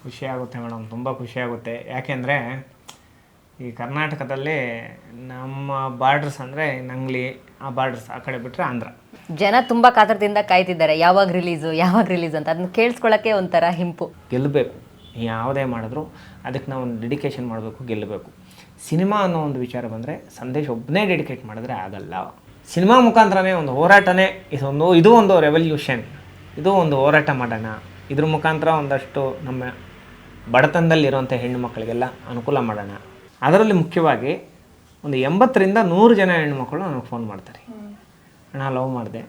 ಖುಷಿಯಾಗುತ್ತೆ ಮೇಡಮ್, ತುಂಬ ಖುಷಿಯಾಗುತ್ತೆ. ಯಾಕೆಂದರೆ ಈ ಕರ್ನಾಟಕದಲ್ಲಿ ನಮ್ಮ ಬಾರ್ಡರ್ಸ್ ಅಂದರೆ ನಂಗ್ಲಿ, ಆ ಬಾರ್ಡರ್ಸ್ ಆ ಕಡೆ ಬಿಟ್ಟರೆ ಆಂಧ್ರ. ಜನ ತುಂಬ ಕಾತರದಿಂದ ಕಾಯ್ತಿದ್ದಾರೆ ಯಾವಾಗ ರಿಲೀಸು ಅಂತ. ಅದನ್ನ ಕೇಳಿಸ್ಕೊಳ್ಳೋಕ್ಕೆ ಒಂಥರ ಹಿಂಪು. ಗೆಲ್ಲಬೇಕು, ಯಾವುದೇ ಮಾಡಿದ್ರು ಅದಕ್ಕೆ ನಾವು ಒಂದು ಡೆಡಿಕೇಶನ್ ಮಾಡಬೇಕು, ಗೆಲ್ಲಬೇಕು. ಸಿನಿಮಾ ಅನ್ನೋ ಒಂದು ವಿಚಾರ ಬಂದರೆ ಸಂದೇಶ ಒಬ್ಬನೇ ಡೆಡಿಕೇಟ್ ಮಾಡಿದ್ರೆ ಆಗಲ್ಲ. ಸಿನಿಮಾ ಮುಖಾಂತರನೇ ಒಂದು ಹೋರಾಟನೇ ಇದು ಒಂದು ರೆವಲ್ಯೂಷನ್, ಇದು ಒಂದು ಹೋರಾಟ ಮಾಡೋಣ. ಇದ್ರ ಮುಖಾಂತರ ಒಂದಷ್ಟು ನಮ್ಮ ಬಡತನದಲ್ಲಿರುವಂಥ ಹೆಣ್ಣು ಮಕ್ಕಳಿಗೆಲ್ಲ ಅನುಕೂಲ ಮಾಡೋಣ. ಅದರಲ್ಲಿ ಮುಖ್ಯವಾಗಿ ಒಂದು 80ರಿಂದ 100 ಜನ ಹೆಣ್ಣುಮಕ್ಕಳು ನನಗೆ ಫೋನ್ ಮಾಡ್ತಾರೆ, ಅಣ್ಣ ಲವ್ ಮಾಡಿದೆ,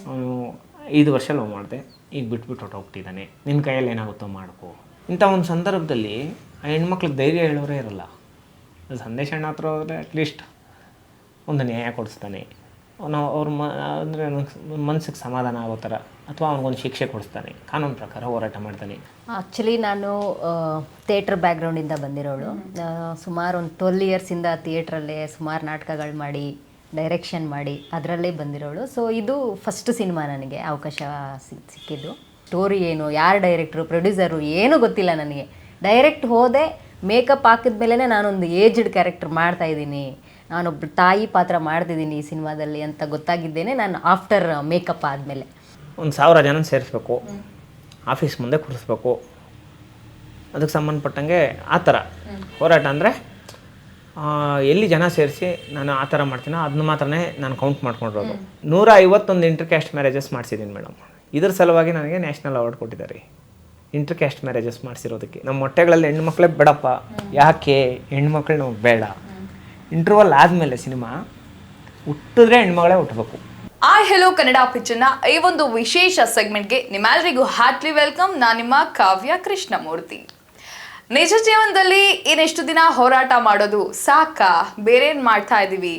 ಅವನು 5 ವರ್ಷ ಲವ್ ಮಾಡಿದೆ, ಈಗ ಬಿಟ್ಬಿಟ್ಟು ಹೊರಟೋಗ್ತಿದ್ದಾನೆ, ನಿನ್ನ ಕೈಯಲ್ಲಿ ಏನಾಗುತ್ತೋ ಮಾಡ್ಕೋ. ಇಂಥ ಒಂದು ಸಂದರ್ಭದಲ್ಲಿ ಆ ಹೆಣ್ಮಕ್ಳಿಗೆ ಧೈರ್ಯ ಹೇಳೋರೇ ಇರಲ್ಲ. ಸಂದೇಶ ಅಣ್ಣ ಹತ್ರ ಹೋದರೆ ಅಟ್ಲೀಸ್ಟ್ ಒಂದು ನ್ಯಾಯ ಕೊಡಿಸ್ತಾನೆ, ಅವ್ರ ಅಂದರೆ ಮನಸ್ಸಿಗೆ ಸಮಾಧಾನ ಆಗೋ ಥರ, ಅಥವಾ ಅವ್ನಿಗೊಂದು ಶಿಕ್ಷೆ ಕೊಡಿಸ್ತಾನೆ, ಕಾನೂನು ಪ್ರಕಾರ ಹೋರಾಟ ಮಾಡ್ತಾನೆ. ಆ್ಯಕ್ಚುಲಿ ನಾನು ಥಿಯೇಟ್ರ್ ಬ್ಯಾಕ್ಗ್ರೌಂಡಿಂದ ಬಂದಿರೋಳು. ಸುಮಾರು ಒಂದು 12 ಇಯರ್ಸಿಂದ ಥಿಯೇಟ್ರಲ್ಲೇ ಸುಮಾರು ನಾಟಕಗಳು ಮಾಡಿ, ಡೈರೆಕ್ಷನ್ ಮಾಡಿ ಅದರಲ್ಲೇ ಬಂದಿರೋಳು. ಸೊ ಇದು ಫಸ್ಟ್ ಸಿನಿಮಾ ನನಗೆ ಅವಕಾಶ ಸಿಕ್ಕಿದ್ದು. ಸ್ಟೋರಿ ಏನು, ಯಾರು ಡೈರೆಕ್ಟ್ರು, ಪ್ರೊಡ್ಯೂಸರು ಏನೂ ಗೊತ್ತಿಲ್ಲ ನನಗೆ. ಡೈರೆಕ್ಟ್ ಹೋದೆ, ಮೇಕಪ್ ಹಾಕಿದ ಮೇಲೇ ನಾನೊಂದು ಏಜ್ಡ್ ಕ್ಯಾರೆಕ್ಟರ್ ಮಾಡ್ತಾಯಿದ್ದೀನಿ, ನಾನೊಬ್ಬ ತಾಯಿ ಪಾತ್ರ ಮಾಡ್ತಿದ್ದೀನಿ ಈ ಸಿನಿಮಾದಲ್ಲಿ ಅಂತ ಗೊತ್ತಾಗಿದ್ದೇನೆ ನಾನು ಆಫ್ಟರ್ ಮೇಕಪ್ ಆದಮೇಲೆ. 1000 ಜನ ಸೇರಿಸ್ಬೇಕು, ಆಫೀಸ್ ಮುಂದೆ ಕೂರಿಸ್ಬೇಕು, ಅದಕ್ಕೆ ಸಂಬಂಧಪಟ್ಟಂಗೆ ಆ ಥರ ಹೋರಾಟ. ಅಂದರೆ ಎಲ್ಲಿ ಜನ ಸೇರಿಸಿ ನಾನು ಆ ಥರ ಮಾಡ್ತೀನೋ ಅದನ್ನ ಮಾತ್ರನೇ ನಾನು ಕೌಂಟ್ ಮಾಡ್ಕೊಂಡಿರೋದು. 151 ಇಂಟರ್ ಕ್ಯಾಸ್ಟ್ ಮ್ಯಾರೇಜಸ್ ಮಾಡಿಸಿದ್ದೀನಿ ಮೇಡಮ್. ಇದ್ರ ಸಲುವಾಗಿ ನನಗೆ ನ್ಯಾಷನಲ್ ಅವಾರ್ಡ್ ಕೊಟ್ಟಿದ್ದಾರೆ, ಇಂಟರ್ ಕ್ಯಾಸ್ಟ್ ಮ್ಯಾರೇಜಸ್ ಮಾಡಿಸಿರೋದಕ್ಕೆ. ನಮ್ಮ ಹೊಟ್ಟೆಗಳಲ್ಲಿ ಹೆಣ್ಮಕ್ಳೇ ಬೇಡಪ್ಪ, ಯಾಕೆ ಹೆಣ್ಮಕ್ಳು ನಮಗೆ ಬೇಡ. ಇಂಟರ್ವಲ್ ಆದಮೇಲೆ ಸಿನಿಮಾ ಹುಟ್ಟಿದ್ರೆ ಹೆಣ್ಮಗಳೇ ಹುಟ್ಟಬೇಕು. ಹೆಲೋ ಕನ್ನಡ ಪಿಕ್ಚರ್ನ ಈ ಒಂದು ವಿಶೇಷ ಸೆಗ್ಮೆಂಟ್ಗೆ ನಿಮ್ಮೆಲ್ಲರಿಗೂ ಹಾರ್ಟ್ಲಿ ವೆಲ್ಕಮ್. ನಾನು ನಿಮ್ಮ ಕಾವ್ಯ ಕೃಷ್ಣಮೂರ್ತಿ. ನಿಜ ಜೀವನದಲ್ಲಿ ಇನ್ನೆಷ್ಟು ದಿನ ಹೋರಾಟ ಮಾಡೋದು ಸಾಕಾ, ಬೇರೇನು ಮಾಡ್ತಾ ಇದ್ದೀವಿ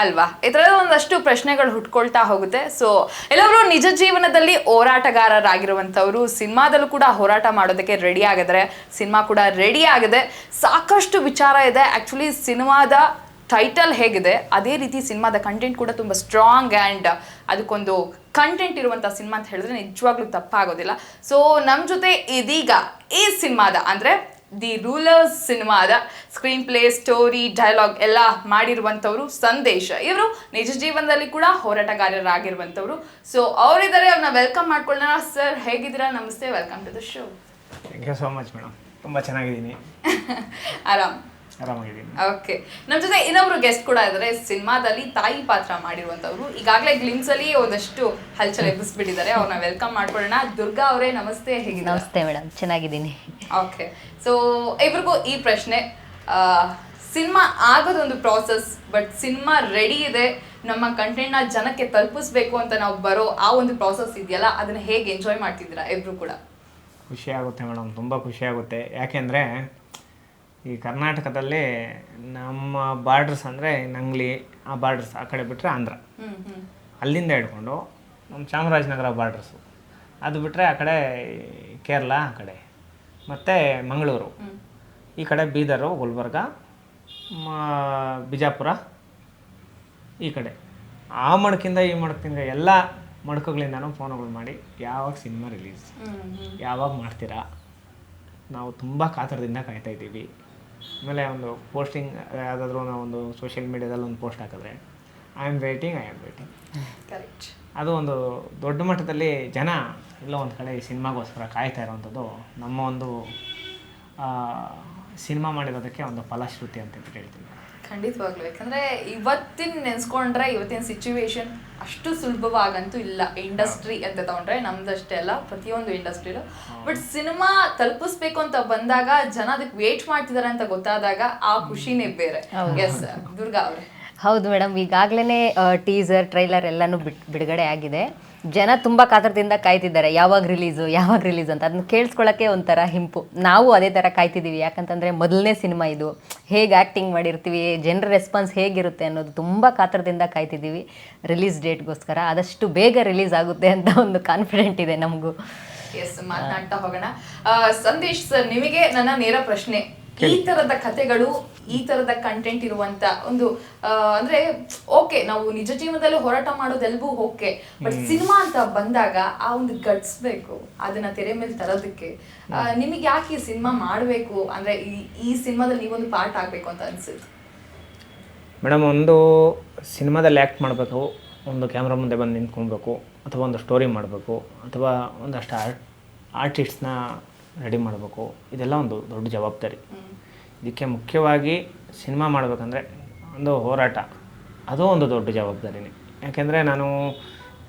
ಅಲ್ವಾ? ಈ ಥರದ ಒಂದಷ್ಟು ಪ್ರಶ್ನೆಗಳು ಹುಟ್ಕೊಳ್ತಾ ಹೋಗುತ್ತೆ. ಸೊ ಎಲ್ಲರೂ ನಿಜ ಜೀವನದಲ್ಲಿ ಹೋರಾಟಗಾರರಾಗಿರುವಂಥವ್ರು ಸಿನಿಮಾದಲ್ಲೂ ಕೂಡ ಹೋರಾಟ ಮಾಡೋದಕ್ಕೆ ರೆಡಿ ಆಗಿದ್ದಾರೆ. ಸಿನಿಮಾ ಕೂಡ ರೆಡಿ ಆಗಿದೆ. ಸಾಕಷ್ಟು ವಿಚಾರ ಇದೆ. ಆ್ಯಕ್ಚುಲಿ ಸಿನಿಮಾದ ಟೈಟಲ್ ಹೇಗಿದೆ ಅದೇ ರೀತಿ ಸಿನಿಮಾದ ಕಂಟೆಂಟ್ ಕೂಡ ತುಂಬ ಸ್ಟ್ರಾಂಗ್ ಆ್ಯಂಡ್ ಅದಕ್ಕೊಂದು ಕಂಟೆಂಟ್ ಇರುವಂಥ ಸಿನಿಮಾ ಅಂತ ಹೇಳಿದ್ರೆ ನಿಜವಾಗ್ಲೂ ತಪ್ಪಾಗೋದಿಲ್ಲ. ಸೊ ನಮ್ಮ ಜೊತೆ ಇದೀಗ ಈ ಸಿನಿಮಾದ ಅಂದರೆ ದಿ ರೂಲರ್ಸ್ ಸಿನಿಮಾದ ಸ್ಕ್ರೀನ್ ಪ್ಲೇ, ಸ್ಟೋರಿ, ಡೈಲಾಗ್ ಎಲ್ಲ ಮಾಡಿರುವಂಥವ್ರು ಸಂದೇಶ. ಇವರು ನಿಜ ಜೀವನದಲ್ಲಿ ಕೂಡ ಹೋರಾಟಗಾರರಾಗಿರುವಂಥವ್ರು. ಸೊ ಅವರಿದ್ದಾರೆ, ಅವ್ರನ್ನ ವೆಲ್ಕಮ್ ಮಾಡ್ಕೊಳ್ಳೋಣ. ಸರ್ ಹೇಗಿದ್ದೀರಾ? ನಮಸ್ತೆ, welcome to the show. Thank you so much madam, ತುಂಬ ಚೆನ್ನಾಗಿದ್ದೀನಿ. ಆರಾಮಾಗಿದ್ದೀನಿ. ಓಕೆ, ನಮ್ಮ ಜೊತೆ ಇನ್ನೊಬ್ರು ಗೆಸ್ಟ್ ಕೂಡ ಇದ್ದಾರೆ. ಸಿನಿಮಾದಲ್ಲಿ ತಾಯಿ ಪಾತ್ರ ಮಾಡಿರುವಂಥವ್ರು, ಈಗಾಗಲೇ ಗ್ಲಿಮ್ಸ್ ಅಲ್ಲಿ ಒಂದಷ್ಟು ಹಲ್ಚಲ್ ಎಬ್ಬಿಸ್ಬಿಟ್ಟಿದ್ದಾರೆ. ಅವ್ರನ್ನ ವೆಲ್ಕಮ್ ಮಾಡ್ಕೊಳ್ಳೋಣ. ದುರ್ಗಾ ಅವರೇ ನಮಸ್ತೆ, ಹೇಗಿದ್ದೀರಾ? ನಮಸ್ತೆ ಮೇಡಮ್, ಚೆನ್ನಾಗಿದ್ದೀನಿ. ಓಕೆ, ಸೊ ಇವ್ರಿಗೂ ಈ ಪ್ರಶ್ನೆ. ಸಿನಿಮಾ ಆಗೋದೊಂದು ಪ್ರಾಸೆಸ್, ಬಟ್ ಸಿನಿಮಾ ರೆಡಿ ಇದೆ, ನಮ್ಮ ಕಂಟೆಂಟ್ನ ಜನಕ್ಕೆ ತಲುಪಿಸ್ಬೇಕು ಅಂತ ನಾವು ಬರೋ ಆ ಒಂದು ಪ್ರಾಸೆಸ್ ಇದೆಯಲ್ಲ, ಅದನ್ನ ಹೇಗೆ ಎಂಜಾಯ್ ಮಾಡ್ತಿದ್ದೀರಾ ಇಬ್ರು ಕೂಡ? ಖುಷಿಯಾಗುತ್ತೆ ಮೇಡಮ್, ತುಂಬ ಖುಷಿಯಾಗುತ್ತೆ. ಯಾಕೆಂದರೆ ಈ ಕರ್ನಾಟಕದಲ್ಲಿ ನಮ್ಮ ಬಾರ್ಡರ್ಸ್ ಅಂದರೆ ನಂಗ್ಲಿ, ಆ ಬಾರ್ಡರ್ಸ್ ಆ ಕಡೆ ಬಿಟ್ಟರೆ ಆಂಧ್ರ, ಅಲ್ಲಿಂದ ಹಿಡ್ಕೊಂಡು ನಮ್ಮ ಚಾಮರಾಜನಗರ ಬಾರ್ಡರ್ಸು, ಅದು ಬಿಟ್ಟರೆ ಆ ಕಡೆ ಕೇರಳ, ಆ ಕಡೆ ಮತ್ತು ಮಂಗಳೂರು, ಈ ಕಡೆ ಬೀದರು, ಗುಲ್ಬರ್ಗ, ಬಿಜಾಪುರ, ಈ ಕಡೆ ಆ ಮಡಕಿಂದ ಈ ಮಡಕಿಂದ ಎಲ್ಲ ಮಡಕುಗಳಿಂದನೂ ಫೋನುಗಳು ಮಾಡಿ ಯಾವಾಗ ಸಿನಿಮಾ ರಿಲೀಸ್, ಯಾವಾಗ ಮಾಡ್ತೀರಾ, ನಾವು ತುಂಬ ಕಾತರದಿಂದ ಕಾಯ್ತಾ ಇದ್ದೀವಿ. ಆಮೇಲೆ ಒಂದು ಪೋಸ್ಟಿಂಗ್ ಯಾವುದಾದ್ರೂ ನಾವು ಒಂದು ಸೋಷಿಯಲ್ ಮೀಡ್ಯಾದಲ್ಲಿ ಒಂದು ಪೋಸ್ಟ್ ಹಾಕಿದ್ರೆ ಐ ಆಮ್ ವೇಟಿಂಗ್. ಕರೆಕ್ಟ್. ಅದು ಒಂದು ದೊಡ್ಡ ಮಟ್ಟದಲ್ಲಿ ಜನ ಎಲ್ಲೋ ಒಂದು ಕಡೆ ಈ ಸಿನಿಮಾಗೋಸ್ಕರ ಕಾಯ್ತಾ ಇರೋವಂಥದ್ದು ನಮ್ಮ ಒಂದು ಸಿನಿಮಾ ಮಾಡಿರೋದಕ್ಕೆ ಒಂದು ಫಲಶ್ರುತಿ ಅಂತ ಹೇಳ್ತೀನಿ. ಖಂಡಿತವಾಗ್ಲು. ಯಾಕಂದ್ರೆ ಇವತ್ತಿನ ನೆನ್ಸ್ಕೊಂಡ್ರೆ ಇವತ್ತಿನ ಸಿಚುವೇಶನ್ ಅಷ್ಟು ಸುಲಭವಾಗಂತೂ ಇಲ್ಲ. ಇಂಡಸ್ಟ್ರಿ ಅಂತ ತಗೊಂಡ್ರೆ ನಮ್ದಷ್ಟೇ ಅಲ್ಲ, ಪ್ರತಿಯೊಂದು ಇಂಡಸ್ಟ್ರಿಲು. ಬಟ್ ಸಿನಿಮಾ ತಲುಪಿಸ್ಬೇಕು ಅಂತ ಬಂದಾಗ ಜನ ಅದಕ್ಕೆ ವೇಟ್ ಮಾಡ್ತಿದ್ದಾರೆ ಅಂತ ಗೊತ್ತಾದಾಗ ಆ ಖುಷಿನೇ ಬೇರೆ. ಎಸ್ ದುರ್ಗಾ ಅವರೇ. ಹೌದು ಮೇಡಮ್, ಈಗಾಗಲೇ ಟೀಸರ್, ಟ್ರೈಲರ್ ಎಲ್ಲನೂ ಬಿಡುಗಡೆ ಆಗಿದೆ. ಜನ ತುಂಬ ಕಾತರದಿಂದ ಕಾಯ್ತಿದ್ದಾರೆ ಯಾವಾಗ ರಿಲೀಸು ಅಂತ. ಅದನ್ನ ಕೇಳಿಸ್ಕೊಳ್ಳೋಕ್ಕೆ ಒಂಥರ ಹಿಂಪು. ನಾವು ಅದೇ ಥರ ಕಾಯ್ತಿದ್ದೀವಿ. ಯಾಕಂತಂದರೆ ಮೊದಲನೇ ಸಿನಿಮಾ ಇದು, ಹೇಗೆ ಆ್ಯಕ್ಟಿಂಗ್ ಮಾಡಿರ್ತೀವಿ, ಜನರ ರೆಸ್ಪಾನ್ಸ್ ಹೇಗಿರುತ್ತೆ ಅನ್ನೋದು ತುಂಬ ಕಾತರದಿಂದ ಕಾಯ್ತಿದ್ದೀವಿ ರಿಲೀಸ್ ಡೇಟ್ಗೋಸ್ಕರ. ಆದಷ್ಟು ಬೇಗ ರಿಲೀಸ್ ಆಗುತ್ತೆ ಅಂತ ಒಂದು ಕಾನ್ಫಿಡೆಂಟ್ ಇದೆ ನಮಗೂ. ಎಸ್, ಮಾತನಾಡ್ತಾ ಹೋಗೋಣ. ಸಂದೇಶ್ ಸರ್, ನಿಮಗೆ ನನ್ನ ನೇರ ಪ್ರಶ್ನೆ. ಈ ತರದ ಕಥೆಗಳು ಈ ತರದ ಕಂಟೆಂಟ್ ಇರುವಂತ ಒಂದು ಅಂದ್ರೆ ಓಕೆ ನಾವು ನಿಜ ಜೀವನದಲ್ಲಿ ಹೋರಾಟ ಮಾಡೋದೆಲ್ಗೂ ಓಕೆ, ಬಟ್ ಸಿನಿಮಾ ಅಂತ ಬಂದಾಗ ಆ ಒಂದು ಗಟ್ಸ್ ಬೇಕು ಅದನ್ನ ತೆರೆ ಮೇಲೆ ತರೋದಕ್ಕೆ. ನಿಮಗೆ ಯಾಕೆ ಈ ಸಿನಿಮಾ ಮಾಡಬೇಕು ಅಂದ್ರೆ ಈ ಸಿನಿಮಾದಲ್ಲಿ ನೀವೊಂದು ಪಾರ್ಟ್ ಆಗಬೇಕು ಅಂತ ಅನ್ಸುತ್ತೆ? ಮೇಡಮ್, ಒಂದು ಸಿನಿಮಾದಲ್ಲಿ ಆ್ಯಕ್ಟ್ ಮಾಡಬೇಕು, ಒಂದು ಕ್ಯಾಮ್ರಾ ಮುಂದೆ ಬಂದು ನಿಂತ್ಕೊಳ್ಬೇಕು, ಅಥವಾ ಒಂದು ಸ್ಟೋರಿ ಮಾಡಬೇಕು, ಅಥವಾ ಒಂದಷ್ಟು ಆರ್ಟಿಸ್ಟ್ನ ರೆಡಿ ಮಾಡಬೇಕು. ಇದೆಲ್ಲ ಒಂದು ದೊಡ್ಡ ಜವಾಬ್ದಾರಿ. ಇದಕ್ಕೆ ಮುಖ್ಯವಾಗಿ ಸಿನಿಮಾ ಮಾಡಬೇಕಂದ್ರೆ ಒಂದು ಹೋರಾಟ, ಅದು ಒಂದು ದೊಡ್ಡ ಜವಾಬ್ದಾರಿನೇ. ಯಾಕೆಂದರೆ ನಾನು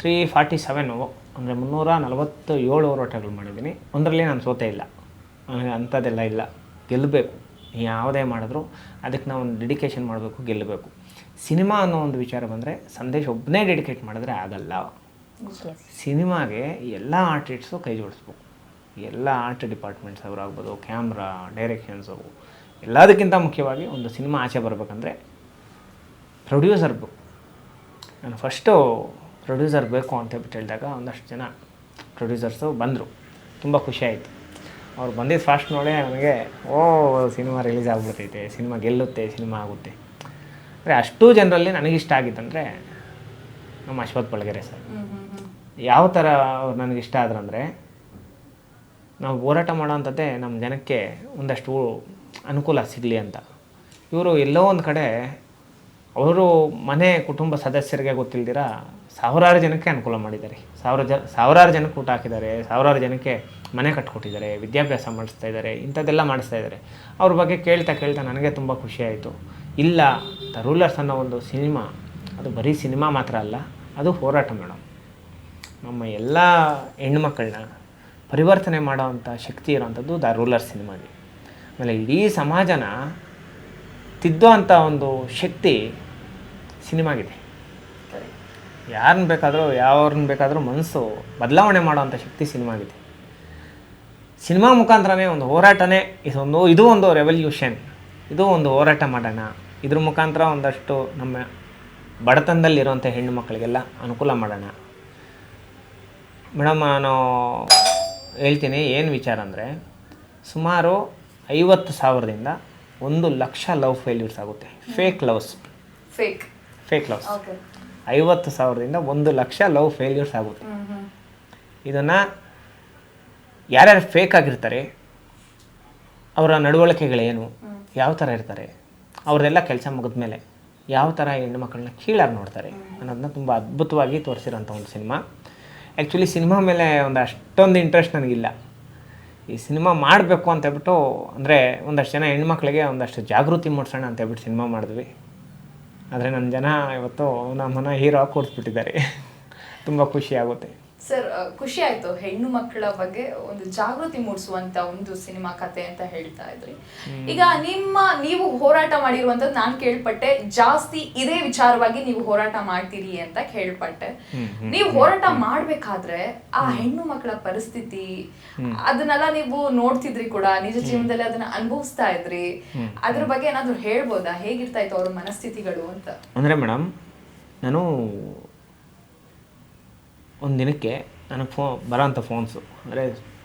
347 ಅಂದರೆ 347 ಹೋರಾಟಗಳು ಮಾಡಿದ್ದೀನಿ. ಒಂದರಲ್ಲಿ ನಾನು ಸೋತೇ ಇಲ್ಲ. ನನಗೆ ಅಂಥದ್ದೆಲ್ಲ ಇಲ್ಲ. ಗೆಲ್ಲಬೇಕು, ಯಾವುದೇ ಮಾಡಿದ್ರು ಅದಕ್ಕೆ ನಾವು ಒಂದು ಡೆಡಿಕೇಶನ್ ಮಾಡಬೇಕು, ಗೆಲ್ಲಬೇಕು. ಸಿನಿಮಾ ಅನ್ನೋ ಒಂದು ವಿಚಾರ ಬಂದರೆ ಸಂದೇಶ ಒಬ್ಬನೇ ಡೆಡಿಕೇಟ್ ಮಾಡಿದ್ರೆ ಆಗಲ್ಲ. ಸಿನಿಮಾಗೆ ಎಲ್ಲ ಆರ್ಟಿಸ್ಟು ಕೈ ಜೋಡಿಸ್ಬೇಕು. ಎಲ್ಲ ಆರ್ಟ್ ಡಿಪಾರ್ಟ್ಮೆಂಟ್ಸ್ ಅವರಾಗ್ಬೋದು, ಕ್ಯಾಮ್ರಾ, ಡೈರೆಕ್ಷನ್ಸು, ಎಲ್ಲದಕ್ಕಿಂತ ಮುಖ್ಯವಾಗಿ ಒಂದು ಸಿನಿಮಾ ಆಚೆ ಬರಬೇಕಂದ್ರೆ ಪ್ರೊಡ್ಯೂಸರ್ ಬೇಕು. ನಾನು ಫಸ್ಟು ಪ್ರೊಡ್ಯೂಸರ್ ಬೇಕು ಅಂತ ಹೇಳ್ಬಿಟ್ಟು ಹೇಳಿದಾಗ ಒಂದಷ್ಟು ಜನ ಪ್ರೊಡ್ಯೂಸರ್ಸು ಬಂದರು. ತುಂಬ ಖುಷಿಯಾಯಿತು. ಅವ್ರು ಬಂದಿದ್ದು ಫಾಸ್ಟ್ ನೋಡಿ ನನಗೆ ಸಿನಿಮಾ ರಿಲೀಸ್ ಆಗ್ಬಿಡ್ತೈತೆ, ಸಿನಿಮಾ ಗೆಲ್ಲುತ್ತೆ, ಸಿನಿಮಾ ಆಗುತ್ತೆ. ಅಂದರೆ ಅಷ್ಟೂ ಜನರಲ್ಲಿ ನನಗಿಷ್ಟ ಆಗಿತ್ತಂದರೆ ನಮ್ಮ ಅಶ್ವಥ್ ಬಳ್ಗೆರೆ ಸರ್. ಯಾವ ಥರ ಅವ್ರು ನನಗಿಷ್ಟ ಆದ್ರಂದರೆ, ನಾವು ಹೋರಾಟ ಮಾಡೋವಂಥದ್ದೇ ನಮ್ಮ ಜನಕ್ಕೆ ಒಂದಷ್ಟು ಅನುಕೂಲ ಸಿಗಲಿ ಅಂತ. ಇವರು ಎಲ್ಲೋ ಒಂದು ಕಡೆ ಅವರು ಮನೆ ಕುಟುಂಬ ಸದಸ್ಯರಿಗೆ ಗೊತ್ತಿಲ್ದಿರ ಸಾವಿರಾರು ಜನಕ್ಕೆ ಅನುಕೂಲ ಮಾಡಿದ್ದಾರೆ. ಸಾವಿರಾರು ಜನಕ್ಕೆ ಊಟ ಹಾಕಿದ್ದಾರೆ, ಸಾವಿರಾರು ಜನಕ್ಕೆ ಮನೆ ಕಟ್ಕೊಟ್ಟಿದ್ದಾರೆ, ವಿದ್ಯಾಭ್ಯಾಸ ಮಾಡಿಸ್ತಾ ಇದ್ದಾರೆ, ಇಂಥದ್ದೆಲ್ಲ ಮಾಡಿಸ್ತಾ ಇದ್ದಾರೆ. ಅವ್ರ ಬಗ್ಗೆ ಕೇಳ್ತಾ ನನಗೆ ತುಂಬ ಖುಷಿಯಾಯಿತು. ಇಲ್ಲ, ದ ರೂಲರ್ಸ್ ಅನ್ನೋ ಒಂದು ಸಿನಿಮಾ, ಅದು ಬರೀ ಸಿನಿಮಾ ಮಾತ್ರ ಅಲ್ಲ, ಅದು ಹೋರಾಟ ಮೇಡಮ್. ನಮ್ಮ ಎಲ್ಲ ಹೆಣ್ಮಕ್ಕಳನ್ನ ಪರಿವರ್ತನೆ ಮಾಡೋವಂಥ ಶಕ್ತಿ ಇರೋವಂಥದ್ದು ದ ರೂಲರ್ ಸಿನಿಮಾಗೆ. ಆಮೇಲೆ ಇಡೀ ಸಮಾಜನ ತಿದ್ದೋ ಅಂಥ ಒಂದು ಶಕ್ತಿ ಸಿನಿಮಾಗಿದೆ. ಯಾರನ್ನ ಬೇಕಾದರೂ ಯಾವ್ರನ್ನ ಬೇಕಾದರೂ ಮನಸ್ಸು ಬದಲಾವಣೆ ಮಾಡೋವಂಥ ಶಕ್ತಿ ಸಿನಿಮಾಗಿದೆ. ಸಿನಿಮಾ ಮುಖಾಂತರನೇ ಒಂದು ಹೋರಾಟನೇ ಇದು ಒಂದು ರೆವಲ್ಯೂಷನ್, ಇದು ಒಂದು ಹೋರಾಟ ಮಾಡೋಣ. ಇದ್ರ ಮುಖಾಂತರ ಒಂದಷ್ಟು ನಮ್ಮ ಬಡತನದಲ್ಲಿರುವಂಥ ಹೆಣ್ಣು ಮಕ್ಕಳಿಗೆಲ್ಲ ಅನುಕೂಲ ಮಾಡೋಣ. ಮೇಡಮ್, ನಾನು ಹೇಳ್ತೀನಿ ಏನು ವಿಚಾರ ಅಂದರೆ, ಸುಮಾರು 50,000ದಿಂದ 1,00,000 ಲವ್ ಫೇಲ್ಯೂರ್ಸ್ ಆಗುತ್ತೆ. Fake loves. 50,000ದಿಂದ 1,00,000 ಲವ್ ಫೇಲ್ಯೂರ್ಸ್ ಆಗುತ್ತೆ. ಇದನ್ನು ಯಾರ್ಯಾರು ಫೇಕ್ ಆಗಿರ್ತಾರೆ, ಅವರ ನಡವಳಿಕೆಗಳೇನು, ಯಾವ ಥರ ಇರ್ತಾರೆ, ಅವರೆಲ್ಲ ಕೆಲಸ ಮುಗಿದ್ಮೇಲೆ ಯಾವ ಥರ ಹೆಣ್ಣುಮಕ್ಕಳನ್ನ ಕೀಳಾಗಿ ನೋಡ್ತಾರೆ ಅನ್ನೋದನ್ನ ತುಂಬ ಅದ್ಭುತವಾಗಿ ತೋರಿಸಿರೋಂಥ ಒಂದು ಸಿನಿಮಾ. ಆ್ಯಕ್ಚುಲಿ ಸಿನಿಮಾ ಮೇಲೆ ಒಂದು ಅಷ್ಟೊಂದು ಇಂಟ್ರೆಸ್ಟ್ ನನಗಿಲ್ಲ. ಈ ಸಿನಿಮಾ ಮಾಡಬೇಕು ಅಂತ ಹೇಳ್ಬಿಟ್ಟು, ಅಂದರೆ ಒಂದಷ್ಟು ಜನ ಹೆಣ್ಮಕ್ಳಿಗೆ ಒಂದಷ್ಟು ಜಾಗೃತಿ ಮೂಡಿಸೋಣ ಅಂತ ಹೇಳ್ಬಿಟ್ಟು ಸಿನಿಮಾ ಮಾಡಿದ್ವಿ. ಆದರೆ ನನ್ನ ಜನ ಇವತ್ತು ನಮ್ಮನ್ನು ಹೀರೋ ಕೂರಿಸ್ಬಿಟ್ಟಿದ್ದಾರೆ. ತುಂಬ ಖುಷಿ ಆಗುತ್ತೆ ಸರ್. ಖುಷಿ ಆಯ್ತು, ಹೆಣ್ಣು ಮಕ್ಕಳ ಬಗ್ಗೆ ಒಂದು ಜಾಗೃತಿ ಮೂಡಿಸುವಂತ ಒಂದು ಸಿನಿಮಾ ಕತೆ ಅಂತ ಹೇಳ್ತಾ ಇದ್ರಿ. ಈಗ ನೀವು ಹೋರಾಟ ಮಾಡಿರುವಂತದ್ದು ನಾನು ಕೇಳ್ಪಟ್ಟೆ, ಜಾಸ್ತಿ ಇದೇ ವಿಚಾರವಾಗಿ ನೀವು ಹೋರಾಟ ಮಾಡ್ತೀರಿ ಅಂತ ಕೇಳ್ಪಟ್ಟೆ. ನೀವು ಹೋರಾಟ ಮಾಡ್ಬೇಕಾದ್ರೆ ಆ ಹೆಣ್ಣು ಮಕ್ಕಳ ಪರಿಸ್ಥಿತಿ ಅದನ್ನೆಲ್ಲ ನೀವು ನೋಡ್ತಿದ್ರಿ ಕೂಡ, ನಿಜ ಜೀವನದಲ್ಲಿ ಅದನ್ನ ಅನುಭವಿಸ್ತಾ ಇದ್ರಿ. ಅದ್ರ ಬಗ್ಗೆ ಏನಾದ್ರು ಹೇಳ್ಬೋದಾ, ಹೇಗಿರ್ತಾ ಇತ್ತು ಅವ್ರ ಮನಸ್ಥಿತಿಗಳು ಅಂತ? ಅಂದರೆ ಮೇಡಮ್, ನಾನು ಒಂದು ದಿನಕ್ಕೆ ನನಗೆ ಬರೋಂಥ ಫೋನ್ಸು ಅಂದರೆ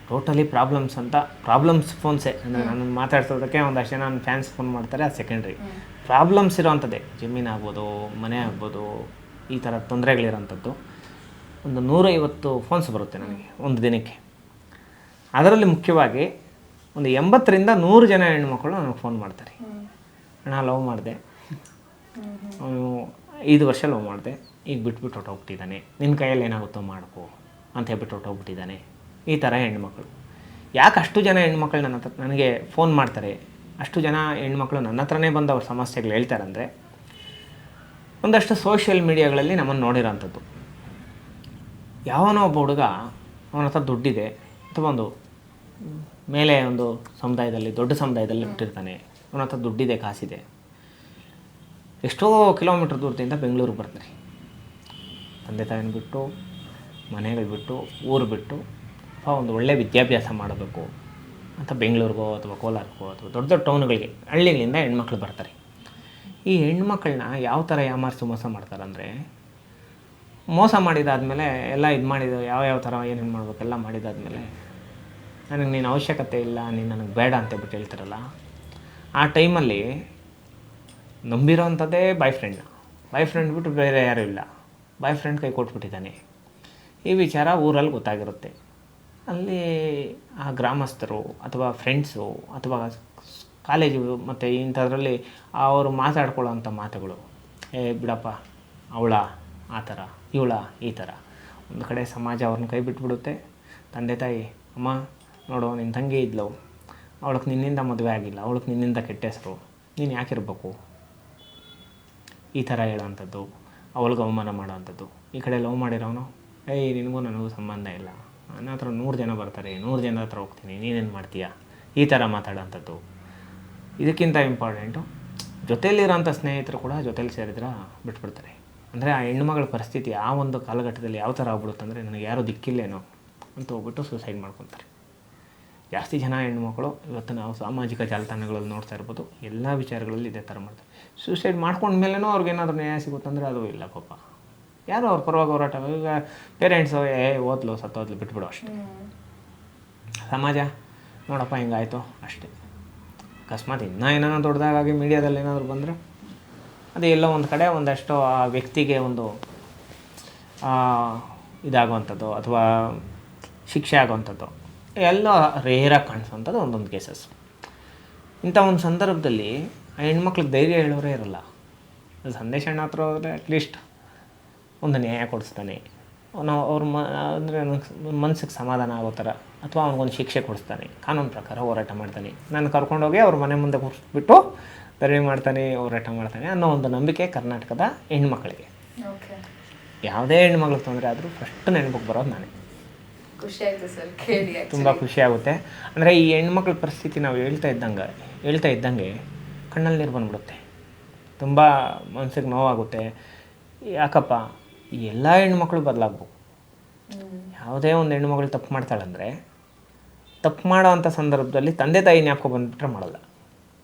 ಟೋಟಲಿ ಪ್ರಾಬ್ಲಮ್ಸ್ ಫೋನ್ಸೇ. ಅಂದರೆ ನಾನು ಮಾತಾಡ್ಸೋದಕ್ಕೆ ಒಂದಷ್ಟು ಜನ ನನ್ನ ಫ್ಯಾನ್ಸ್ ಫೋನ್ ಮಾಡ್ತಾರೆ, ಅದು ಸೆಕೆಂಡ್ರಿ. ಪ್ರಾಬ್ಲಮ್ಸ್ ಇರೋವಂಥದ್ದೇ, ಜಮೀನು ಆಗ್ಬೋದು, ಮನೆ ಆಗ್ಬೋದು, ಈ ಥರ ತೊಂದರೆಗಳಿರೋಂಥದ್ದು ಒಂದು 150 ಫೋನ್ಸ್ ಬರುತ್ತೆ ನನಗೆ ಒಂದು ದಿನಕ್ಕೆ. ಅದರಲ್ಲಿ ಮುಖ್ಯವಾಗಿ ಒಂದು 80ರಿಂದ 100 ಜನ ಹೆಣ್ಮಕ್ಳು ನನಗೆ ಫೋನ್ ಮಾಡ್ತಾರೆ. ನಾನು ಲವ್ ಮಾಡಿದೆ, ಅವನು 5 ವರ್ಷ ಲವ್ ಮಾಡಿದೆ, ಈಗ ಬಿಟ್ಬಿಟ್ಟು ಹೊಟ್ಟೋಗ್ಬಿಟ್ಟಿದ್ದಾನೆ, ನಿನ್ನ ಕೈಯಲ್ಲಿ ಏನಾಗುತ್ತೋ ಮಾಡ್ಕೋ ಅಂತ ಹೇಳ್ಬಿಟ್ಟು ಹೊಟ್ಟೋಗ್ಬಿಟ್ಟಿದ್ದಾನೆ. ಈ ಥರ ಹೆಣ್ಮಕ್ಳು. ಯಾಕೆ ಅಷ್ಟು ಜನ ಹೆಣ್ಮಕ್ಳು ನನಗೆ ಫೋನ್ ಮಾಡ್ತಾರೆ, ಅಷ್ಟು ಜನ ಹೆಣ್ಮಕ್ಳು ನನ್ನ ಹತ್ರನೇ ಬಂದು ಅವ್ರ ಸಮಸ್ಯೆಗಳು ಹೇಳ್ತಾರೆ ಅಂದರೆ, ಒಂದಷ್ಟು ಸೋಷಿಯಲ್ ಮೀಡಿಯಾಗಳಲ್ಲಿ ನಮ್ಮನ್ನು ನೋಡಿರೋಂಥದ್ದು. ಯಾವನೋ ಒಬ್ಬ ಹುಡುಗ, ಅವನ ಹತ್ರ ದುಡ್ಡಿದೆ, ಅಥವಾ ಒಂದು ಮೇಲೆ ಒಂದು ಸಮುದಾಯದಲ್ಲಿ, ದೊಡ್ಡ ಸಮುದಾಯದಲ್ಲಿ ಬಿಟ್ಟಿರ್ತಾನೆ, ಅವನ ಹತ್ರ ದುಡ್ಡಿದೆ, ಕಾಸಿದೆ, ಎಷ್ಟೋ ಕಿಲೋಮೀಟ್ರ್ ದೂರದಿಂದ ಬೆಂಗಳೂರಿಗೆ ಬರ್ತಾರೆ. ತಂದೆ ತಾಯಿನ ಬಿಟ್ಟು, ಮನೆಗಳು ಬಿಟ್ಟು, ಊರು ಬಿಟ್ಟು, ಅಥವಾ ಒಂದು ಒಳ್ಳೆಯ ವಿದ್ಯಾಭ್ಯಾಸ ಮಾಡಬೇಕು ಅಂತ ಬೆಂಗಳೂರಿಗೋ ಅಥವಾ ಕೋಲಾರಕ್ಕೋ ಅಥವಾ ದೊಡ್ಡ ದೊಡ್ಡ ಟೌನ್ಗಳಿಗೆ, ಹಳ್ಳಿಗಳಿಂದ ಹೆಣ್ಮಕ್ಳು ಬರ್ತಾರೆ. ಈ ಹೆಣ್ಮಕ್ಳನ್ನ ಯಾವ ಥರ ಯಾಮಾರಿಸಿ ಮೋಸ ಮಾಡ್ತಾರೆ ಅಂದರೆ, ಮೋಸ ಮಾಡಿದಾದ್ಮೇಲೆ ಎಲ್ಲ ಇದು ಮಾಡಿದ ಯಾವ ಥರ ಏನೇನು ಮಾಡಬೇಕೆಲ್ಲ ಮಾಡಿದಾದ್ಮೇಲೆ, ನನಗೆ ನೀನು ಅವಶ್ಯಕತೆ ಇಲ್ಲ, ನೀನು ನನಗೆ ಬೇಡ ಅಂತೇಳ್ಬಿಟ್ಟು ಹೇಳ್ತಾರಲ್ಲ, ಆ ಟೈಮಲ್ಲಿ ನಂಬಿರೋ ಅಂಥದ್ದೇ ಬಾಯ್ ಫ್ರೆಂಡ್ ಬಿಟ್ಟು ಬೇರೆ ಯಾರೂ ಇಲ್ಲ. ಬಾಯ್ ಫ್ರೆಂಡ್ ಕೈ ಕೊಟ್ಬಿಟ್ಟಿದ್ದಾನೆ. ಈ ವಿಚಾರ ಊರಲ್ಲಿ ಗೊತ್ತಾಗಿರುತ್ತೆ. ಅಲ್ಲಿ ಆ ಗ್ರಾಮಸ್ಥರು ಅಥವಾ ಫ್ರೆಂಡ್ಸು ಅಥವಾ ಕಾಲೇಜು ಮತ್ತು ಇಂಥದ್ರಲ್ಲಿ ಅವರು ಮಾತಾಡ್ಕೊಳ್ಳೋ ಅಂಥ ಮಾತುಗಳು, ಬಿಡಪ್ಪ ಅವಳ ಆ ಥರ, ಇವಳ ಈ ಥರ. ಒಂದು ಕಡೆ ಸಮಾಜ ಅವ್ರನ್ನ ಕೈ ಬಿಟ್ಬಿಡುತ್ತೆ. ತಂದೆ ತಾಯಿ, ಅಮ್ಮ ನೋಡು ನಿನ್ನ ತಂಗಿ ಇದ್ಲು, ಅವಳಿಗೆ ನಿನ್ನಿಂದ ಮದುವೆ ಆಗಿಲ್ಲ, ಅವಳಿಗೆ ನಿನ್ನಿಂದ ಕೆಟ್ಟ ಹೆಸರು, ನೀನು ಯಾಕಿರಬೇಕು, ಈ ಥರ ಹೇಳೋವಂಥದ್ದು, ಅವಳಿಗೆ ಅವಮಾನ ಮಾಡೋವಂಥದ್ದು. ಈ ಕಡೆ ಲವ್ ಮಾಡಿರೋನು, ನಿನಗೂ ನನಗೂ ಸಂಬಂಧ ಇಲ್ಲ, ನನ್ನ ಹತ್ರ 100 ಜನ ಬರ್ತಾರೆ, 100 ಜನ ಹತ್ರ ಹೋಗ್ತೀನಿ, ನೀನೇನು ಮಾಡ್ತೀಯಾ, ಈ ಥರ ಮಾತಾಡೋವಂಥದ್ದು. ಇದಕ್ಕಿಂತ ಇಂಪಾರ್ಟೆಂಟು, ಜೊತೆಯಲ್ಲಿರೋಂಥ ಸ್ನೇಹಿತರು ಕೂಡ ಜೊತೇಲಿ ಸೇರಿದ್ರೆ ಬಿಟ್ಬಿಡ್ತಾರೆ. ಅಂದರೆ ಆ ಹೆಣ್ಮಗಳ ಪರಿಸ್ಥಿತಿ ಆ ಒಂದು ಕಾಲಘಟ್ಟದಲ್ಲಿ ಯಾವ ಥರ ಆಗ್ಬಿಡುತ್ತೆ ಅಂದರೆ, ನನಗೆ ಯಾರೂ ದಿಕ್ಕಿಲ್ಲೇನೋ ಅಂತ ಹೋಗ್ಬಿಟ್ಟು ಸೂಸೈಡ್ ಮಾಡ್ಕೊತಾರೆ. ಜಾಸ್ತಿ ಜನ ಹೆಣ್ಮಕ್ಳು ಇವತ್ತು ನಾವು ಸಾಮಾಜಿಕ ಜಾಲತಾಣಗಳಲ್ಲಿ ನೋಡ್ತಾ ಇರ್ಬೋದು, ಎಲ್ಲ ವಿಚಾರಗಳಲ್ಲಿ ಇದೇ ಥರ ಮಾಡ್ತಾರೆ. ಸೂಸೈಡ್ ಮಾಡ್ಕೊಂಡ್ಮೇಲೇನೋ ಅವ್ರಿಗೇನಾದ್ರೂ ನ್ಯಾಯ ಸಿಗುತ್ತಂದರೆ ಅದು ಇಲ್ಲ ಪಾಪ. ಯಾರೋ ಅವ್ರ ಪರವಾಗಿ ಹೋರಾಟ, ಈಗ ಪೇರೆಂಟ್ಸು ಓದ್ಲು ಸತ್ತೋದ್ಲು ಬಿಟ್ಬಿಡು ಅಷ್ಟೇ. ಸಮಾಜ ನೋಡಪ್ಪ ಹಿಂಗಾಯಿತು ಅಷ್ಟೇ. ಅಕಸ್ಮಾತ್ ಇನ್ನೂ ಏನಾರ ದೊಡ್ಡದಾಗಿ ಮೀಡಿಯಾದಲ್ಲಿ ಏನಾದರೂ ಬಂದರೆ ಅದು ಎಲ್ಲೋ ಒಂದು ಕಡೆ ಒಂದಷ್ಟು ಆ ವ್ಯಕ್ತಿಗೆ ಒಂದು ಇದಾಗುವಂಥದ್ದು ಅಥವಾ ಶಿಕ್ಷೆ ಆಗುವಂಥದ್ದು ಎಲ್ಲ ರೇರಾಗಿ ಕಾಣಿಸೋವಂಥದ್ದು ಒಂದೊಂದು ಕೇಸಸ್. ಇಂಥ ಒಂದು ಸಂದರ್ಭದಲ್ಲಿ ಆ ಹೆಣ್ಮಕ್ಳಿಗೆ ಧೈರ್ಯ ಹೇಳೋರೇ ಇರಲ್ಲ. ಸಂದೇಶ ಅಣ್ಣ ಹತ್ರ ಹೋದರೆ ಅಟ್ಲೀಸ್ಟ್ ಒಂದು ನ್ಯಾಯ ಕೊಡಿಸ್ತಾನೆ, ನಾವು ಅವ್ರ ಅಂದರೆ ಮನಸ್ಸಿಗೆ ಸಮಾಧಾನ ಆಗೋ ಥರ, ಅಥವಾ ಅವ್ನಿಗೊಂದು ಶಿಕ್ಷೆ ಕೊಡಿಸ್ತಾನೆ, ಕಾನೂನು ಪ್ರಕಾರ ಹೋರಾಟ ಮಾಡ್ತಾನೆ, ನಾನು ಕರ್ಕೊಂಡೋಗಿ ಅವ್ರ ಮನೆ ಮುಂದೆ ಕೂರಿಸ್ಬಿಟ್ಟು ಧರಣಿ ಮಾಡ್ತಾನೆ, ಹೋರಾಟ ಮಾಡ್ತಾನೆ ಅನ್ನೋ ಒಂದು ನಂಬಿಕೆ ಕರ್ನಾಟಕದ ಹೆಣ್ಮಕ್ಳಿಗೆ. ಯಾವುದೇ ಹೆಣ್ಮಕ್ಳಿಗೆ ತೊಂದರೆ ಆದರೂ ಫಸ್ಟ್ ನೆನಪಿಗೆ ಬರೋದು ನಾನೇ. ಖುಷಿ ಆಯಿತು ಸರ್ ಕೇಳಿ. ತುಂಬ ಖುಷಿ ಆಗುತ್ತೆ. ಅಂದರೆ ಈ ಹೆಣ್ಮಕ್ಳ ಪರಿಸ್ಥಿತಿ ನಾವು ಹೇಳ್ತಾ ಇದ್ದಂಗೆ ಕಣ್ಣಲ್ಲಿ ನೀರು ಬಂದ್ಬಿಡುತ್ತೆ. ತುಂಬ ಮನಸ್ಸಿಗೆ ನೋವಾಗುತ್ತೆ. ಯಾಕಪ್ಪ ಈ ಎಲ್ಲ ಹೆಣ್ಮಕ್ಳು ಬದಲಾಗ್ಬೇಕು. ಯಾವುದೇ ಒಂದು ಹೆಣ್ಮಗಳು ತಪ್ಪು ಮಾಡ್ತಾಳಂದರೆ, ತಪ್ಪು ಮಾಡೋ ಅಂಥ ಸಂದರ್ಭದಲ್ಲಿ ತಂದೆ ತಾಯಿ ಜ್ಞಾಪಕ ಬಂದುಬಿಟ್ರೆ ಮಾಡಲ್ಲ.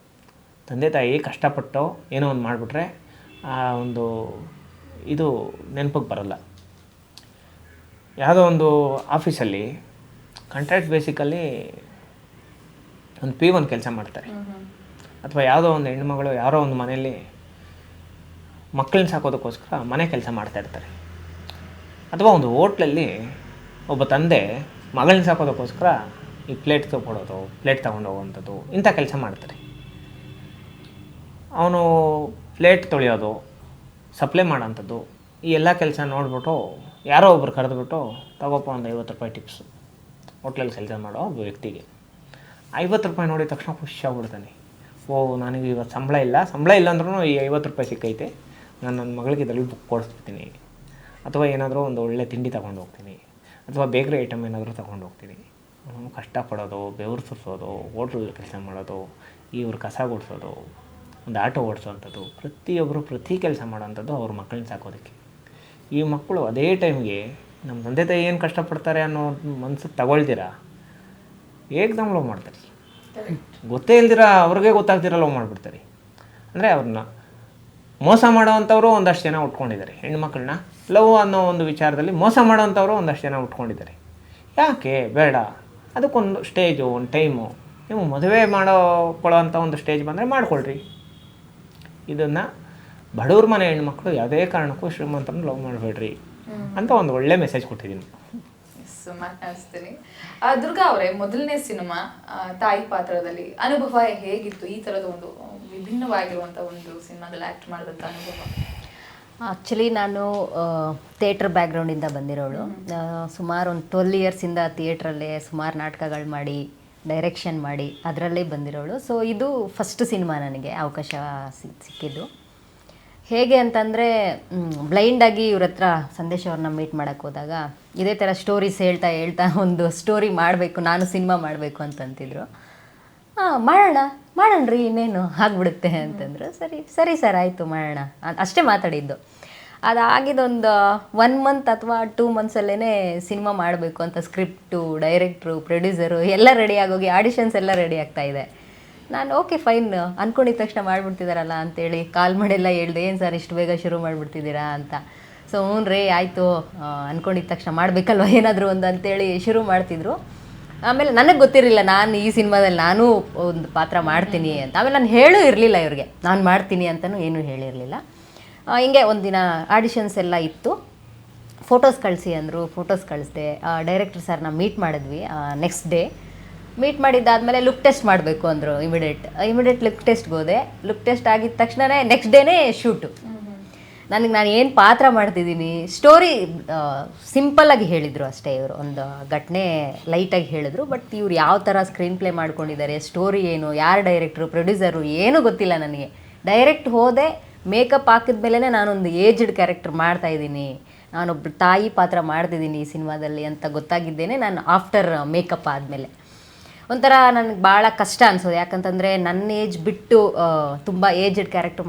ತಂದೆ ತಾಯಿ ಕಷ್ಟಪಟ್ಟು ಏನೋ ಒಂದು ಮಾಡಿಬಿಟ್ರೆ ಆ ಒಂದು ಇದು ನೆನಪಿಗೆ ಬರಲ್ಲ. ಯಾವುದೋ ಒಂದು ಆಫೀಸಲ್ಲಿ ಕಾಂಟ್ರಾಕ್ಟ್ ಬೇಸಿಕಲ್ಲಿ ಒಂದು P1 ಕೆಲಸ ಮಾಡ್ತಾರೆ, ಅಥವಾ ಯಾವುದೋ ಒಂದು ಹೆಣ್ಮಗಳು ಯಾರೋ ಒಂದು ಮನೆಯಲ್ಲಿ ಮಕ್ಕಳನ್ನ ಸಾಕೋದಕ್ಕೋಸ್ಕರ ಮನೆ ಕೆಲಸ ಮಾಡ್ತಾಯಿರ್ತಾರೆ, ಅಥವಾ ಒಂದು ಹೋಟ್ಲಲ್ಲಿ ಒಬ್ಬ ತಂದೆ ಮಗಳನ್ನ ಸಾಕೋದಕ್ಕೋಸ್ಕರ ಈ ಪ್ಲೇಟ್ ತಗೊಂಡು ಹೋಗುವಂಥದ್ದು, ಇಂಥ ಕೆಲಸ ಮಾಡ್ತಾರೆ. ಅವನು ಪ್ಲೇಟ್ ತೊಳೆಯೋದು, ಸಪ್ಲೈ ಮಾಡೋಂಥದ್ದು, ಈ ಎಲ್ಲ ಕೆಲಸ ನೋಡಿಬಿಟ್ಟು ಯಾರೋ ಒಬ್ರು ಕರೆದುಬಿಟ್ಟು ತಗೋಪ್ಪ ಒಂದು 50 ರೂಪಾಯಿ ಟಿಪ್ಸು, ಹೋಟ್ಲಲ್ಲಿ ಕೆಲಸ ಮಾಡೋ ಒಬ್ಬ ವ್ಯಕ್ತಿಗೆ 50 ರೂಪಾಯಿ ನೋಡಿದ ತಕ್ಷಣ ಖುಷಿ ಆಗ್ಬಿಡ್ತಾನೆ. ನನಗೆ ಇವತ್ತು ಸಂಬಳ ಇಲ್ಲ ಅಂದ್ರೂ ಈ 50 ರೂಪಾಯಿ ಸಿಕ್ಕೈತೆ, ನಾನು ನನ್ನ ಮಗಳಿಗೆ ಇದರಲ್ಲಿ ಬುಕ್ ಕೊಡಿಸ್ಬಿಡ್ತೀನಿ, ಅಥವಾ ಏನಾದರೂ ಒಂದು ಒಳ್ಳೆ ತಿಂಡಿ ತೊಗೊಂಡು ಹೋಗ್ತೀನಿ, ಅಥವಾ ಬೇಕ್ರಿ ಐಟಮ್ ಏನಾದರೂ ತೊಗೊಂಡು ಹೋಗ್ತೀನಿ. ಕಷ್ಟಪಡೋದು, ಬೆವರು ಸುರಿಸೋದು, ಹೋಟ್ಲಲ್ಲಿ ಕೆಲಸ ಮಾಡೋದು, ಇವ್ರು ಕಸ ಗುಡಿಸೋದು, ಒಂದು ಆಟೋ ಓಡಿಸೋವಂಥದ್ದು, ಪ್ರತಿಯೊಬ್ಬರು ಪ್ರತಿ ಕೆಲಸ ಮಾಡೋವಂಥದ್ದು ಅವ್ರ ಮಕ್ಕಳನ್ನ ಸಾಕೋದಕ್ಕೆ. ಈ ಮಕ್ಕಳು ಅದೇ ಟೈಮ್ಗೆ ನಮ್ಮ ತಂದೆ ತಾಯಿ ಏನು ಕಷ್ಟಪಡ್ತಾರೆ ಅನ್ನೋ ಮನ್ಸಿಗೆ ತಗೊಳ್ದಿರಾ ಏಕ್ದಮ್ ಲವ್ ಮಾಡ್ತಾರೆ. ಗೊತ್ತೇ ಇಲ್ದಿರ ಅವ್ರಿಗೆ ಗೊತ್ತಾಗ್ದಿರ ಲವ್ ಮಾಡಿಬಿಡ್ತಾರೆ. ಅಂದರೆ ಅವ್ರನ್ನ ಮೋಸ ಮಾಡೋವಂಥವ್ರು ಒಂದಷ್ಟು ಜನ ಉಟ್ಕೊಂಡಿದ್ದಾರೆ. ಹೆಣ್ಮಕ್ಳನ್ನ ಲವ್ ಅನ್ನೋ ಒಂದು ವಿಚಾರದಲ್ಲಿ ಮೋಸ ಮಾಡೋವಂಥವ್ರು ಒಂದಷ್ಟು ಜನ ಉಟ್ಕೊಂಡಿದ್ದಾರೆ. ಯಾಕೆ ಬೇಡ, ಅದಕ್ಕೊಂದು ಸ್ಟೇಜು, ಒಂದು ಟೈಮು, ನೀವು ಮದುವೆ ಮಾಡೋಕೊಳ್ಳೋವಂಥ ಒಂದು ಸ್ಟೇಜ್ ಬಂದರೆ ಮಾಡ್ಕೊಳ್ರಿ. ಇದನ್ನು ಬಡವ್ರ ಮನೆ ಹೆಣ್ಮಕ್ಳು ಯಾವುದೇ ಕಾರಣಕ್ಕೂ ಶ್ರೀಮಂತರನ್ನ ಲವ್ ಮಾಡಬೇಡ್ರಿ ಅಂತ ಒಂದು ಒಳ್ಳೆ ಮೆಸೇಜ್ ಕೊಟ್ಟಿದ್ದೀನಿ. ಅನಿಸ್ತೀನಿ. ದುರ್ಗಾ ಅವರೇ, ಮೊದಲನೇ ಸಿನಿಮಾ ತಾಯಿ ಪಾತ್ರದಲ್ಲಿ ಅನುಭವ ಹೇಗಿತ್ತು? ಈ ಥರದ ಒಂದು ವಿಭಿನ್ನವಾಗಿರುವಂಥ ಒಂದು ಸಿನಿಮಾದಲ್ಲಿ ಆ್ಯಕ್ಟ್ ಮಾಡಿದಂಥ ಅನುಭವ. ಆ್ಯಕ್ಚುಲಿ ನಾನು ಥಿಯೇಟ್ರ್ ಬ್ಯಾಕ್ಗ್ರೌಂಡಿಂದ ಬಂದಿರೋಳು. ಸುಮಾರು ಒಂದು 12 ಇಯರ್ಸಿಂದ ಥಿಯೇಟ್ರಲ್ಲೇ ಸುಮಾರು ನಾಟಕಗಳು ಮಾಡಿ, ಡೈರೆಕ್ಷನ್ ಮಾಡಿ ಅದರಲ್ಲೇ ಬಂದಿರೋಳು. ಸೊ ಇದು ಫಸ್ಟ್ ಸಿನಿಮಾ ನನಗೆ ಅವಕಾಶ ಸಿಕ್ಕಿದ್ದು. ಹೇಗೆ ಅಂತಂದರೆ, ಬ್ಲೈಂಡಾಗಿ ಇವ್ರ ಹತ್ರ ಸಂದೇಶ್ ಅವ್ರನ್ನ ಮೀಟ್ ಮಾಡೋಕ್ಕೆ ಹೋದಾಗ ಇದೇ ಥರ ಸ್ಟೋರೀಸ್ ಹೇಳ್ತಾ ಒಂದು ಸ್ಟೋರಿ ಮಾಡಬೇಕು, ನಾನು ಸಿನಿಮಾ ಮಾಡಬೇಕು ಅಂತಂತಿದ್ರು. ಮಾಡೋಣ್ರಿ ಇನ್ನೇನು ಆಗಿಬಿಡುತ್ತೆ ಅಂತಂದರು. ಸರಿ ಸರ್ ಆಯಿತು ಮಾಡೋಣ ಅಷ್ಟೇ ಮಾತಾಡಿದ್ದು. ಅದಾಗಿದ್ದೊಂದು 1 ಮಂತ್ ಅಥವಾ 2 ಮಂತ್ಸಲ್ಲೇ ಸಿನಿಮಾ ಮಾಡಬೇಕು ಅಂತ ಸ್ಕ್ರಿಪ್ಟು, ಡೈರೆಕ್ಟ್ರು, ಪ್ರೊಡ್ಯೂಸರು ಎಲ್ಲ ರೆಡಿ ಆಗೋಗಿ ಆಡಿಷನ್ಸ್ ಎಲ್ಲ ರೆಡಿ ಆಗ್ತಾಯಿದೆ. ನಾನು ಓಕೆ ಫೈನ್ ಅಂದ್ಕೊಂಡಿದ್ದ ತಕ್ಷಣ ಮಾಡಿಬಿಡ್ತಿದ್ದಾರಲ್ಲ ಅಂತೇಳಿ ಕಾಲ್ ಮಾಡಿಲ್ಲ ಹೇಳ್ದೆ, ಏನು ಸರ್ ಇಷ್ಟು ಬೇಗ ಶುರು ಮಾಡಿಬಿಡ್ತಿದ್ದೀರಾ ಅಂತ. ಸೊ ಹ್ಞೂ ರೀ ಆಯಿತು, ಅಂದ್ಕೊಂಡಿದ್ದ ತಕ್ಷಣ ಮಾಡಬೇಕಲ್ವ ಏನಾದರೂ ಒಂದು ಅಂತೇಳಿ ಶುರು ಮಾಡ್ತಿದ್ರು. ಆಮೇಲೆ ನನಗೆ ಗೊತ್ತಿರಲಿಲ್ಲ ನಾನು ಈ ಸಿನಿಮಾದಲ್ಲಿ ನಾನು ಒಂದು ಪಾತ್ರ ಮಾಡ್ತೀನಿ ಅಂತ. ಆಮೇಲೆ ನಾನು ಹೇಳೂ ಇರಲಿಲ್ಲ ಇವ್ರಿಗೆ ನಾನು ಮಾಡ್ತೀನಿ ಅಂತಲೂ ಏನೂ ಹೇಳಿರಲಿಲ್ಲ. ಹಿಂಗೆ ಒಂದಿನ ಆಡಿಷನ್ಸ್ ಎಲ್ಲ ಇತ್ತು, ಫೋಟೋಸ್ ಕಳಿಸಿ ಅಂದರು, ಫೋಟೋಸ್ ಕಳಿಸ್ದೆ. ಡೈರೆಕ್ಟರ್ ಸರ್ನ ಮೀಟ್ ಮಾಡಿದ್ವಿ ನೆಕ್ಸ್ಟ್ ಡೇ. ಮೀಟ್ ಮಾಡಿದ್ದಾದಮೇಲೆ ಲುಕ್ ಟೆಸ್ಟ್ ಮಾಡಬೇಕು ಅಂದರು. ಇಮಿಡಿಯೇಟ್ ಲುಕ್ ಟೆಸ್ಟ್ಗೆ ಹೋದೆ. ಲುಕ್ ಟೆಸ್ಟ್ ಆಗಿದ ತಕ್ಷಣವೇ ನೆಕ್ಸ್ಟ್ ಡೇನೇ ಶೂಟು. ನಾನು ಏನು ಪಾತ್ರ ಮಾಡ್ತಿದ್ದೀನಿ, ಸ್ಟೋರಿ ಸಿಂಪಲ್ಲಾಗಿ ಹೇಳಿದರು ಅಷ್ಟೇ. ಇವರು ಒಂದು ಘಟನೆ ಲೈಟಾಗಿ ಹೇಳಿದ್ರು, ಬಟ್ ಇವ್ರು ಯಾವ ಥರ ಸ್ಕ್ರೀನ್ ಪ್ಲೇ ಮಾಡ್ಕೊಂಡಿದ್ದಾರೆ, ಸ್ಟೋರಿ ಏನು, ಯಾರು ಡೈರೆಕ್ಟ್ರು, ಪ್ರೊಡ್ಯೂಸರು ಏನೂ ಗೊತ್ತಿಲ್ಲ ನನಗೆ. ಡೈರೆಕ್ಟ್ ಹೋದೆ, ಮೇಕಪ್ ಹಾಕಿದ ಮೇಲೇ ನಾನೊಂದು ಏಜ್ಡ್ ಕ್ಯಾರೆಕ್ಟರ್ ಮಾಡ್ತಾಯಿದ್ದೀನಿ, ನಾನೊಬ್ಬ ತಾಯಿ ಪಾತ್ರ ಮಾಡ್ತಿದ್ದೀನಿ ಈ ಸಿನಿಮಾದಲ್ಲಿ ಅಂತ ಗೊತ್ತಾಗಿದ್ದೇನೆ ನಾನು ಆಫ್ಟರ್ ಮೇಕಪ್ ಆದಮೇಲೆ. ಒಂಥರ ನನಗೆ ಭಾಳ ಕಷ್ಟ ಅನಿಸೋದು. ಯಾಕಂತಂದರೆ ನನ್ನ ಏಜ್ ಬಿಟ್ಟು ತುಂಬ ಏಜ್ಡ್ ಕ್ಯಾರೆಕ್ಟರ್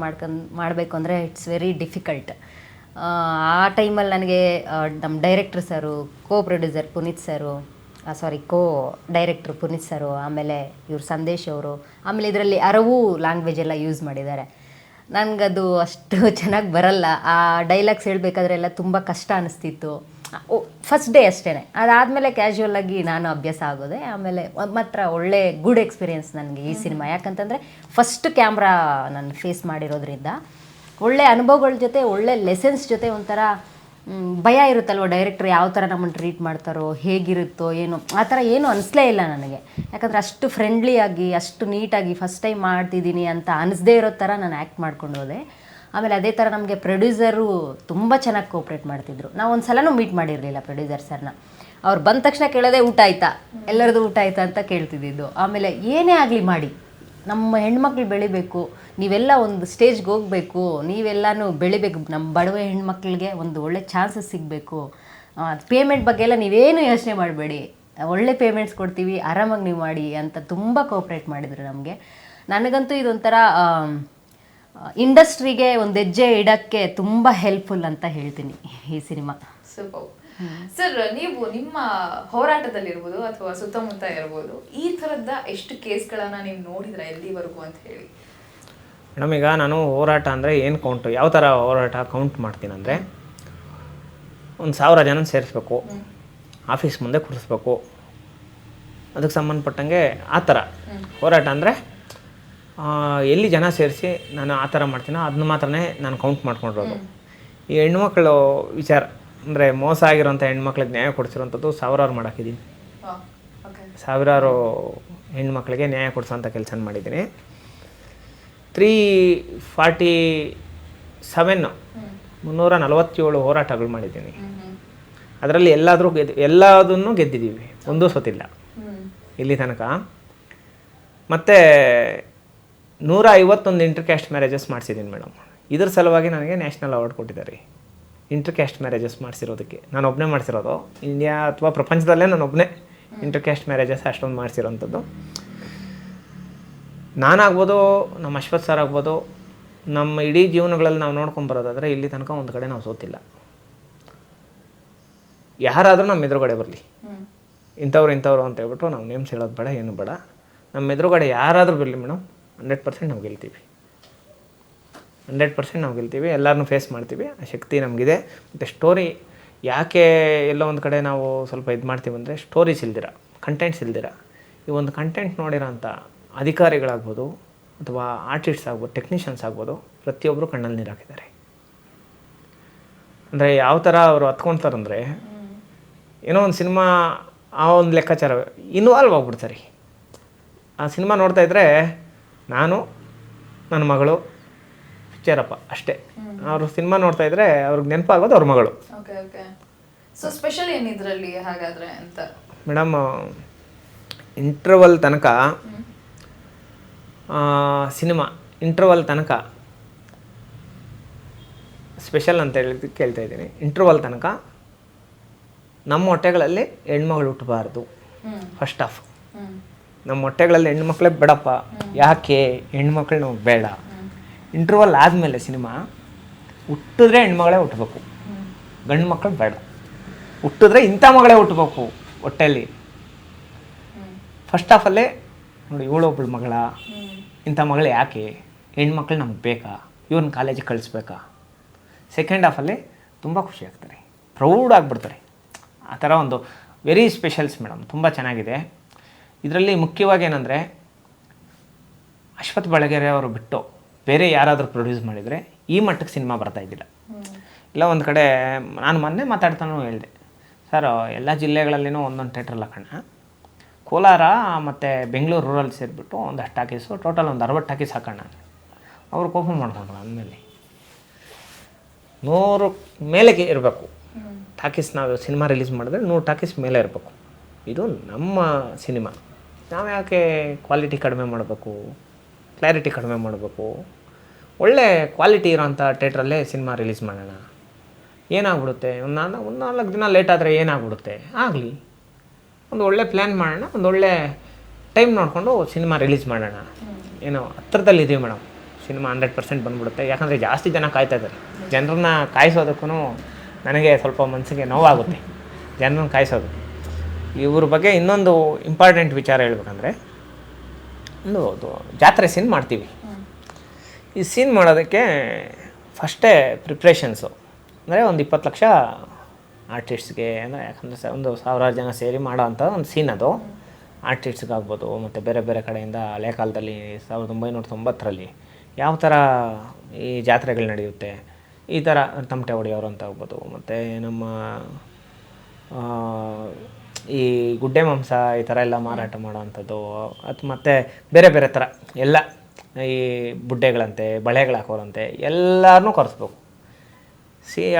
ಮಾಡಬೇಕು ಅಂದರೆ ಇಟ್ಸ್ ವೆರಿ ಡಿಫಿಕಲ್ಟ್. ಆ ಟೈಮಲ್ಲಿ ನನಗೆ ನಮ್ಮ ಡೈರೆಕ್ಟ್ರ್ ಸರು, ಪ್ರೊಡ್ಯೂಸರ್ ಪುನೀತ್ ಸರು, ಕೋ ಡೈರೆಕ್ಟ್ರು ಪುನೀತ್ ಸರು, ಆಮೇಲೆ ಇವ್ರು ಸಂದೇಶ್ ಅವರು, ಆಮೇಲೆ ಇದರಲ್ಲಿ ಅರವು ಲ್ಯಾಂಗ್ವೇಜ್ ಎಲ್ಲ ಯೂಸ್ ಮಾಡಿದ್ದಾರೆ. ನನಗದು ಅಷ್ಟು ಚೆನ್ನಾಗಿ ಬರಲ್ಲ. ಆ ಡೈಲಾಗ್ಸ್ ಹೇಳಬೇಕಾದ್ರೆ ಎಲ್ಲ ತುಂಬ ಕಷ್ಟ ಅನ್ನಿಸ್ತಿತ್ತು. ಫಸ್ಟ್ ಡೇ ಅಷ್ಟೇ. ಅದಾದಮೇಲೆ ಕ್ಯಾಶುವಲಾಗಿ ನಾನು ಅಭ್ಯಾಸ ಆಗೋದೆ. ಆಮೇಲೆ ಮಾತ್ರ ಒಳ್ಳೆ ಗುಡ್ ಎಕ್ಸ್ಪೀರಿಯೆನ್ಸ್ ನನಗೆ ಈ ಸಿನಿಮಾ. ಯಾಕಂತಂದರೆ ಫಸ್ಟ್ ಕ್ಯಾಮ್ರಾ ನಾನು ಫೇಸ್ ಮಾಡಿರೋದ್ರಿಂದ ಒಳ್ಳೆ ಅನುಭವಗಳ ಜೊತೆ, ಒಳ್ಳೆ ಲೆಸನ್ಸ್ ಜೊತೆ ಒಂಥರ ಭಯ ಇರುತ್ತಲ್ವ, ಡೈರೆಕ್ಟ್ರ್ ಯಾವ ಥರ ನಮ್ಮನ್ನು ಟ್ರೀಟ್ ಮಾಡ್ತಾರೋ, ಹೇಗಿರುತ್ತೋ ಏನೋ, ಆ ಥರ ಏನೂ ಅನಿಸ್ಲೇ ಇಲ್ಲ ನನಗೆ. ಯಾಕಂದರೆ ಅಷ್ಟು ಫ್ರೆಂಡ್ಲಿಯಾಗಿ, ಅಷ್ಟು ನೀಟಾಗಿ ಫಸ್ಟ್ ಟೈಮ್ ಮಾಡ್ತಿದ್ದೀನಿ ಅಂತ ಅನಿಸ್ದೇ ಇರೋ ಥರ ನಾನು ಆ್ಯಕ್ಟ್ ಮಾಡ್ಕೊಂಡು ಹೋದೆ. ಆಮೇಲೆ ಅದೇ ಥರ ನಮಗೆ ಪ್ರೊಡ್ಯೂಸರು ತುಂಬ ಚೆನ್ನಾಗಿ ಕೋಪ್ರೇಟ್ ಮಾಡ್ತಿದ್ರು. ನಾವು ಒಂದು ಸಲನೂ ಮೀಟ್ ಮಾಡಿರಲಿಲ್ಲ ಪ್ರೊಡ್ಯೂಸರ್ ಸರ್ನ. ಅವ್ರು ಬಂದ ತಕ್ಷಣ ಕೇಳೋದೇ ಊಟ ಆಯಿತಾ, ಎಲ್ಲರದು ಊಟ ಆಯಿತಾ ಅಂತ ಕೇಳ್ತಿದ್ದಿದ್ದು. ಆಮೇಲೆ ಏನೇ ಆಗಲಿ ಮಾಡಿ, ನಮ್ಮ ಹೆಣ್ಮಕ್ಳು ಬೆಳಿಬೇಕು, ನೀವೆಲ್ಲ ಒಂದು ಸ್ಟೇಜ್ಗೆ ಹೋಗಬೇಕು, ನೀವೆಲ್ಲನೂ ಬೆಳಿಬೇಕು, ನಮ್ಮ ಬಡವ ಹೆಣ್ಮಕ್ಳಿಗೆ ಒಂದು ಒಳ್ಳೆ ಚಾನ್ಸಸ್ ಸಿಗಬೇಕು, ಪೇಮೆಂಟ್ ಬಗ್ಗೆ ಎಲ್ಲ ನೀವೇನು ಯೋಚನೆ ಮಾಡಬೇಡಿ, ಒಳ್ಳೆ ಪೇಮೆಂಟ್ಸ್ ಕೊಡ್ತೀವಿ, ಆರಾಮಾಗಿ ನೀವು ಮಾಡಿ ಅಂತ ತುಂಬ ಕೋಪ್ರೇಟ್ ಮಾಡಿದರು ನಮಗೆ. ನನಗಂತೂ ಇದೊಂಥರ ಇಂಡಸ್ಟ್ರಿಗೆ ಒಂದು ಹೆಜ್ಜೆ ಇಡೋಕ್ಕೆ ತುಂಬ ಹೆಲ್ಪ್ಫುಲ್ ಅಂತ ಹೇಳ್ತೀನಿ ಈ ಸಿನಿಮಾ. Super sir. ನೀವು ನಿಮ್ಮ ಹೋರಾಟದಲ್ಲಿರ್ಬೋದು ಅಥವಾ ಸುತ್ತಮುತ್ತ ಇರ್ಬೋದು, ಈ ಥರದ ಎಷ್ಟು ಕೇಸ್ಗಳನ್ನ ನೀವು ನೋಡಿದ್ರೆ ಎಲ್ಲಿವರೆಗೂ ಅಂತ ಹೇಳಿ? ಮೇಡಮ್, ಈಗ ನಾನು ಹೋರಾಟ ಅಂದರೆ ಏನು ಕೌಂಟು, ಯಾವ ಥರ ಹೋರಾಟ ಕೌಂಟ್ ಮಾಡ್ತೀನಿ ಅಂದರೆ, 1,000 ಜನ ಸೇರಿಸ್ಬೇಕು, ಆಫೀಸ್ ಮುಂದೆ ಕೂರಿಸ್ಬೇಕು, ಅದಕ್ಕೆ ಸಂಬಂಧಪಟ್ಟಂಗೆ ಆ ಥರ ಹೋರಾಟ ಅಂದರೆ ಎಲ್ಲಿ ಜನ ಸೇರಿಸಿ ನಾನು ಆ ಥರ ಮಾಡ್ತೀನೋ ಅದನ್ನ ಮಾತ್ರನೇ ನಾನು ಕೌಂಟ್ ಮಾಡ್ಕೊಂಡಿರೋದು. ಈ ಹೆಣ್ಮಕ್ಳು ವಿಚಾರ ಅಂದರೆ ಮೋಸ ಆಗಿರೋಂಥ ಹೆಣ್ಮಕ್ಳಿಗೆ ನ್ಯಾಯ ಕೊಡಿಸಿರೋಂಥದ್ದು ಸಾವಿರಾರು ಮಾಡಾಕಿದ್ದೀನಿ. ಸಾವಿರಾರು ಹೆಣ್ಮಕ್ಳಿಗೆ ನ್ಯಾಯ ಕೊಡಿಸೋಂಥ ಕೆಲಸ ಮಾಡಿದ್ದೀನಿ. 347 ಹೋರಾಟಗಳು ಮಾಡಿದ್ದೀನಿ. ಅದರಲ್ಲಿ ಎಲ್ಲದನ್ನು ಗೆದ್ದಿದ್ದೀವಿ, ಒಂದೂ ಸೋತಿಲ್ಲ ಇಲ್ಲಿ ತನಕ. ಮತ್ತು 151 ಇಂಟರ್ಕ್ಯಾಸ್ಟ್ ಮ್ಯಾರೇಜಸ್ ಮಾಡಿಸಿದ್ದೀನಿ ಮೇಡಮ್. ಇದ್ರ ಸಲುವಾಗಿ ನನಗೆ ನ್ಯಾಷನಲ್ ಅವಾರ್ಡ್ ಕೊಟ್ಟಿದ್ದಾರೆ ಇಂಟರ್ಕ್ಯಾಸ್ಟ್ ಮ್ಯಾರೇಜಸ್ ಮಾಡಿಸಿರೋದಕ್ಕೆ. ನಾನು ಒಬ್ಬನೇ ಮಾಡಿಸಿರೋದು ಇಂಡಿಯಾ ಅಥವಾ ಪ್ರಪಂಚದಲ್ಲೇ ನಾನು ಒಬ್ಬನೇ ಇಂಟರ್ಕ್ಯಾಸ್ಟ್ ಮ್ಯಾರೇಜಸ್ ಅಷ್ಟೊಂದು ಮಾಡಿಸಿರೋಂಥದ್ದು. ನಾನಾಗ್ಬೋದು, ನಮ್ಮ ಅಶ್ವಥ್ ಸರ್ ಆಗ್ಬೋದು, ನಮ್ಮ ಇಡೀ ಜೀವನಗಳಲ್ಲಿ ನಾವು ನೋಡ್ಕೊಂಬರೋದಾದರೆ ಇಲ್ಲಿ ತನಕ ಒಂದು ಕಡೆ ನಾವು ಸೋತಿಲ್ಲ. ಯಾರಾದರೂ ನಮ್ಮ ಎದುರುಗಡೆ ಬರಲಿ, ಇಂಥವ್ರು ಅಂತ ಹೇಳ್ಬಿಟ್ಟು ನಾವು ನೇಮ್ಸ್ ಹೇಳೋದು ಬೇಡ, ಏನು ಬೇಡ, ನಮ್ಮ ಎದುರುಗಡೆ ಯಾರಾದರೂ ಬರಲಿ ಮೇಡಮ್, 100% ನಾವು ಗೆಲ್ತೀವಿ. 100% ನಾವು ಗೆಲ್ತೀವಿ, ಎಲ್ಲರನ್ನೂ ಫೇಸ್ ಮಾಡ್ತೀವಿ. ಆ ಶಕ್ತಿ ನಮಗಿದೆ. ಮತ್ತು ಸ್ಟೋರಿ ಯಾಕೆ ಎಲ್ಲೋ ಒಂದು ಕಡೆ ನಾವು ಸ್ವಲ್ಪ ಇದು ಮಾಡ್ತೀವಿ ಅಂದರೆ, ಸ್ಟೋರೀಸ್ ಇಲ್ದಿರ, ಕಂಟೆಂಟ್ಸ್ ಇಲ್ದಿರ, ಈ ಒಂದು ಕಂಟೆಂಟ್ ನೋಡಿರೋ ಅಂಥ ಅಧಿಕಾರಿಗಳಾಗ್ಬೋದು ಅಥವಾ ಆರ್ಟಿಸ್ಟ್ಸ್ ಆಗ್ಬೋದು, ಟೆಕ್ನಿಷಿಯನ್ಸ್ ಆಗ್ಬೋದು, ಪ್ರತಿಯೊಬ್ಬರು ಕಣ್ಣಲ್ಲಿ ನೀರು ಹಾಕಿದ್ದಾರೆ. ಅಂದರೆ ಯಾವ ಥರ ಅವರು ಹತ್ಕೊಳ್ತಾರಂದರೆ, ಏನೋ ಒಂದು ಸಿನಿಮಾ ಆ ಒಂದು ಲೆಕ್ಕಾಚಾರ ಇನ್ವಾಲ್ವ್ ಆಗ್ಬಿಡ್ತಾರೆ. ಆ ಸಿನಿಮಾ ನೋಡ್ತಾಯಿದ್ರೆ ನಾನು, ನನ್ನ ಮಗಳು, ಪಿಕ್ಚರಪ್ಪ ಅಷ್ಟೇ. ಅವರು ಸಿನಿಮಾ ನೋಡ್ತಾಯಿದ್ರೆ ಅವ್ರಿಗೆ ನೆನಪಾಗೋದು ಅವ್ರ ಮಗಳು. ಸೊ ಸ್ಪೆಷಲ್ ಏನಿದ್ರಲ್ಲಿ ಹಾಗಾದರೆ ಅಂತ ಮೇಡಮ್, ಇಂಟರ್ವಲ್ ತನಕ ಸಿನಿಮಾ ಇಂಟರ್ವಲ್ ತನಕ ಸ್ಪೆಷಲ್ ಅಂತ ಹೇಳಿ ಕೇಳ್ತಾ ಇದ್ದೀನಿ. ಇಂಟರ್ವಲ್ ತನಕ ನಮ್ಮ ಹೊಟ್ಟೆಗಳಲ್ಲಿ ಹೆಣ್ಮಗಳು ಹುಟ್ಟಬಾರ್ದು. ಫಸ್ಟ್ ಆಫ್ ನಮ್ಮ ಹೊಟ್ಟೆಗಳಲ್ಲಿ ಹೆಣ್ಮಕ್ಳೇ ಬೇಡಪ್ಪ. ಯಾಕೆ ಹೆಣ್ಮಕ್ಳು ನಮಗೆ ಬೇಡ. ಇಂಟರ್ವಲ್ ಆದಮೇಲೆ ಸಿನಿಮಾ ಹುಟ್ಟಿದ್ರೆ ಹೆಣ್ಮಗಳೇ ಹುಟ್ಟಬೇಕು, ಗಂಡು ಮಕ್ಕಳು ಬೇಡ. ಹುಟ್ಟಿದ್ರೆ ಇಂಥ ಮಗಳೇ ಹುಟ್ಟಬೇಕು ಹೊಟ್ಟೆಯಲ್ಲಿ. ಫಸ್ಟ್ ಹಾಫಲ್ಲೇ ನೋಡಿ, ಇವಳೊಬ್ಬಳು ಮಗಳ, ಇಂಥ ಮಗಳು ಯಾಕೆ, ಹೆಣ್ಮಕ್ಳು ನಮ್ಗೆ ಬೇಕಾ, ಇವ್ರನ್ನ ಕಾಲೇಜಿಗೆ ಕಳಿಸ್ಬೇಕಾ. ಸೆಕೆಂಡ್ ಹಾಫಲ್ಲಿ ತುಂಬ ಖುಷಿ ಆಗ್ತಾರೆ, ಪ್ರೌಡ್ ಆಗಿಬಿಡ್ತಾರೆ. ಆ ಥರ ಒಂದು ವೆರಿ ಸ್ಪೆಷಲ್ಸ್ ಮೇಡಮ್, ತುಂಬ ಚೆನ್ನಾಗಿದೆ. ಇದರಲ್ಲಿ ಮುಖ್ಯವಾಗಿ ಏನಂದರೆ ಅಶ್ವಥ್ ಬೆಳಗೆರೆ ಅವರು ಬಿಟ್ಟು ಬೇರೆ ಯಾರಾದರೂ ಪ್ರೊಡ್ಯೂಸ್ ಮಾಡಿದರೆ ಈ ಮಟ್ಟಕ್ಕೆ ಸಿನಿಮಾ ಬರ್ತಾಯಿದ್ದಿಲ್ಲ. ಇಲ್ಲ ಒಂದು ಕಡೆ ನಾನು ಮೊನ್ನೆ ಮಾತಾಡ್ತಾನೂ ಹೇಳಿದೆ, ಸರ್ ಎಲ್ಲ ಜಿಲ್ಲೆಗಳಲ್ಲಿನೂ ಒಂದೊಂದು ಥಿಯೇಟ್ರಲ್ಲ ಕಣ, ಕೋಲಾರ ಮತ್ತು ಬೆಂಗಳೂರು ರೂರಲ್ ಸೇರಿಬಿಟ್ಟು ಒಂದಷ್ಟು ಟಾಕೀಸು ಟೋಟಲ್ ಒಂದು 60 ಟಾಕೀಸ್ ಹಾಕೋಣ. ಅವರು ಕೋಪ ಮಾಡ್ಕೊಂಡ್ರು ಅಂದಮೇಲೆ 100 ಮೇಲೆ ಇರಬೇಕು ಟಾಕೀಸ್. ನಾವು ಸಿನಿಮಾ ರಿಲೀಸ್ ಮಾಡಿದ್ರೆ 100 ಟಾಕೀಸ್ ಮೇಲೆ ಇರಬೇಕು. ಇದು ನಮ್ಮ ಸಿನಿಮಾ, ನಾವು ಯಾಕೆ ಕ್ವಾಲಿಟಿ ಕಡಿಮೆ ಮಾಡಬೇಕು, ಕ್ಲಾರಿಟಿ ಕಡಿಮೆ ಮಾಡಬೇಕು? ಒಳ್ಳೆ ಕ್ವಾಲಿಟಿ ಇರೋಂಥ ಥಿಯೇಟ್ರಲ್ಲೇ ಸಿನಿಮಾ ರಿಲೀಸ್ ಮಾಡೋಣ. ಏನಾಗ್ಬಿಡುತ್ತೆ, ಒಂದು 4 ದಿನ ಲೇಟ್ ಆದರೆ ಏನಾಗ್ಬಿಡುತ್ತೆ? ಆಗಲಿ, ಒಂದು ಒಳ್ಳೆ ಪ್ಲ್ಯಾನ್ ಮಾಡೋಣ, ಒಂದು ಒಳ್ಳೆ ಟೈಮ್ ನೋಡಿಕೊಂಡು ಸಿನಿಮಾ ರಿಲೀಸ್ ಮಾಡೋಣ. ಏನೋ ಹತ್ರದಲ್ಲಿದ್ದೀವಿ ಮೇಡಮ್, ಸಿನಿಮಾ 100% ಬಂದ್ಬಿಡುತ್ತೆ. ಯಾಕಂದರೆ ಜಾಸ್ತಿ ಜನ ಕಾಯ್ತಾ ಇದ್ದಾರೆ. ಜನರನ್ನ ಕಾಯಿಸೋದಕ್ಕೂ ನನಗೆ ಸ್ವಲ್ಪ ಮನಸ್ಸಿಗೆ ನೋವಾಗುತ್ತೆ, ಜನರನ್ನ ಕಾಯಿಸೋದು. ಇವ್ರ ಬಗ್ಗೆ ಇನ್ನೊಂದು ಇಂಪಾರ್ಟೆಂಟ್ ವಿಚಾರ ಹೇಳ್ಬೇಕಂದ್ರೆ, ಒಂದು ಜಾತ್ರೆ ಸೀನ್ ಮಾಡ್ತೀವಿ. ಈ ಸೀನ್ ಮಾಡೋದಕ್ಕೆ ಫಸ್ಟೇ ಪ್ರಿಪ್ರೇಷನ್ಸು, ಅಂದರೆ ಒಂದು 20 ಲಕ್ಷ ಆರ್ಟಿಸ್ಟ್ಗೆ, ಅಂದರೆ ಯಾಕಂದರೆ ಒಂದು 1000 ಜನ ಸೇರಿ ಮಾಡೋ ಅಂಥ ಒಂದು ಸೀನ್ ಅದು. ಆರ್ಟಿಸ್ಟ್ಗಾಗ್ಬೋದು ಮತ್ತು ಬೇರೆ ಬೇರೆ ಕಡೆಯಿಂದ ಹಳೆ ಕಾಲದಲ್ಲಿ 1990ರಲ್ಲಿ ಯಾವ ಥರ ಈ ಜಾತ್ರೆಗಳು ನಡೆಯುತ್ತೆ, ಈ ಥರ ತಮಟೆ ಹೊಡೆಯೋರು ಅಂತ ಆಗ್ಬೋದು, ಮತ್ತು ನಮ್ಮ ಈ ಗುಡ್ಡೆ ಮಾಂಸ ಈ ಥರ ಎಲ್ಲ ಮಾರಾಟ ಮಾಡೋವಂಥದ್ದು, ಅದು ಮತ್ತು ಬೇರೆ ಬೇರೆ ಥರ ಎಲ್ಲ ಈ ಬುಡ್ಡೆಗಳಂತೆ ಬಳೆಗಳು ಹಾಕೋರಂತೆ ಎಲ್ಲರನ್ನೂ ಕರೆಸ್ಬೇಕು.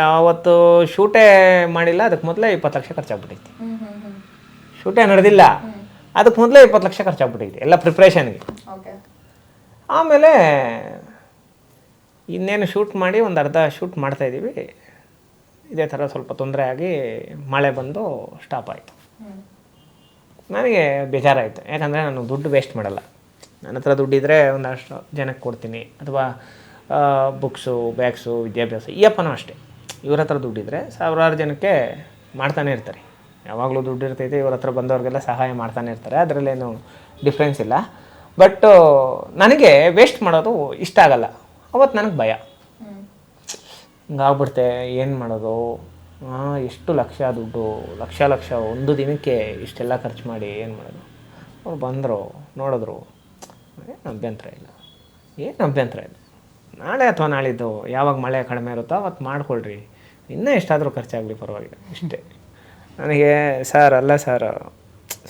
ಆವತ್ತು ಶೂಟೇ ಮಾಡಿಲ್ಲ, ಅದಕ್ಕೆ ಮೊದಲೇ 20 ಲಕ್ಷ ಖರ್ಚಾಗ್ಬಿಟ್ಟೈತಿ. ಶೂಟೇ ನಡೆದಿಲ್ಲ, ಅದಕ್ಕೆ ಮೊದಲೇ 20 ಲಕ್ಷ ಖರ್ಚಾಗ್ಬಿಟ್ಟೈತಿ ಎಲ್ಲ ಪ್ರಿಪ್ರೇಷನ್ಗೆ. ಆಮೇಲೆ ಇನ್ನೇನು ಶೂಟ್ ಮಾಡಿ ಒಂದು ಅರ್ಧ ಶೂಟ್ ಮಾಡ್ತಾಯಿದ್ದೀವಿ, ಇದೇ ಥರ ಸ್ವಲ್ಪ ತೊಂದರೆ ಆಗಿ ಮಳೆ ಬಂದು ಸ್ಟಾಪ್ ಆಯಿತು. ನನಗೆ ಬೇಜಾರಾಯಿತು, ಯಾಕಂದರೆ ನಾನು ದುಡ್ಡು ವೇಸ್ಟ್ ಮಾಡಲ್ಲ. ನನ್ನ ಹತ್ರ ದುಡ್ಡಿದ್ದರೆ ಒಂದಷ್ಟು ಜನಕ್ಕೆ ಕೊಡ್ತೀನಿ, ಅಥವಾ ಬುಕ್ಸು ಬ್ಯಾಗ್ಸು ವಿದ್ಯಾಭ್ಯಾಸ ಈ ಅಪ್ಪನೂ ಅಷ್ಟೇ. ಇವ್ರ ಹತ್ರ ದುಡ್ಡಿದ್ರೆ 1000 ಜನಕ್ಕೆ ಮಾಡ್ತಾನೆ ಇರ್ತಾರೆ, ಯಾವಾಗಲೂ ದುಡ್ಡು ಇರ್ತೈತೆ, ಇವ್ರ ಹತ್ರ ಬಂದವ್ರಿಗೆಲ್ಲ ಸಹಾಯ ಮಾಡ್ತಾನೆ ಇರ್ತಾರೆ, ಅದರಲ್ಲೇನು ಡಿಫ್ರೆನ್ಸ್ ಇಲ್ಲ. ಬಟ್ ನನಗೆ ವೇಸ್ಟ್ ಮಾಡೋದು ಇಷ್ಟ ಆಗಲ್ಲ. ಅವತ್ತು ನನಗೆ ಭಯ ಹಿಂಗಾಗ್ಬಿಡ್ತೆ, ಏನು ಮಾಡೋದು, ಎಷ್ಟು ಲಕ್ಷ ದುಡ್ಡು, ಲಕ್ಷ ಒಂದು ದಿನಕ್ಕೆ ಇಷ್ಟೆಲ್ಲ ಖರ್ಚು ಮಾಡಿ ಏನು ಮಾಡೋದು? ಅವ್ರು ಬಂದರು, ನೋಡಿದ್ರು, ಏನು ಅಭ್ಯಂತರ ಇಲ್ಲ. ನಾಳೆ ಅಥವಾ ನಾಳಿದ್ದು ಯಾವಾಗ ಮಳೆ ಕಡಿಮೆ ಇರುತ್ತೋ ಅವತ್ತು ಮಾಡ್ಕೊಳ್ರಿ, ಇನ್ನೂ ಎಷ್ಟಾದರೂ ಖರ್ಚಾಗಲಿ ಪರವಾಗಿಲ್ಲ ಇಷ್ಟೇ. ನನಗೆ ಸರ್ ಅಲ್ಲ ಸರ್,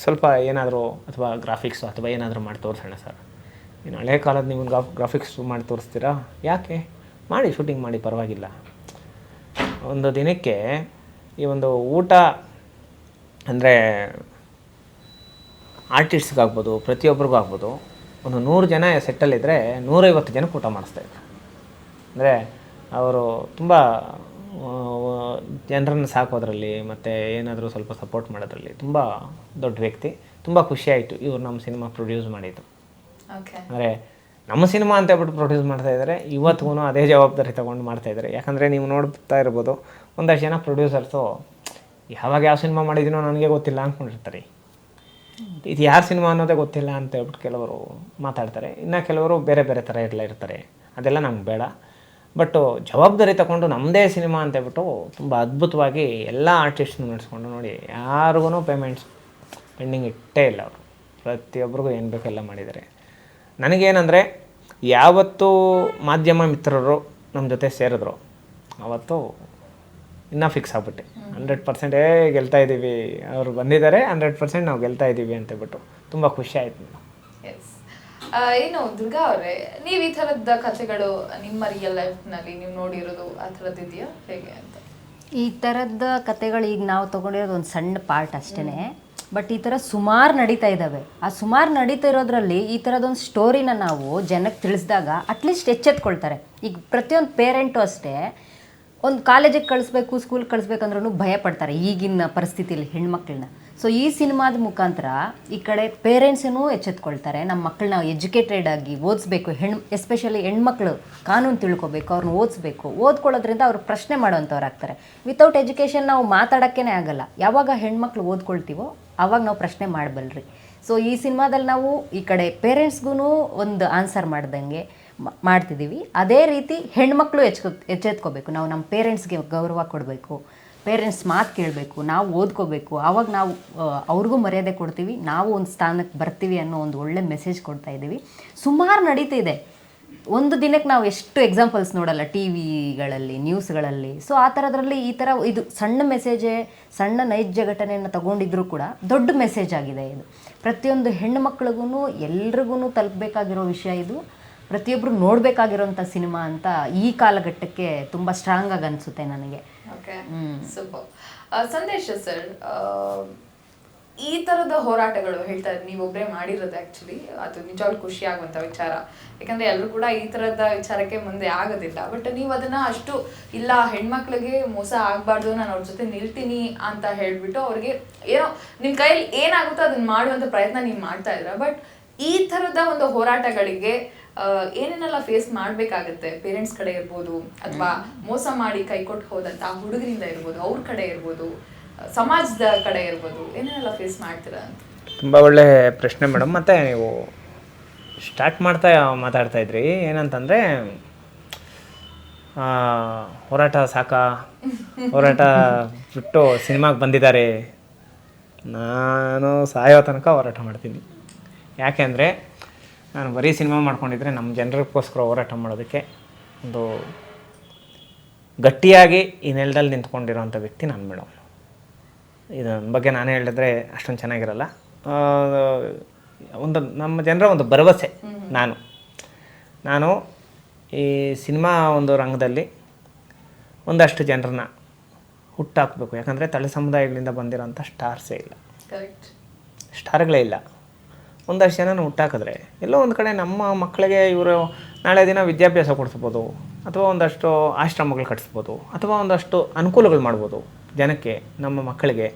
ಸ್ವಲ್ಪ ಏನಾದರೂ ಅಥವಾ ಗ್ರಾಫಿಕ್ಸು ಅಥವಾ ಏನಾದರೂ ಮಾಡಿ ತೋರಿಸೋಣ ಸರ್. ಇನ್ನು ಹಳೆ ಕಾಲದ ನೀವು ಗ್ರಾಫಿಕ್ಸ್ ಮಾಡಿ ತೋರಿಸ್ತೀರಾ? ಯಾಕೆ ಮಾಡಿ, ಶೂಟಿಂಗ್ ಮಾಡಿ, ಪರವಾಗಿಲ್ಲ. ಒಂದು ದಿನಕ್ಕೆ ಈ ಒಂದು ಊಟ ಅಂದರೆ ಆರ್ಟಿಸ್ಟ್ಗಾಗ್ಬೋದು, ಪ್ರತಿಯೊಬ್ಬರಿಗೂ ಆಗ್ಬೋದು, ಒಂದು 100 ಜನ ಸೆಟ್ಟಲ್ಲಿದ್ದರೆ 150 ಜನಕ್ಕೆ ಊಟ ಮಾಡಿಸ್ತಾಯಿದ್ರು. ಅಂದರೆ ಅವರು ತುಂಬ ಜನರನ್ನು ಸಾಕೋದ್ರಲ್ಲಿ ಮತ್ತು ಏನಾದರೂ ಸ್ವಲ್ಪ ಸಪೋರ್ಟ್ ಮಾಡೋದ್ರಲ್ಲಿ ತುಂಬ ದೊಡ್ಡ ವ್ಯಕ್ತಿ. ತುಂಬ ಖುಷಿಯಾಯಿತು ಇವ್ರು ನಮ್ಮ ಸಿನಿಮಾ ಪ್ರೊಡ್ಯೂಸ್ ಮಾಡಿದ್ದು. ಅಂದರೆ ನಮ್ಮ ಸಿನಿಮಾ ಅಂತ ಹೇಳ್ಬಿಟ್ಟು ಪ್ರೊಡ್ಯೂಸ್ ಮಾಡ್ತಾಯಿದ್ದಾರೆ, ಇವತ್ತಿಗೂ ಅದೇ ಜವಾಬ್ದಾರಿ ತೊಗೊಂಡು ಮಾಡ್ತಾಯಿದ್ದಾರೆ. ಯಾಕಂದರೆ ನೀವು ನೋಡ್ತಾ ಇರ್ಬೋದು, ಒಂದಷ್ಟು ಜನ ಪ್ರೊಡ್ಯೂಸರ್ಸು ಯಾವಾಗ ಯಾವ ಸಿನಿಮಾ ಮಾಡಿದ್ದೀನೋ ನನಗೆ ಗೊತ್ತಿಲ್ಲ ಅಂದ್ಕೊಂಡಿರ್ತಾರೆ, ಇದು ಯಾರು ಸಿನಿಮಾ ಅನ್ನೋದೇ ಗೊತ್ತಿಲ್ಲ ಅಂತ ಹೇಳ್ಬಿಟ್ಟು ಕೆಲವರು ಮಾತಾಡ್ತಾರೆ. ಇನ್ನು ಕೆಲವರು ಬೇರೆ ಬೇರೆ ಥರ ಇರ್ತಾರೆ, ಅದೆಲ್ಲ ನಮ್ಗೆ ಬೇಡ. ಬಟ್ಟು ಜವಾಬ್ದಾರಿ ತಗೊಂಡು ನಮ್ಮದೇ ಸಿನಿಮಾ ಅಂತ ಹೇಳ್ಬಿಟ್ಟು ತುಂಬ ಅದ್ಭುತವಾಗಿ ಎಲ್ಲ ಆರ್ಟಿಸ್ಟ್ನ ನಡೆಸ್ಕೊಂಡು ನೋಡಿ, ಯಾರಿಗೂ ಪೇಮೆಂಟ್ಸ್ ಪೆಂಡಿಂಗ್ ಇಟ್ಟೇ ಇಲ್ಲ. ಅವರು ಪ್ರತಿಯೊಬ್ಬರಿಗೂ ಏನು ಬೇಕೆಲ್ಲ ಮಾಡಿದ್ದಾರೆ. ನನಗೇನೆಂದರೆ, ಯಾವತ್ತೂ ಮಾಧ್ಯಮ ಮಿತ್ರರು ನಮ್ಮ ಜೊತೆ ಸೇರಿದ್ರು ಅವತ್ತು ಇನ್ನೂ ಫಿಕ್ಸ್ ಆಗ್ಬಿಟ್ಟೆ, 100% ಗೆಲ್ತಾ ಇದ್ದೀವಿ, ಅವರು ಬಂದಿದ್ದಾರೆ, 100% ನಾವು ಗೆಲ್ತಾ ಇದ್ದೀವಿ ಅಂತೇಳ್ಬಿಟ್ಟು ತುಂಬ ಖುಷಿ ಆಯಿತು. ಏನು ದುರ್ಗಾ ಅವರೇ, ನೀವು ಈ ಥರದ ಕಥೆಗಳು ನಿಮ್ಮ ರಿಯಲ್ ಲೈಫ್ನಲ್ಲಿ ನೀವು ನೋಡಿರೋದು ಆ ಥರದ್ದು ಇದೆಯಾ, ಹೇಗೆ ಅಂತ? ಈ ಥರದ ಕಥೆಗಳು ಈಗ ನಾವು ತೊಗೊಂಡಿರೋದು ಒಂದು ಸಣ್ಣ ಪಾರ್ಟ್ ಅಷ್ಟೇ. ಬಟ್ ಈ ಥರ ಸುಮಾರು ನಡೀತಾ ಇದ್ದಾವೆ. ಆ ಸುಮಾರು ನಡೀತಾ ಇರೋದ್ರಲ್ಲಿ ಈ ಥರದೊಂದು ಸ್ಟೋರಿನ ನಾವು ಜನಕ್ಕೆ ತಿಳಿಸಿದಾಗ ಅಟ್ಲೀಸ್ಟ್ ಎಚ್ಚೆತ್ಕೊಳ್ತಾರೆ. ಈಗ ಪ್ರತಿಯೊಂದು ಪೇರೆಂಟು ಅಷ್ಟೇ, ಒಂದು ಕಾಲೇಜಿಗೆ ಕಳಿಸ್ಬೇಕು, ಸ್ಕೂಲ್ಗೆ ಕಳಿಸ್ಬೇಕಂದ್ರೂ ಭಯ ಪಡ್ತಾರೆ ಈಗಿನ ಪರಿಸ್ಥಿತಿಯಲ್ಲಿ ಹೆಣ್ಮಕ್ಳನ್ನ. ಸೊ ಈ ಸಿನಿಮಾದ ಮುಖಾಂತರ ಈ ಕಡೆ ಪೇರೆಂಟ್ಸೂ ಎಚ್ಚೆತ್ಕೊಳ್ತಾರೆ, ನಮ್ಮ ಮಕ್ಕಳನ್ನ ಎಜುಕೇಟೆಡ್ ಆಗಿ ಓದಿಸ್ಬೇಕು, ಎಸ್ಪೆಷಲಿ ಹೆಣ್ಮಕ್ಳು ಕಾನೂನು ತಿಳ್ಕೊಬೇಕು, ಅವ್ರನ್ನ ಓದಿಸ್ಬೇಕು. ಓದ್ಕೊಳ್ಳೋದ್ರಿಂದ ಅವ್ರು ಪ್ರಶ್ನೆ ಮಾಡೋವಂಥವ್ರು ಆಗ್ತಾರೆ. ವಿತೌಟ್ ಎಜುಕೇಷನ್ ನಾವು ಮಾತಾಡೋಕ್ಕೇ ಆಗಲ್ಲ. ಯಾವಾಗ ಹೆಣ್ಮಕ್ಳು ಓದ್ಕೊಳ್ತೀವೋ ಆವಾಗ ನಾವು ಪ್ರಶ್ನೆ ಮಾಡಬಲ್ರಿ. ಸೊ ಈ ಸಿನಿಮಾದಲ್ಲಿ ನಾವು ಈ ಕಡೆ ಪೇರೆಂಟ್ಸ್ಗೂ ಒಂದು ಆನ್ಸರ್ ಮಾಡ್ದಂಗೆ ಮಾಡ್ತಿದ್ದೀವಿ. ಅದೇ ರೀತಿ ಹೆಣ್ಮಕ್ಳು ಎಚ್ಚೆತ್ಕೋಬೇಕು, ನಾವು ನಮ್ಮ ಪೇರೆಂಟ್ಸ್ಗೆ ಗೌರವ ಕೊಡಬೇಕು, ಪೇರೆಂಟ್ಸ್ ಮಾತು ಕೇಳಬೇಕು, ನಾವು ಓದ್ಕೋಬೇಕು, ಆವಾಗ ನಾವು ಅವ್ರಿಗೂ ಮರ್ಯಾದೆ ಕೊಡ್ತೀವಿ, ನಾವು ಒಂದು ಸ್ಥಾನಕ್ಕೆ ಬರ್ತೀವಿ ಅನ್ನೋ ಒಂದು ಒಳ್ಳೆ ಮೆಸೇಜ್ ಕೊಡ್ತಾ ಇದ್ದೀವಿ. ಸುಮಾರು ನಡೀತಿದೆ. ಒಂದು ದಿನಕ್ಕೆ ನಾವು ಎಷ್ಟು ಎಕ್ಸಾಂಪಲ್ಸ್ ನೋಡಲ್ಲ ಟಿ ವಿಗಳಲ್ಲಿ, ನ್ಯೂಸ್ಗಳಲ್ಲಿ. ಸೊ ಆ ಥರದ್ರಲ್ಲಿ ಈ ಥರ ಇದು ಸಣ್ಣ ಮೆಸೇಜೇ, ಸಣ್ಣ ನೈಜ ಘಟನೆಯನ್ನು ತಗೊಂಡಿದ್ರು ಕೂಡ ದೊಡ್ಡ ಮೆಸೇಜ್ ಆಗಿದೆ ಇದು. ಪ್ರತಿಯೊಂದು ಹೆಣ್ಣು ಮಕ್ಳಿಗೂ ಎಲ್ರಿಗೂ ತಲುಪಬೇಕಾಗಿರೋ ವಿಷಯ ಇದು. ಪ್ರತಿಯೊಬ್ಬರು ನೋಡಬೇಕಾಗಿರೋಂಥ ಸಿನಿಮಾ ಅಂತ ಈ ಕಾಲಘಟ್ಟಕ್ಕೆ ತುಂಬ ಸ್ಟ್ರಾಂಗ್ ಆಗಿ ಅನಿಸುತ್ತೆ ನನಗೆ. Okay, super. ಸಂದೇಶ ಸರ್, ಈ ತರದ ಹೋರಾಟಗಳು ಹೇಳ್ತಾ ಇದ್ದಾರೆ, ನೀವೊಬ್ಬರೇ ಮಾಡಿರೋದು ಆ್ಯಕ್ಚುಲಿ ಅದು ನಿಜವಾಗ್ಲೂ ಖುಷಿ ಆಗುವಂಥ ವಿಚಾರ. ಯಾಕಂದರೆ ಎಲ್ಲರೂ ಕೂಡ ಈ ಥರದ ವಿಚಾರಕ್ಕೆ ಮುಂದೆ ಆಗೋದಿಲ್ಲ. ಬಟ್ ನೀವು ಅದನ್ನು ಅಷ್ಟು ಇಲ್ಲ, ಹೆಣ್ಮಕ್ಳಿಗೆ ಮೋಸ ಆಗಬಾರ್ದು, ನಾನು ಅವ್ರ ಜೊತೆ ನಿಲ್ತೀನಿ ಅಂತ ಹೇಳಿಬಿಟ್ಟು ಅವ್ರಿಗೆ ಏನೋ ನಿಮ್ಮ ಕೈಯಲ್ಲಿ ಏನಾಗುತ್ತೋ ಅದನ್ನು ಮಾಡುವಂಥ ಪ್ರಯತ್ನ ನೀವು ಮಾಡ್ತಾ ಇದ್ದೀರಾ. ಬಟ್ ಈ ಥರದ ಒಂದು ಹೋರಾಟಗಳಿಗೆ ಏನೇನೆಲ್ಲ ಫೇಸ್ ಮಾಡಬೇಕಾಗುತ್ತೆ? ಪೇರೆಂಟ್ಸ್ ಕಡೆ ಇರ್ಬೋದು, ಅಥವಾ ಮೋಸ ಮಾಡಿ ಕೈ ಕೊಟ್ಟು ಹೋದಂಥ ಹುಡುಗರಿಂದ ಇರ್ಬೋದು, ಅವ್ರ ಕಡೆ ಇರ್ಬೋದು, ಸಮಾಜದ ಕಡೆ ಇರ್ಬೋದು, ಏನೇನೆಲ್ಲ ಫೇಸ್ ಮಾಡ್ತೀರಾ ಅಂತ. ತುಂಬ ಒಳ್ಳೆ ಪ್ರಶ್ನೆ ಮೇಡಮ್. ಮತ್ತು ನೀವು ಸ್ಟಾರ್ಟ್ ಮಾತಾಡ್ತಾ ಇದ್ರಿ ಏನಂತಂದರೆ ಹೋರಾಟ ಸಾಕಾ, ಹೋರಾಟ ಬಿಟ್ಟು ಸಿನಿಮಾಗೆ ಬಂದಿದ್ದಾರೆ. ನಾನು ಸಾಯೋ ತನಕ ಹೋರಾಟ ಮಾಡ್ತೀನಿ. ಯಾಕೆ ಅಂದರೆ ನಾನು ಬರೀ ಸಿನಿಮಾ ಮಾಡ್ಕೊಂಡಿದ್ರೆ ನಮ್ಮ ಜನರಿಗೋಸ್ಕರ ಹೋರಾಟ ಮಾಡೋದಕ್ಕೆ ಒಂದು ಗಟ್ಟಿಯಾಗಿ ಈ ನೆಲದಲ್ಲಿ ನಿಂತ್ಕೊಂಡಿರೋಂಥ ವ್ಯಕ್ತಿ ನಾನು ಮೇಡಮ್. ಇದರ ಬಗ್ಗೆ ನಾನು ಹೇಳಿದ್ರೆ ಅಷ್ಟೊಂದು ಚೆನ್ನಾಗಿರಲ್ಲ. ಒಂದು ನಮ್ಮ ಜನರ ಒಂದು ಭರವಸೆ ನಾನು ಈ ಸಿನಿಮಾ ಒಂದು ರಂಗದಲ್ಲಿ ಒಂದಷ್ಟು ಜನರನ್ನ ಹುಟ್ಟಾಕಬೇಕು. ಯಾಕಂದರೆ ತಲೆ ಸಮುದಾಯಗಳಿಂದ ಬಂದಿರೋಂಥ ಸ್ಟಾರ್ಸೇ ಇಲ್ಲ, ಸ್ಟಾರ್ಗಳೇ ಇಲ್ಲ. ಒಂದಷ್ಟು ಜನನ ಹುಟ್ಟಾಕಿದ್ರೆ ಎಲ್ಲೋ ಒಂದು ಕಡೆ ನಮ್ಮ ಮಕ್ಕಳಿಗೆ ಇವರು ನಾಳೆ ದಿನ ವಿದ್ಯಾಭ್ಯಾಸ ಕೊಡಿಸ್ಬೋದು, ಅಥವಾ ಒಂದಷ್ಟು ಆಶ್ರಮಗಳು ಕಟ್ಟಿಸ್ಬೋದು, ಅಥವಾ ಒಂದಷ್ಟು ಅನುಕೂಲಗಳು ಮಾಡ್ಬೋದು ಜನಕ್ಕೆ, ನಮ್ಮ ಮಕ್ಕಳಿಗೆ.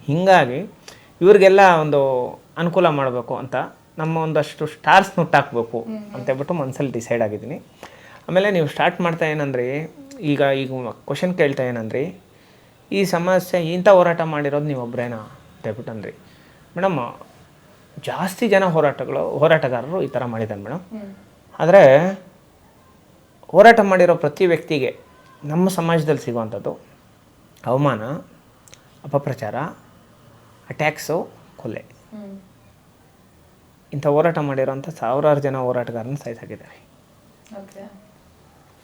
ಹೀಗಾಗಿ ಇವ್ರಿಗೆಲ್ಲ ಒಂದು ಅನುಕೂಲ ಮಾಡಬೇಕು ಅಂತ ನಮ್ಮ ಒಂದಷ್ಟು ಸ್ಟಾರ್ಸ್ ಹುಟ್ಟಾಕಬೇಕು ಅಂತೇಳ್ಬಿಟ್ಟು ಮನಸ್ಸಲ್ಲಿ ಡಿಸೈಡ್ ಆಗಿದ್ದೀನಿ. ಆಮೇಲೆ ನೀವು ಸ್ಟಾರ್ಟ್ ಮಾಡ್ತಾ ಏನಂದ್ರಿ, ಈಗ ಕ್ವಶನ್ ಕೇಳ್ತಾ ಏನಂದ್ರಿ, ಈ ಸಮಸ್ಯೆ ಇಂಥ ಹೋರಾಟ ಮಾಡಿರೋದು ನೀವು ಒಬ್ಬರೇನಾ ಅಂತೇಳ್ಬಿಟ್ಟು ಅಂದ್ರಿ. ಮೇಡಮ್, ಜಾಸ್ತಿ ಜನ ಹೋರಾಟಗಾರರು ಈ ಥರ ಮಾಡಿದ್ದಾರೆ ಮೇಡಮ್. ಆದರೆ ಹೋರಾಟ ಮಾಡಿರೋ ಪ್ರತಿ ವ್ಯಕ್ತಿಗೆ ನಮ್ಮ ಸಮಾಜದಲ್ಲಿ ಸಿಗುವಂಥದ್ದು ಅವಮಾನ, ಅಪಪ್ರಚಾರ, ಅಟ್ಯಾಕ್ಸು, ಕೊಲೆ. ಇಂಥ ಹೋರಾಟ ಮಾಡಿರೋಂಥ ಸಾವಿರಾರು ಜನ ಹೋರಾಟಗಾರನ ಸಾಯಿಸಾಕಿದ್ದಾರೆ.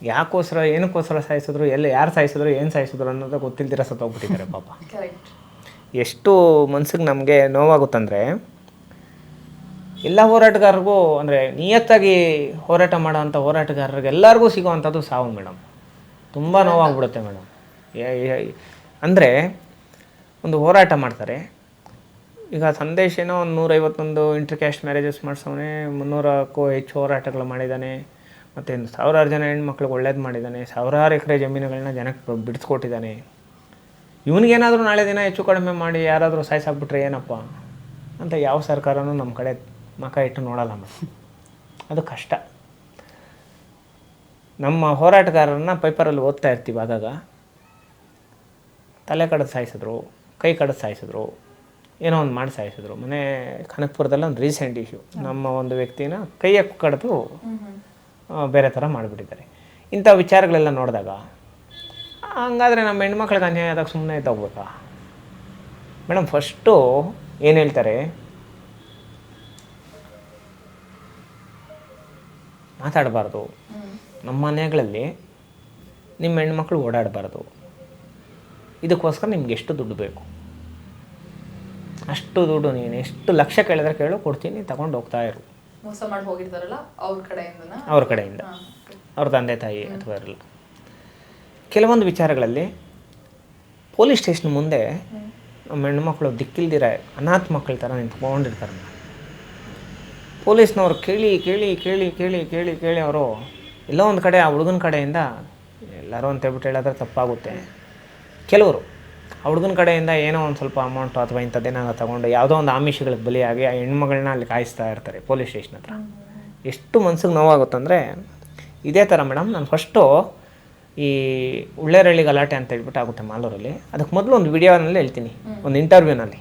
ಯಾಕೋಸ್ಕರ, ಏನಕ್ಕೋಸ್ಕರ ಸಾಯಿಸಿದ್ರು, ಯಾರು ಸಾಯಿಸಿದ್ರು, ಏನು ಸಾಯಿಸಿದ್ರು ಅನ್ನೋದು ಗೊತ್ತಿಲ್ದಿರ ಸತ್ತೋಗ್ಬಿಟ್ಟಿದ್ದಾರೆ ಪಾಪ. ಎಷ್ಟು ಮನ್ಸಿಗೆ ನಮಗೆ ನೋವಾಗುತ್ತಂದರೆ, ಎಲ್ಲ ಹೋರಾಟಗಾರರಿಗೂ ಅಂದರೆ ನಿಯತ್ತಾಗಿ ಹೋರಾಟ ಮಾಡೋವಂಥ ಹೋರಾಟಗಾರರಿಗೆ ಎಲ್ಲರಿಗೂ ಸಿಗೋವಂಥದ್ದು ಸಾವು ಮೇಡಮ್. ತುಂಬ ನೋವಾಗ್ಬಿಡುತ್ತೆ ಮೇಡಮ್. ಅಂದರೆ ಒಂದು ಹೋರಾಟ ಮಾಡ್ತಾರೆ. ಈಗ ಸಂದೇಶ್ ಏನೋ ಒಂದು 151 ಇಂಟರ್ ಕ್ಯಾಸ್ಟ್ ಮ್ಯಾರೇಜಸ್ ಮಾಡಿಸೋನೆ, 300ಕ್ಕೂ ಹೆಚ್ಚು ಹೋರಾಟಗಳು ಮಾಡಿದ್ದಾನೆ, ಮತ್ತು ಸಾವಿರಾರು ಜನ ಹೆಣ್ಮಕ್ಳಿಗೆ ಒಳ್ಳೇದು ಮಾಡಿದ್ದಾನೆ, ಸಾವಿರಾರು ಎಕರೆ ಜಮೀನುಗಳನ್ನ ಜನಕ್ಕೆ ಬಿಡಿಸ್ಕೊಟ್ಟಿದ್ದಾನೆ. ಇವನಿಗೇನಾದರೂ ನಾಳೆ ದಿನ ಹೆಚ್ಚು ಕಡಿಮೆ ಮಾಡಿ ಯಾರಾದರೂ ಸಾಯಿಸಾಕ್ಬಿಟ್ರೆ ಏನಪ್ಪ ಅಂತ ಯಾವ ಸರ್ಕಾರನೂ ನಮ್ಮ ಕಡೆ ಮಕ ಇಟ್ಟು ನೋಡಲ್ಲ ಮೇಡಮ್. ಅದು ಕಷ್ಟ. ನಮ್ಮ ಹೋರಾಟಗಾರರನ್ನ ಪೇಪರಲ್ಲಿ ಓದ್ತಾ ಇರ್ತೀವಿ, ಆಗಾಗ ತಲೆ ಕಡಿದು ಸಾಯಿಸಿದ್ರು, ಕೈ ಕಡಿದು ಸಾಯಿಸಿದ್ರು, ಏನೋ ಒಂದು ಮಾಡಿ ಸಾಯಿಸಿದ್ರು. ಮೊನ್ನೆ ಕನಕಪುರದಲ್ಲಿ ಒಂದು ರೀಸೆಂಟ್ ಇಶ್ಯೂ, ನಮ್ಮ ಒಂದು ವ್ಯಕ್ತಿನ ಕೈಯ ಕಡಿದು ಬೇರೆ ಥರ ಮಾಡಿಬಿಟ್ಟಿದ್ದಾರೆ. ಇಂಥ ವಿಚಾರಗಳೆಲ್ಲ ನೋಡಿದಾಗ ಹಂಗಾದರೆ ನಮ್ಮ ಹೆಣ್ಮಕ್ಳಿಗೆ ಅನ್ಯಾಯ ಆದಾಗ ಸುಮ್ಮನೆ ಇದ್ದೋಗ್ಬೇಕಾ ಮೇಡಮ್? ಫಸ್ಟು ಏನು ಹೇಳ್ತಾರೆ, ಮಾತಾಡಬಾರ್ದು, ನಮ್ಮ ಮನೆಗಳಲ್ಲಿ ನಿಮ್ಮ ಹೆಣ್ಮಕ್ಳು ಓಡಾಡಬಾರ್ದು, ಇದಕ್ಕೋಸ್ಕರ ನಿಮ್ಗೆ ಎಷ್ಟು ದುಡ್ಡು ಬೇಕು, ಅಷ್ಟು ದುಡ್ಡು ನೀನು ಎಷ್ಟು ಲಕ್ಷ ಕೇಳಿದ್ರೆ ಕೇಳು, ಕೊಡ್ತೀನಿ, ತಗೊಂಡು ಹೋಗ್ತಾ ಇರು. ಮೋಸ ಮಾಡಿ ಹೋಗಿರ್ತಾರಲ್ಲ ಅವ್ರ ಕಡೆಯಿಂದ ಅವ್ರ ತಂದೆ ತಾಯಿ ಅಥವಾ ಇರಲ್ಲ. ಕೆಲವೊಂದು ವಿಚಾರಗಳಲ್ಲಿ ಪೊಲೀಸ್ ಸ್ಟೇಷನ್ ಮುಂದೆ ನಮ್ಮ ಹೆಣ್ಮಕ್ಳು ದಿಕ್ಕಿಲ್ದಿರ ಅನಾಥ ಮಕ್ಕಳ ಥರ ನಿಂತ್ಕೊಂಡಿರ್ತಾರೆ. ಪೊಲೀಸ್ನವ್ರು ಕೇಳಿ ಕೇಳಿ ಕೇಳಿ ಕೇಳಿ ಕೇಳಿ ಕೇಳಿ ಅವರು ಎಲ್ಲೋ ಒಂದು ಕಡೆ ಆ ಹುಡುಗನ ಕಡೆಯಿಂದ, ಎಲ್ಲರೂ ಅಂತೇಳ್ಬಿಟ್ಟು ಹೇಳಿದ್ರೆ ತಪ್ಪಾಗುತ್ತೆ, ಕೆಲವರು ಆ ಹುಡುಗನ ಕಡೆಯಿಂದ ಏನೋ ಒಂದು ಸ್ವಲ್ಪ ಅಮೌಂಟು ಅಥವಾ ಇಂಥದ್ದೇನಾಗ ತೊಗೊಂಡು ಯಾವುದೋ ಒಂದು ಆಮಿಷಗಳಿಗೆ ಬಲಿಯಾಗಿ ಆ ಹೆಣ್ಮಗಳನ್ನ ಅಲ್ಲಿ ಕಾಯಿಸ್ತಾ ಇರ್ತಾರೆ ಪೊಲೀಸ್ ಸ್ಟೇಷನ್ ಹತ್ರ. ಎಷ್ಟು ಮನ್ಸಿಗೆ ನೋವಾಗುತ್ತಂದರೆ ಇದೇ ಥರ ಮೇಡಮ್. ನಾನು ಫಸ್ಟು ಈ ಉಳ್ಳೇರಳ್ಳಿ ಗಲಾಟೆ ಅಂತ ಹೇಳ್ಬಿಟ್ಟು ಆಗುತ್ತೆ ಮಾಲೂರಲ್ಲಿ. ಅದಕ್ಕೆ ಮೊದಲು ಒಂದು ವಿಡಿಯೋನಲ್ಲಿ ಹೇಳ್ತೀನಿ, ಒಂದು ಇಂಟರ್ವ್ಯೂನಲ್ಲಿ,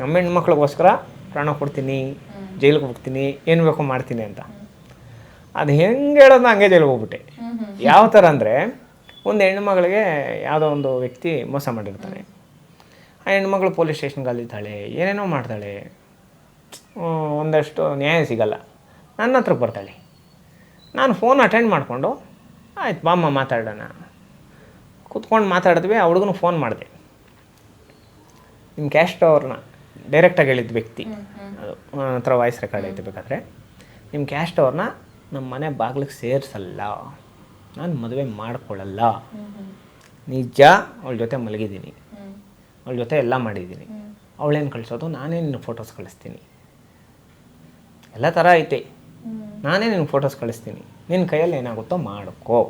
ನಮ್ಮ ಹೆಣ್ಮಕ್ಳಿಗೋಸ್ಕರ ಪ್ರಾಣ ಕೊಡ್ತೀನಿ, ಜೈಲಿಗೆ ಹೋಗ್ತೀನಿ, ಏನು ಬೇಕೋ ಮಾಡ್ತೀನಿ ಅಂತ. ಅದು ಹೆಂಗೆ ಹೇಳೋದು ಹಂಗೆ ಜೈಲಿಗೆ ಹೋಗ್ಬಿಟ್ಟೆ. ಯಾವ ಥರ ಅಂದರೆ ಒಂದು ಹೆಣ್ಣುಮಗಳಿಗೆ ಯಾವುದೋ ಒಂದು ವ್ಯಕ್ತಿ ಮೋಸ ಮಾಡಿರ್ತಾನೆ. ಆ ಹೆಣ್ಮಗಳು ಪೊಲೀಸ್ ಸ್ಟೇಷನ್ಗೆ ಅಲ್ಲಿದ್ದಾಳೆ, ಏನೇನೋ ಮಾಡ್ತಾಳೆ, ಒಂದಷ್ಟು ನ್ಯಾಯ ಸಿಗಲ್ಲ. ನನ್ನ ಹತ್ರಕ್ಕೆ ಬರ್ತಾಳೆ. ನಾನು ಫೋನ್ ಅಟೆಂಡ್ ಮಾಡಿಕೊಂಡು ಆಯ್ತು ಬಾಮ್ಮ ಮಾತಾಡೋಣ ಕೂತ್ಕೊಂಡು ಮಾತಾಡಿದ್ವಿ. ಆ ಹುಡುಗನು ಫೋನ್ ಮಾಡಿದೆ. ನಿಮ್ಮ ಕ್ಯಾಸ್ಟ್ ಅವ್ರನ್ನ ಡೈರೆಕ್ಟಾಗಿ ಹೇಳಿದ ವ್ಯಕ್ತಿ, ಅದು ನನ್ನ ಹತ್ರ ವಾಯ್ಸ್ ರೆಕಾರ್ಡ್ ಐತೆ. ಬೇಕಾದರೆ ನಿಮ್ಮ ಕ್ಯಾಸ್ಟ್ ಅವ್ರನ್ನ ನಮ್ಮ ಮನೆ ಬಾಗಿಲಿಗೆ ಸೇರಿಸಲ್ಲ, ನಾನು ಮದುವೆ ಮಾಡ್ಕೊಳ್ಳಲ್ಲ. ನಿಜ, ಅವಳ ಜೊತೆ ಮಲಗಿದ್ದೀನಿ, ಅವಳ ಜೊತೆ ಎಲ್ಲ ಮಾಡಿದ್ದೀನಿ. ಅವಳೇನು ಕಳಿಸೋದು, ನಾನೇ ನಿನ್ನ ಫೋಟೋಸ್ ಕಳಿಸ್ತೀನಿ, ಎಲ್ಲ ಥರ ಐತೆ, ನಾನೇ ನಿನ್ನ ಫೋಟೋಸ್ ಕಳಿಸ್ತೀನಿ, ನಿನ್ನ ಕೈಯಲ್ಲಿ ಏನಾಗುತ್ತೋ ಮಾಡ್ಕೋ,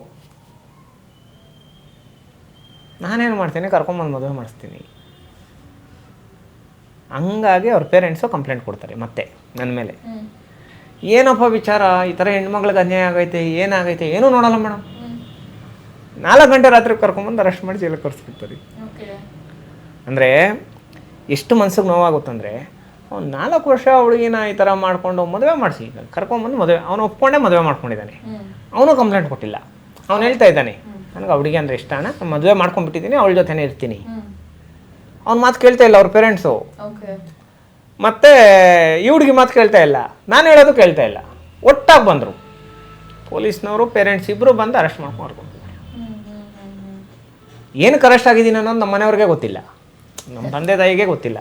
ನಾನೇನು ಮಾಡ್ತೀನಿ ಕರ್ಕೊಂಬಂದು ಮದುವೆ ಮಾಡಿಸ್ತೀನಿ. ಹಂಗಾಗಿ ಅವ್ರ ಪೇರೆಂಟ್ಸು ಕಂಪ್ಲೇಂಟ್ ಕೊಡ್ತಾರೆ ಮತ್ತೆ ನನ್ನ ಮೇಲೆ. ಏನಪ್ಪ ವಿಚಾರ, ಈ ಥರ ಹೆಣ್ಮಕ್ಳಿಗೆ ಅನ್ಯಾಯ ಆಗೈತೆ, ಏನಾಗೈತೆ, ಏನೂ ನೋಡಲ್ಲ ಮೇಡಮ್. 4 ಗಂಟೆ ರಾತ್ರಿ ಕರ್ಕೊಂಬಂದು ಅರೆಸ್ಟ್ ಮಾಡಿ ಜೈಲಿಗೆ ಕರ್ಸ್ಬಿಡ್ತಾರೆ. ಅಂದರೆ ಎಷ್ಟು ಮನ್ಸಿಗೆ ನೋವಾಗುತ್ತಂದರೆ, ಅವ್ನು 4 ವರ್ಷ ಹುಡುಗಿನ ಈ ಥರ ಮಾಡಿಕೊಂಡು ಮದುವೆ ಮಾಡಿಸಿ ಕರ್ಕೊಂಬಂದು ಮದುವೆ, ಅವನು ಒಪ್ಕೊಂಡೇ ಮದುವೆ ಮಾಡ್ಕೊಂಡಿದ್ದಾನೆ. ಅವನು ಕಂಪ್ಲೇಂಟ್ ಕೊಟ್ಟಿಲ್ಲ. ಅವ್ನು ಹೇಳ್ತಾ ಇದ್ದಾನೆ, ನನಗೆ ಹುಡುಗಿ ಅಂದರೆ ಇಷ್ಟ ಅಣ್ಣ, ನಾನು ಮದುವೆ ಮಾಡ್ಕೊಂಡ್ಬಿಟ್ಟಿದ್ದೀನಿ, ಅವಳ ಜೊತೆನೇ ಇರ್ತೀನಿ. ಅವ್ನ ಮಾತು ಕೇಳ್ತಾ ಇಲ್ಲ ಅವ್ರ ಪೇರೆಂಟ್ಸು. ಮತ್ತು ಈ ಹುಡುಗಿ ಮಾತು ಕೇಳ್ತಾ ಇಲ್ಲ, ನಾನು ಹೇಳೋದು ಕೇಳ್ತಾ ಇಲ್ಲ. ಒಟ್ಟಾಗಿ ಬಂದರು ಪೊಲೀಸ್ನವರು, ಪೇರೆಂಟ್ಸ್ ಇಬ್ಬರು ಬಂದು ಅರೆಸ್ಟ್ ಮಾಡ್ಕೊಂಡು. ಏನಕ್ಕೆ ಅರೆಸ್ಟ್ ಆಗಿದ್ದೀನಿ ಅನ್ನೋದು ನಮ್ಮ ಮನೆಯವ್ರಿಗೆ ಗೊತ್ತಿಲ್ಲ, ನಮ್ಮ ತಂದೆ ತಾಯಿಗೆ ಗೊತ್ತಿಲ್ಲ.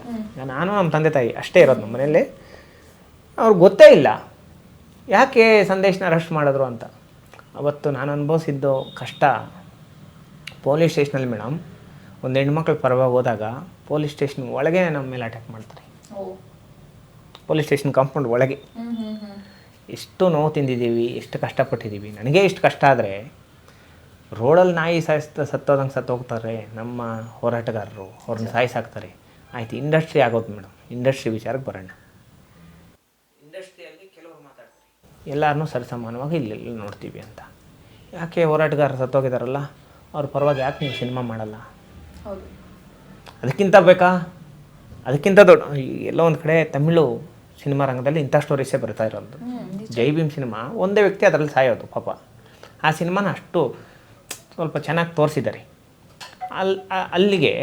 ನಾನು ನಮ್ಮ ತಂದೆ ತಾಯಿ ಅಷ್ಟೇ ಇರೋದು ನಮ್ಮ ಮನೆಯಲ್ಲಿ. ಅವ್ರಿಗೆ ಗೊತ್ತೇ ಇಲ್ಲ ಯಾಕೆ ಸಂದೇಶನ ಅರೆಸ್ಟ್ ಮಾಡಿದ್ರು ಅಂತ. ಅವತ್ತು ನಾನು ಅನುಭವಿಸಿದ್ದು ಕಷ್ಟ ಪೊಲೀಸ್ ಸ್ಟೇಷನಲ್ಲಿ ಮೇಡಮ್. ಒಂದು ಹೆಣ್ಮಕ್ಳ ಪರವಾಗಿ ಹೋದಾಗ ಪೊಲೀಸ್ ಸ್ಟೇಷನ್ ಒಳಗೆ ನಮ್ಮ ಮೇಲೆ ಅಟ್ಯಾಕ್ ಮಾಡ್ತಾರೆ. ಪೊಲೀಸ್ ಸ್ಟೇಷನ್ ಕಾಂಪೌಂಡ್ ಒಳಗೆ ಎಷ್ಟು ನೋವು ತಿಂದಿದ್ದೀವಿ, ಎಷ್ಟು ಕಷ್ಟಪಟ್ಟಿದ್ದೀವಿ. ನನಗೆ ಇಷ್ಟು ಕಷ್ಟ ಆದರೆ ರೋಡಲ್ಲಿ ನಾಯಿ ಸತ್ತೋದಂಗೆ ಸತ್ತೋಗ್ತಾರೆ ನಮ್ಮ ಹೋರಾಟಗಾರರು, ಅವ್ರನ್ನ ಸಾಯಿಸಾಕ್ತಾರೆ. ಆಯ್ತು, ಇಂಡಸ್ಟ್ರಿ ಆಗೋದು ಮೇಡಮ್. ಇಂಡಸ್ಟ್ರಿ ವಿಚಾರಕ್ಕೆ ಬರೋಣ. ಇಂಡಸ್ಟ್ರಿಯಲ್ಲಿ ಕೆಲವರು ಮಾತಾಡ್ತಾರೆ, ಎಲ್ಲರನ್ನೂ ಸರಿಸಮಾನವಾಗಿ ಇಲ್ಲಿ ನೋಡ್ತೀವಿ ಅಂತ. ಯಾಕೆ ಹೋರಾಟಗಾರರು ಸತ್ತೋಗಿದಾರಲ್ಲ, ಅವ್ರ ಪರವಾಗಿ ಯಾಕೆ ನೀವು ಸಿನಿಮಾ ಮಾಡಲ್ಲ? ಅದಕ್ಕಿಂತ ಬೇಕಾ? ಅದಕ್ಕಿಂತ ದೊಡ್ಡ ಎಲ್ಲೋ ಒಂದು ಕಡೆ ತಮಿಳು ಸಿನಿಮಾ ರಂಗದಲ್ಲಿ ಇಂಥ ಸ್ಟೋರೀಸೇ ಬರ್ತಾ ಇರೋದು. ಜೈ ಭೀಮ್ ಸಿನಿಮಾ, ಒಂದೇ ವ್ಯಕ್ತಿ ಅದರಲ್ಲಿ ಸಾಯೋದು ಪಾಪ. ಆ ಸಿನಿಮಾನ ಅಷ್ಟು ಸ್ವಲ್ಪ ಚೆನ್ನಾಗಿ ತೋರಿಸಿದ್ದಾರೆ. ಅಲ್ಲಿಗೆ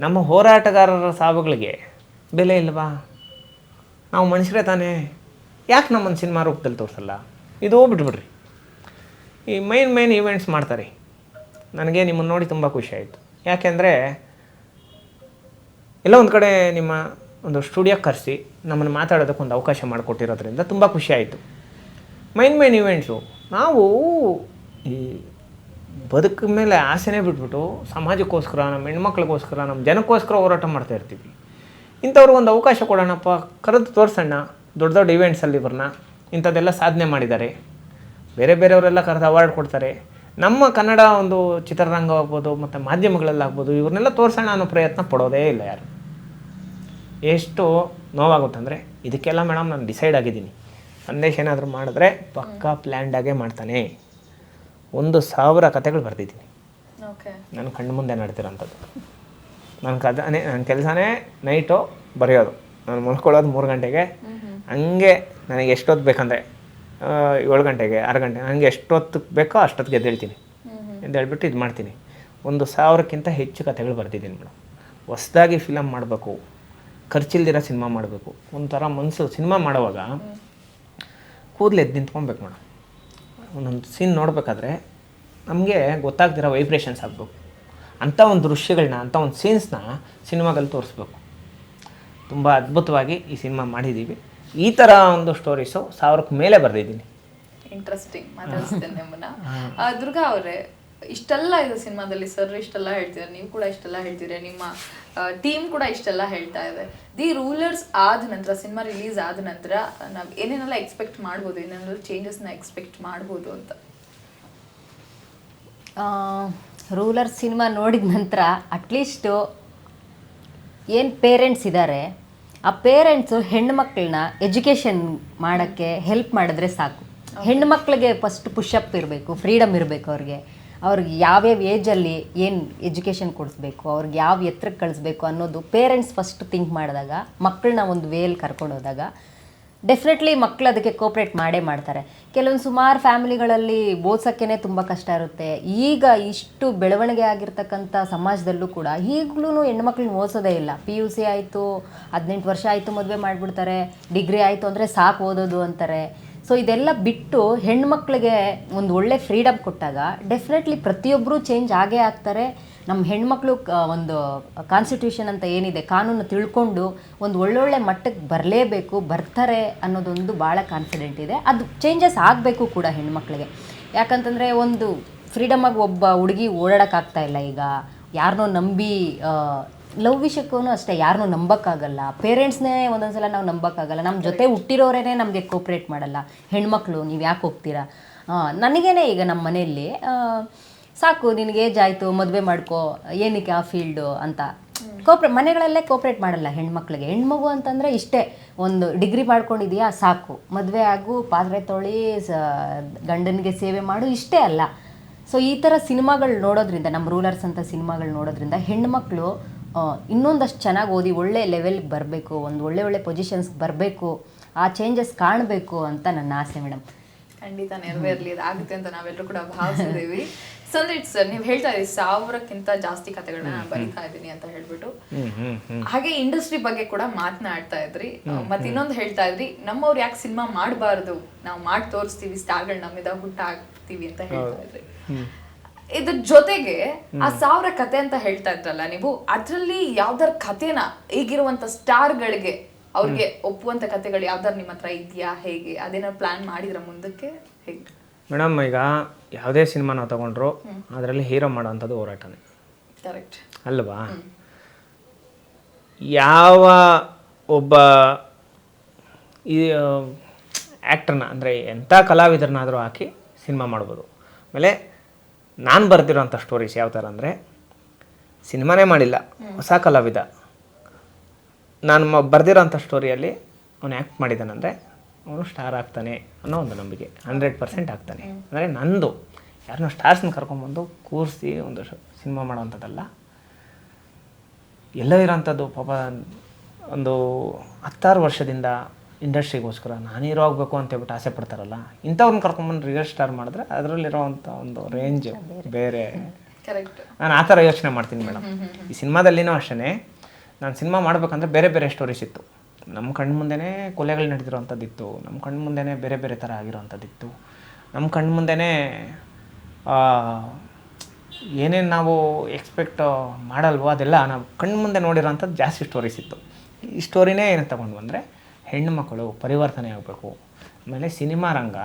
ನಮ್ಮ ಹೋರಾಟಗಾರರ ಸಾವುಗಳಿಗೆ ಬೆಲೆ ಇಲ್ವಾ? ನಾವು ಮನುಷ್ಯರೇ ತಾನೇ, ಯಾಕೆ ನಮ್ಮನ್ನು ಸಿನಿಮಾ ರೂಪದಲ್ಲಿ ತೋರಿಸಲ್ಲ? ಇದು ಬಿಟ್ಬಿಡ್ರಿ. ಈ ಮೈನ್ ಈವೆಂಟ್ಸ್ ಮಾಡ್ತಾರೆ. ನನಗೆ ನಿಮ್ಮನ್ನು ನೋಡಿ ತುಂಬ ಖುಷಿ ಆಯಿತು. ಯಾಕೆಂದರೆ ಎಲ್ಲ ಒಂದು ಕಡೆ ನಿಮ್ಮ ಒಂದು ಸ್ಟುಡಿಯೋಕ್ಕೆ ಕರೆಸಿ ನಮ್ಮನ್ನು ಮಾತಾಡೋದಕ್ಕೆ ಒಂದು ಅವಕಾಶ ಮಾಡಿಕೊಟ್ಟಿರೋದ್ರಿಂದ ತುಂಬ ಖುಷಿ ಆಯಿತು. ಮೈನ್ ಈವೆಂಟ್ಸು ನಾವು ಈ ಬದುಕ ಮೇಲೆ ಆಸೆನೇ ಬಿಟ್ಬಿಟ್ಟು ಸಮಾಜಕ್ಕೋಸ್ಕರ, ನಮ್ಮ ಹೆಣ್ಮಕ್ಳಿಗೋಸ್ಕರ, ನಮ್ಮ ಜನಕ್ಕೋಸ್ಕರ ಹೋರಾಟ ಮಾಡ್ತಾ ಇರ್ತೀವಿ. ಇಂಥವ್ರಿಗೊಂದು ಅವಕಾಶ ಕೊಡೋಣಪ್ಪ, ಕರೆದು ತೋರಿಸೋಣ ದೊಡ್ಡ ದೊಡ್ಡ ಈವೆಂಟ್ಸಲ್ಲಿ ಇವ್ರನ್ನ ಇಂಥದ್ದೆಲ್ಲ ಸಾಧನೆ ಮಾಡಿದ್ದಾರೆ. ಬೇರೆಯವರೆಲ್ಲ ಕರೆದು ಅವಾರ್ಡ್ ಕೊಡ್ತಾರೆ. ನಮ್ಮ ಕನ್ನಡ ಒಂದು ಚಿತ್ರರಂಗ ಆಗ್ಬೋದು ಮತ್ತು ಮಾಧ್ಯಮಗಳಲ್ಲಾಗ್ಬೋದು ಇವ್ರನ್ನೆಲ್ಲ ತೋರಿಸೋಣ ಅನ್ನೋ ಪ್ರಯತ್ನ ಪಡೋದೇ ಇಲ್ಲ ಯಾರು. ಎಷ್ಟು ನೋವಾಗುತ್ತಂದರೆ ಇದಕ್ಕೆಲ್ಲ ಮೇಡಮ್ ನಾನು ಡಿಸೈಡ್ ಆಗಿದ್ದೀನಿ. ಸಂದೇಶ ಏನಾದರೂ ಮಾಡಿದ್ರೆ ಪಕ್ಕಾ ಪ್ಲ್ಯಾಂಡಾಗೇ ಮಾಡ್ತಾನೆ. 1,000 ಕಥೆಗಳು ಬರ್ತಿದ್ದೀನಿ ನನ್ನ ಕಣ್ಣು ಮುಂದೆ ನಡೆದಿರೋಂಥದ್ದು. ನನ್ನ ಕೆಲಸನೇ ನೈಟು ಬರೆಯೋದು. ನಾನು ಮಲ್ಕೊಳ್ಳೋದು 3 ಗಂಟೆಗೆ. ಹಂಗೆ ನನಗೆ ಎಷ್ಟೊತ್ತು ಬೇಕಂದರೆ 7 ಗಂಟೆಗೆ, 6 ಗಂಟೆ, ನನಗೆ ಎಷ್ಟೊತ್ತಿಗೆ ಬೇಕೋ ಅಷ್ಟೊತ್ತಿಗೆ ಎದ್ದೇಳ್ತೀನಿ. ಎದ್ದೇಳ್ಬಿಟ್ಟು ಇದು ಮಾಡ್ತೀನಿ. 1,000ಕ್ಕಿಂತ ಹೆಚ್ಚು ಕಥೆಗಳು ಬರ್ತಿದ್ದೀನಿ ಮೇಡಮ್. ಹೊಸದಾಗಿ ಫಿಲಮ್ ಮಾಡಬೇಕು, ಖರ್ಚಿಲ್ದಿರೋ ಸಿನಿಮಾ ಮಾಡಬೇಕು. ಒಂಥರ ಮನಸ್ಸು ಸಿನಿಮಾ ಮಾಡುವಾಗ ಕೂದಲು ಎದ್ದು ನಿಂತ್ಕೊಬೇಕು ಮೇಡಮ್. ಒಂದೊಂದು ಸೀನ್ ನೋಡಬೇಕಾದ್ರೆ ನಮಗೆ ಗೊತ್ತಾಗ್ದಿರೋ ವೈಬ್ರೇಷನ್ಸ್ ಆಗಬೇಕು. ಅಂಥ ಒಂದು ದೃಶ್ಯಗಳನ್ನ, ಅಂಥ ಒಂದು ಸೀನ್ಸ್ನ ಸಿನಿಮಾದಲ್ಲಿ ತೋರಿಸ್ಬೇಕು. ತುಂಬ ಅದ್ಭುತವಾಗಿ ಈ ಸಿನಿಮಾ ಮಾಡಿದ್ದೀವಿ. ಈ ಥರ ಒಂದು ಸ್ಟೋರೀಸು 1000ಕ್ಕೆ ಮೇಲೆ ಬರೆದಿದ್ದೀನಿ. ಇಂಟ್ರೆಸ್ಟಿಂಗ್ ಮಾತಾಡಿಸ್ತೇನೆ ನಿಮ್ಮನ್ನ. ದುರ್ಗಾ ಅವರೇ, ಇಷ್ಟೆಲ್ಲ ಇದೆ ಸಿನಿಮಾದಲ್ಲಿ, ಸರ್ ಇಷ್ಟೆಲ್ಲ ಹೇಳ್ತಿದ್ದಾರೆ, ನೀವು ಕೂಡ ಇಷ್ಟೆಲ್ಲ ಹೇಳ್ತಿದ್ರೆ, ನಿಮ್ಮ ಟೀಮ್ ಕೂಡ ಇಷ್ಟೆಲ್ಲ ಹೇಳ್ತಾ ಇದೆ. ದಿ ರೂಲರ್ಸ್ ಆದ ನಂತರ, ಸಿನಿಮಾ ರಿಲೀಸ್ ಆದ ನಂತರ ನಾವು ಏನೇನೆಲ್ಲ ಎಕ್ಸ್ಪೆಕ್ಟ್ ಮಾಡ್ಬೋದು, ಏನೇನೆಲ್ಲ ಚೇಂಜಸ್ನ ಎಕ್ಸ್ಪೆಕ್ಟ್ ಮಾಡ್ಬೋದು ಅಂತ? ರೂಲರ್ ಸಿನಿಮಾ ನೋಡಿದ ನಂತರ ಅಟ್ಲೀಸ್ಟು ಏನು ಪೇರೆಂಟ್ಸ್ ಇದ್ದಾರೆ, ಆ ಪೇರೆಂಟ್ಸು ಹೆಣ್ಣುಮಕ್ಳನ್ನ ಎಜುಕೇಷನ್ ಮಾಡೋಕ್ಕೆ ಹೆಲ್ಪ್ ಮಾಡಿದ್ರೆ ಸಾಕು. ಹೆಣ್ಣುಮಕ್ಳಿಗೆ ಫಸ್ಟ್ ಪುಷಪ್ ಇರಬೇಕು, ಫ್ರೀಡಮ್ ಇರಬೇಕು. ಅವ್ರಿಗೆ ಯಾವ್ಯಾವ ಏಜಲ್ಲಿ ಏನು ಎಜುಕೇಷನ್ ಕೊಡಿಸ್ಬೇಕು, ಅವ್ರಿಗೆ ಯಾವ ಎತ್ತರಕ್ಕೆ ಕಳಿಸ್ಬೇಕು ಅನ್ನೋದು ಪೇರೆಂಟ್ಸ್ ಫಸ್ಟ್ ಥಿಂಕ್ ಮಾಡಿದಾಗ, ಮಕ್ಕಳನ್ನ ಒಂದು ವೇಯಲ್ಲಿ ಕರ್ಕೊಂಡು ಹೋದಾಗ ಡೆಫಿನೆಟ್ಲಿ ಮಕ್ಕಳು ಅದಕ್ಕೆ ಕೋಪ್ರೇಟ್ ಮಾಡೇ ಮಾಡ್ತಾರೆ. ಕೆಲವೊಂದು ಸುಮಾರು ಫ್ಯಾಮಿಲಿಗಳಲ್ಲಿ ಓದ್ಸೋಕ್ಕೇ ತುಂಬ ಕಷ್ಟ ಇರುತ್ತೆ. ಈಗ ಇಷ್ಟು ಬೆಳವಣಿಗೆ ಆಗಿರ್ತಕ್ಕಂಥ ಸಮಾಜದಲ್ಲೂ ಕೂಡ ಈಗಲೂ ಹೆಣ್ಮಕ್ಳನ್ನ ಓದಿಸೋದೇ ಇಲ್ಲ. PUC ಆಯಿತು, 18 ವರ್ಷ ಆಯಿತು ಮದುವೆ ಮಾಡಿಬಿಡ್ತಾರೆ, ಡಿಗ್ರಿ ಆಯಿತು ಅಂದರೆ ಸಾಕು ಓದೋದು ಅಂತಾರೆ. ಸೊ ಇದೆಲ್ಲ ಬಿಟ್ಟು ಹೆಣ್ಮಕ್ಳಿಗೆ ಒಂದು ಒಳ್ಳೆ ಫ್ರೀಡಮ್ ಕೊಟ್ಟಾಗ ಡೆಫಿನೆಟ್ಲಿ ಪ್ರತಿಯೊಬ್ಬರೂ ಚೇಂಜ್ ಆಗೇ ಆಗ್ತಾರೆ. ನಮ್ಮ ಹೆಣ್ಮಕ್ಳು ಒಂದು ಕಾನ್ಸ್ಟಿಟ್ಯೂಷನ್ ಅಂತ ಏನಿದೆ, ಕಾನೂನು ತಿಳ್ಕೊಂಡು ಒಂದು ಒಳ್ಳೊಳ್ಳೆ ಮಟ್ಟಕ್ಕೆ ಬರಲೇಬೇಕು, ಬರ್ತಾರೆ ಅನ್ನೋದೊಂದು ಭಾಳ ಕಾನ್ಫಿಡೆಂಟ್ ಇದೆ. ಅದು ಚೇಂಜಸ್ ಆಗಬೇಕು ಕೂಡ ಹೆಣ್ಮಕ್ಳಿಗೆ. ಯಾಕಂತಂದರೆ ಒಂದು ಫ್ರೀಡಮಾಗಿ ಒಬ್ಬ ಹುಡುಗಿ ಓಡಾಡೋಕ್ಕಾಗ್ತಾ ಇಲ್ಲ. ಈಗ ಯಾರನ್ನೋ ನಂಬಿ ಲವ್ ವಿಷಯಕ್ಕೂ ಅಷ್ಟೇ ಯಾರನ್ನೂ ನಂಬೋಕ್ಕಾಗಲ್ಲ. ಪೇರೆಂಟ್ಸ್ನೇ ಒಂದೊಂದ್ಸಲ ನಾವು ನಂಬೋಕ್ಕಾಗಲ್ಲ. ನಮ್ಮ ಜೊತೆ ಹುಟ್ಟಿರೋರೇ ನಮಗೆ ಕೋಪ್ರೇಟ್ ಮಾಡಲ್ಲ. ಹೆಣ್ಮಕ್ಳು ನೀವು ಯಾಕೆ ಹೋಗ್ತೀರಾ, ನನಗೇನೆ ಈಗ ನಮ್ಮ ಮನೆಯಲ್ಲಿ ಸಾಕು ನಿನಗೆ ಏಜ್ ಆಯಿತು ಮದುವೆ ಮಾಡ್ಕೋ, ಏನಕ್ಕೆ ಆ ಫೀಲ್ಡು ಅಂತ ಮನೆಗಳಲ್ಲೇ ಕೋಪ್ರೇಟ್ ಮಾಡಲ್ಲ ಹೆಣ್ಮಕ್ಳಿಗೆ. ಹೆಣ್ಮಗು ಅಂತಂದರೆ ಇಷ್ಟೇ, ಒಂದು ಡಿಗ್ರಿ ಮಾಡ್ಕೊಂಡಿದೀಯಾ ಸಾಕು, ಮದುವೆ ಆಗು, ಪಾತ್ರೆ ತೊಳಿ, ಗಂಡನಿಗೆ ಸೇವೆ ಮಾಡು, ಇಷ್ಟೇ ಅಲ್ಲ. ಸೊ ಈ ಥರ ಸಿನಿಮಾಗಳು ನೋಡೋದ್ರಿಂದ, ನಮ್ಮ ರೂಲರ್ಸ್ ಅಂತ ಸಿನಿಮಾಗಳು ನೋಡೋದ್ರಿಂದ ಹೆಣ್ಮಕ್ಳು ಇನ್ನೊಂದಷ್ಟು ಚೆನ್ನಾಗಿ ಓದಿ ಒಳ್ಳೆ ಲೆವೆಲ್ಗೆ ಬರಬೇಕು, ಒಂದು ಒಳ್ಳೆ ಪೊಸಿಷನ್ಸ್ಗೆ ಬರಬೇಕು, ಆ ಚೇಂಜಸ್ ಕಾಣಬೇಕು ಅಂತ ನನ್ನ ಆಸೆ ಮೇಡಮ್. ಖಂಡಿತ ನೆರವೇರ್ಲಿ, ಇದಾಗುತ್ತೆ ಅಂತ ನಾವೆಲ್ಲರೂ ಕೂಡ ಭಾವಿಸಿದ್ದೀವಿ. ಸಂದೀಪ್ ಸರ್, ನೀವು ಹೇಳ್ತಾ ಇದ್ದೀವಿ 1000ಕ್ಕಿಂತ ಜಾಸ್ತಿ ಕಥೆಗಳನ್ನ ನಾನು ಬರಿತಾ ಇದ್ದೀನಿ ಅಂತ ಹೇಳ್ಬಿಟ್ಟು, ಹಾಗೆ ಇಂಡಸ್ಟ್ರಿ ಬಗ್ಗೆ ಕೂಡ ಮಾತನಾಡ್ತಾ ಇದ್ರಿ. ಮತ್ತೆ ಇನ್ನೊಂದು ಹೇಳ್ತಾ ಇದ್ರಿ, ನಮ್ಮವ್ರು ಯಾಕೆ ಸಿನಿಮಾ ಮಾಡಬಾರ್ದು, ನಾವು ಮಾಡಿ ತೋರಿಸ್ತೀವಿ, ಸ್ಟಾರ್ಗಳು ನಮ್ಮಿಂದ ಹುಟ್ಟಾಕ್ತೀವಿ ಅಂತ ಹೇಳ್ತಾ ಇದ್ರಿ. ಇದ್ರ ಜೊತೆಗೆ ಆ 1000 ಕತೆ ಅಂತ ಹೇಳ್ತಾ ಇದ್ರಲ್ಲ ನೀವು, ಅದ್ರಲ್ಲಿ ಯಾವ್ದಾರ ಕಥೆನ ಈಗಿರುವಂತ ಸ್ಟಾರ್ಗಳಿಗೆ ಅವ್ರಿಗೆ ಒಪ್ಪುವಂತ ಕತೆಗಳು ಯಾವ್ದಾರು ನಿಮ್ಮ ಹತ್ರ ಇದೆಯಾ, ಹೇಗೆ ಅದೇನಾದ್ರು ಪ್ಲಾನ್ ಮಾಡಿದ್ರ ಮುಂದಕ್ಕೆ, ಹೇಗೆ ಮೇಡಮ್? ಈಗ ಯಾವುದೇ ಸಿನಿಮಾ ನಾವು ತಗೊಂಡ್ರು ಅದರಲ್ಲಿ ಹೀರೋ ಮಾಡೋವಂಥದ್ದು ಹೋರಾಟನೇ. ಕರೆಕ್ಟ್ ಅಲ್ವಾ? ಯಾವ ಒಬ್ಬ ಈ ಆ್ಯಕ್ಟರ್ನ ಅಂದರೆ ಎಂಥ ಕಲಾವಿದರನ್ನಾದರೂ ಹಾಕಿ ಸಿನಿಮಾ ಮಾಡ್ಬೋದು. ಆಮೇಲೆ ನಾನು ಬರ್ತಿರೋಂಥ ಸ್ಟೋರೀಸ್ ಯಾವ ಥರ ಅಂದರೆ, ಸಿನಿಮಾನೇ ಮಾಡಿಲ್ಲ, ಹೊಸ ಕಲಾವಿದ, ನಾನು ಬರ್ದಿರೋಂಥ ಸ್ಟೋರಿಯಲ್ಲಿ ಅವನು ಆ್ಯಕ್ಟ್ ಮಾಡಿದ್ದಾನಂದರೆ ಅವನು ಸ್ಟಾರ್ ಆಗ್ತಾನೆ ಅನ್ನೋ ಒಂದು ನಂಬಿಕೆ 100% ಆಗ್ತಾನೆ. ಅಂದರೆ ನಂದು ಯಾರನ್ನೋ ಸ್ಟಾರ್ಸ್ನ ಕರ್ಕೊಂಬಂದು ಕೂರಿಸಿ ಒಂದು ಸಿನಿಮಾ ಮಾಡೋವಂಥದ್ದಲ್ಲ. ಎಲ್ಲೋ ಇರೋಂಥದ್ದು ಪಾಪ ಒಂದು 10 ವರ್ಷದಿಂದ ಇಂಡಸ್ಟ್ರಿಗೋಸ್ಕರ ನಾನು ಹೀರೋ ಆಗಬೇಕು ಅಂತ ಹೇಳ್ಬಿಟ್ಟು ಆಸೆ ಪಡ್ತಾರಲ್ಲ, ಇಂಥವ್ರನ್ನ ಕರ್ಕೊಂಬಂದು ರಿಯಲ್ ಸ್ಟಾರ್ ಮಾಡಿದ್ರೆ ಅದರಲ್ಲಿರೋವಂಥ ಒಂದು ರೇಂಜ್ ಬೇರೆ. ನಾನು ಆ ಥರ ಯೋಚನೆ ಮಾಡ್ತೀನಿ ಮೇಡಮ್. ಈ ಸಿನಿಮಾದಲ್ಲಿನೂ ಅಷ್ಟೇ, ನಾನು ಸಿನಿಮಾ ಮಾಡಬೇಕಂದ್ರೆ ಬೇರೆ ಬೇರೆ ಸ್ಟೋರೀಸ್ ಇತ್ತು. ನಮ್ಮ ಕಣ್ಣು ಮುಂದೆನೇ ಕೊಲೆಗಳು ನಡೆದಿರೋವಂಥದ್ದಿತ್ತು, ನಮ್ಮ ಕಣ್ಣು ಮುಂದೆನೇ ಬೇರೆ ಬೇರೆ ಥರ ಆಗಿರೋವಂಥದ್ದಿತ್ತು, ನಮ್ಮ ಕಣ್ಣು ಮುಂದೆನೇ ಏನೇನು ನಾವು ಎಕ್ಸ್ಪೆಕ್ಟ್ ಮಾಡಲ್ವೋ ಅದೆಲ್ಲ ನಾವು ಕಣ್ಣು ಮುಂದೆ ನೋಡಿರೋವಂಥದ್ದು ಜಾಸ್ತಿ ಸ್ಟೋರೀಸ್ ಇತ್ತು. ಈ ಸ್ಟೋರಿನೇ ಏನು ತಗೊಂಡು ಬಂದರೆ, ಹೆಣ್ಣು ಮಕ್ಕಳು ಪರಿವರ್ತನೆ ಆಗಬೇಕು, ಆಮೇಲೆ ಸಿನಿಮಾ ರಂಗ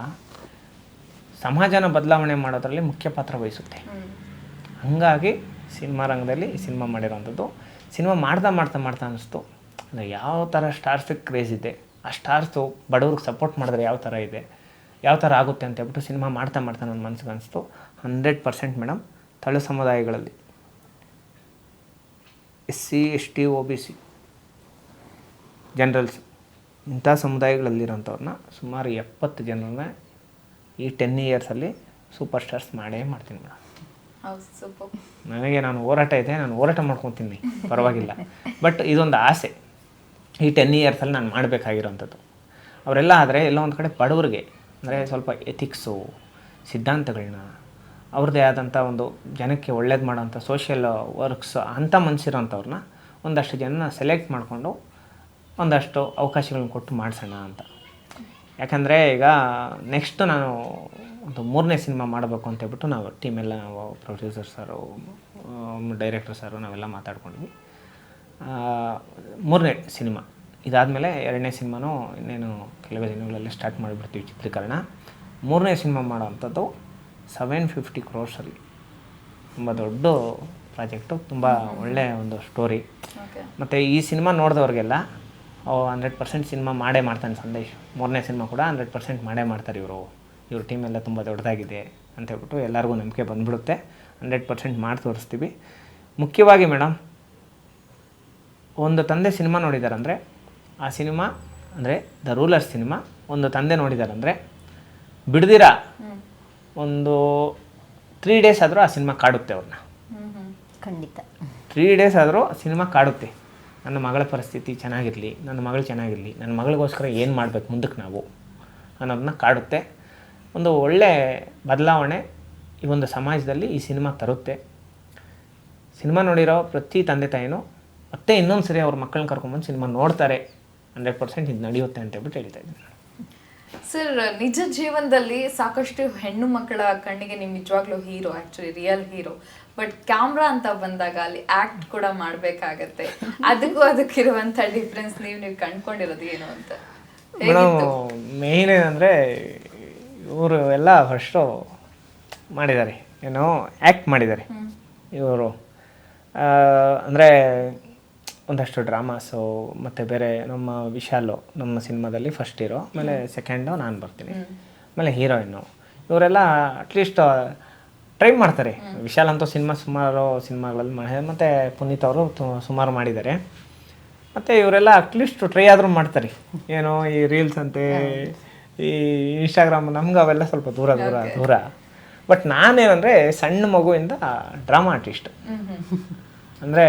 ಸಮಾಜನ ಬದಲಾವಣೆ ಮಾಡೋದ್ರಲ್ಲಿ ಮುಖ್ಯ ಪಾತ್ರ ವಹಿಸುತ್ತೆ. ಹಾಗಾಗಿ ಸಿನಿಮಾ ರಂಗದಲ್ಲಿ ಸಿನಿಮಾ ಮಾಡಿರೋವಂಥದ್ದು. ಸಿನಿಮಾ ಮಾಡ್ತಾ ಅನ್ನಿಸ್ತು, ಅಂದರೆ ಯಾವ ಥರ ಸ್ಟಾರ್ಸಿಗೆ ಕ್ರೇಜ್ ಇದೆ, ಆ ಸ್ಟಾರ್ಸು ಬಡವ್ರಿಗೆ ಸಪೋರ್ಟ್ ಮಾಡಿದ್ರೆ ಯಾವ ಥರ ಇದೆ, ಯಾವ ಥರ ಆಗುತ್ತೆ ಅಂತ ಹೇಳ್ಬಿಟ್ಟು ಸಿನಿಮಾ ಮಾಡ್ತಾ ನನ್ನ ಮನಸ್ಸಿಗೆ ಅನಿಸ್ತು. 100% ಮೇಡಮ್, ತಳು ಸಮುದಾಯಗಳಲ್ಲಿ SC ST OBC ಜನರಲ್ಸ್ ಇಂಥ ಸಮುದಾಯಗಳಲ್ಲಿರೋಂಥವ್ರನ್ನ ಸುಮಾರು 70 ಜನರನ್ನ ಈ 10 ಇಯರ್ಸಲ್ಲಿ ಸೂಪರ್ ಸ್ಟಾರ್ಸ್ ಮಾಡೇ ಮಾಡ್ತೀನಿ ಮೇಡಮ್. ನನಗೆ ನಾನು ಹೋರಾಟ ಇದೆ, ನಾನು ಹೋರಾಟ ಮಾಡ್ಕೊತೀನಿ, ಪರವಾಗಿಲ್ಲ. ಬಟ್ ಇದೊಂದು ಆಸೆ, ಈ 10 ಇಯರ್ಸಲ್ಲಿ ನಾನು ಮಾಡಬೇಕಾಗಿರೋವಂಥದ್ದು. ಅವರೆಲ್ಲ ಆದರೆ ಎಲ್ಲ ಒಂದು ಕಡೆ ಬಡವ್ರಿಗೆ, ಅಂದರೆ ಸ್ವಲ್ಪ ಎಥಿಕ್ಸು, ಸಿದ್ಧಾಂತಗಳನ್ನ, ಅವ್ರದ್ದೇ ಆದಂಥ ಒಂದು ಜನಕ್ಕೆ ಒಳ್ಳೇದು ಮಾಡೋಂಥ ಸೋಷಿಯಲ್ ವರ್ಕ್ಸ್ ಅಂಥ ಮನಸ್ಸಿರೋಂಥವ್ರನ್ನ ಒಂದಷ್ಟು ಜನನ ಸೆಲೆಕ್ಟ್ ಮಾಡಿಕೊಂಡು ಒಂದಷ್ಟು ಅವಕಾಶಗಳನ್ನ ಕೊಟ್ಟು ಮಾಡಿಸೋಣ ಅಂತ. ಯಾಕಂದರೆ ಈಗ ನೆಕ್ಸ್ಟ್ ನಾನು ಒಂದು 3ನೇ ಸಿನಿಮಾ ಮಾಡಬೇಕು ಅಂತ ಹೇಳ್ಬಿಟ್ಟು ನಾವು ಟೀಮೆಲ್ಲ, ನಾವು ಪ್ರೊಡ್ಯೂಸರ್ ಸರು, ಡೈರೆಕ್ಟರ್ ಸರು ನಾವೆಲ್ಲ ಮಾತಾಡ್ಕೊಂಡ್ವಿ. 3ನೇ ಸಿನಿಮಾ ಇದಾದಮೇಲೆ 2ನೇ ಸಿನಿಮಾನೂ ಇನ್ನೇನು ಕೆಲವೇ ದಿನಗಳಲ್ಲಿ ಸ್ಟಾರ್ಟ್ ಮಾಡಿಬಿಡ್ತೀವಿ ಚಿತ್ರೀಕರಣ. 3ನೇ ಸಿನಿಮಾ ಮಾಡೋವಂಥದ್ದು 750 crores ತುಂಬ ದೊಡ್ಡ ಪ್ರಾಜೆಕ್ಟು, ತುಂಬ ಒಳ್ಳೆಯ ಒಂದು ಸ್ಟೋರಿ. ಮತ್ತು ಈ ಸಿನಿಮಾ ನೋಡಿದವ್ರಿಗೆಲ್ಲ 100% ಸಿನಿಮಾ ಮಾಡೇ ಮಾಡ್ತಾನೆ ಸಂದೇಶ್. 3ನೇ ಸಿನಿಮಾ ಕೂಡ 100% ಮಾಡೇ ಮಾಡ್ತಾರೆ ಇವ್ರ ಟೀಮೆಲ್ಲ ತುಂಬ ದೊಡ್ಡದಾಗಿದೆ ಅಂತ ಹೇಳ್ಬಿಟ್ಟು ಎಲ್ಲರಿಗೂ ನಂಬಿಕೆ ಬಂದುಬಿಡುತ್ತೆ. 100% ಮಾಡಿ ತೋರಿಸ್ತೀವಿ. ಮುಖ್ಯವಾಗಿ ಮೇಡಮ್, ಒಂದು ತಂದೆ ಸಿನಿಮಾ ನೋಡಿದಾರಂದರೆ ಆ ಸಿನಿಮಾ ಅಂದರೆ ದ ರೂಲರ್ ಸಿನಿಮಾ ಒಂದು ತಂದೆ ನೋಡಿದಾರಂದರೆ ಬಿಡ್ದಿರ ಒಂದು 3 days ಆದರೂ ಆ ಸಿನಿಮಾ ಕಾಡುತ್ತೆ ಅವ್ರನ್ನ. ಖಂಡಿತ 3 days ಆದರೂ ಸಿನಿಮಾ ಕಾಡುತ್ತೆ. ನನ್ನ ಮಗಳ ಪರಿಸ್ಥಿತಿ ಚೆನ್ನಾಗಿರಲಿ, ನನ್ನ ಮಗಳು ಚೆನ್ನಾಗಿರಲಿ, ನನ್ನ ಮಗಳಿಗೋಸ್ಕರ ಏನು ಮಾಡಬೇಕು ಮುಂದಕ್ಕೆ ನಾವು ಅನ್ನೋದನ್ನ ಕಾಡುತ್ತೆ. ಒಂದು ಒಳ್ಳೆ ಬದಲಾವಣೆ ಈ ಒಂದು ಸಮಾಜದಲ್ಲಿ ಈ ಸಿನಿಮಾ ತರುತ್ತೆ. ಸಿನಿಮಾ ನೋಡಿರೋ ಪ್ರತಿ ತಂದೆ ತಾಯಿನೂ ಮತ್ತೆ ಇನ್ನೊಂದು ಸರಿ ಅವ್ರ ಮಕ್ಕಳನ್ನ ಕರ್ಕೊಂಬಂದು ಸಿನಿಮಾ ನೋಡ್ತಾರೆ. 100% ಇದು ನಡೆಯುತ್ತೆ ಅಂತ ಹೇಳ್ಬಿಟ್ಟು ಹೇಳ್ತಾ ಇದ್ದೀನಿ. ಸರ್, ನಿಜ ಜೀವನದಲ್ಲಿ ಸಾಕಷ್ಟು ಹೆಣ್ಣು ಮಕ್ಕಳ ಕಣ್ಣಿಗೆ ನೀವು ನಿಜವಾಗ್ಲೂ hero, actually real hero. But camera ಅಂತ ಬಂದಾಗ ಅಲ್ಲಿ ಆಕ್ಟ್ ಕೂಡ ಮಾಡ್ಬೇಕಾಗತ್ತೆ. ಅದಕ್ಕಿರುವಂತ ಡಿಫ್ರೆನ್ಸ್ ನೀವು ಕಂಡ್ಕೊಂಡಿರೋದು ಏನು ಅಂತ? ಮೇಡಮ್, ಮೇಯ್ನ್ ಏನಂದರೆ ಇವರು ಎಲ್ಲ ಫಸ್ಟು ಮಾಡಿದ್ದಾರೆ, ಏನೋ ಆ್ಯಕ್ಟ್ ಮಾಡಿದ್ದಾರೆ ಇವರು. ಅಂದರೆ ಒಂದಷ್ಟು ಡ್ರಾಮಾಸು ಮತ್ತು ಬೇರೆ ನಮ್ಮ ವಿಶಾಲು ನಮ್ಮ ಸಿನಿಮಾದಲ್ಲಿ ಫಸ್ಟ್ ಹೀರೋ, ಆಮೇಲೆ ಸೆಕೆಂಡು ನಾನು ಬರ್ತೀನಿ, ಆಮೇಲೆ ಹೀರೋಯಿನ್ನು. ಇವರೆಲ್ಲ ಅಟ್ಲೀಸ್ಟ್ ಟ್ರೈ ಮಾಡ್ತಾರೆ. ವಿಶಾಲ್ ಅಂತೂ ಸುಮಾರು ಸಿನಿಮಾಗಳಲ್ಲಿ ಮಾಡಿದ್ದಾರೆ, ಮತ್ತು ಪುನೀತ್ ಅವರು ಸುಮಾರು ಮಾಡಿದ್ದಾರೆ. ಮತ್ತು ಇವರೆಲ್ಲ ಅಟ್ಲೀಸ್ಟ್ ಟ್ರೈ ಆದರೂ ಮಾಡ್ತಾರೆ. ಏನೋ ಈ ರೀಲ್ಸ್ ಅಂತೆ, ಈ ಇನ್ಸ್ಟಾಗ್ರಾಮ್, ನಮ್ಗೆ ಅವೆಲ್ಲ ಸ್ವಲ್ಪ ದೂರ. ಬಟ್ ನಾನೇನಂದರೆ ಸಣ್ಣ ಮಗುವಿಂದ ಡ್ರಾಮಾ ಆರ್ಟಿಸ್ಟ್. ಅಂದರೆ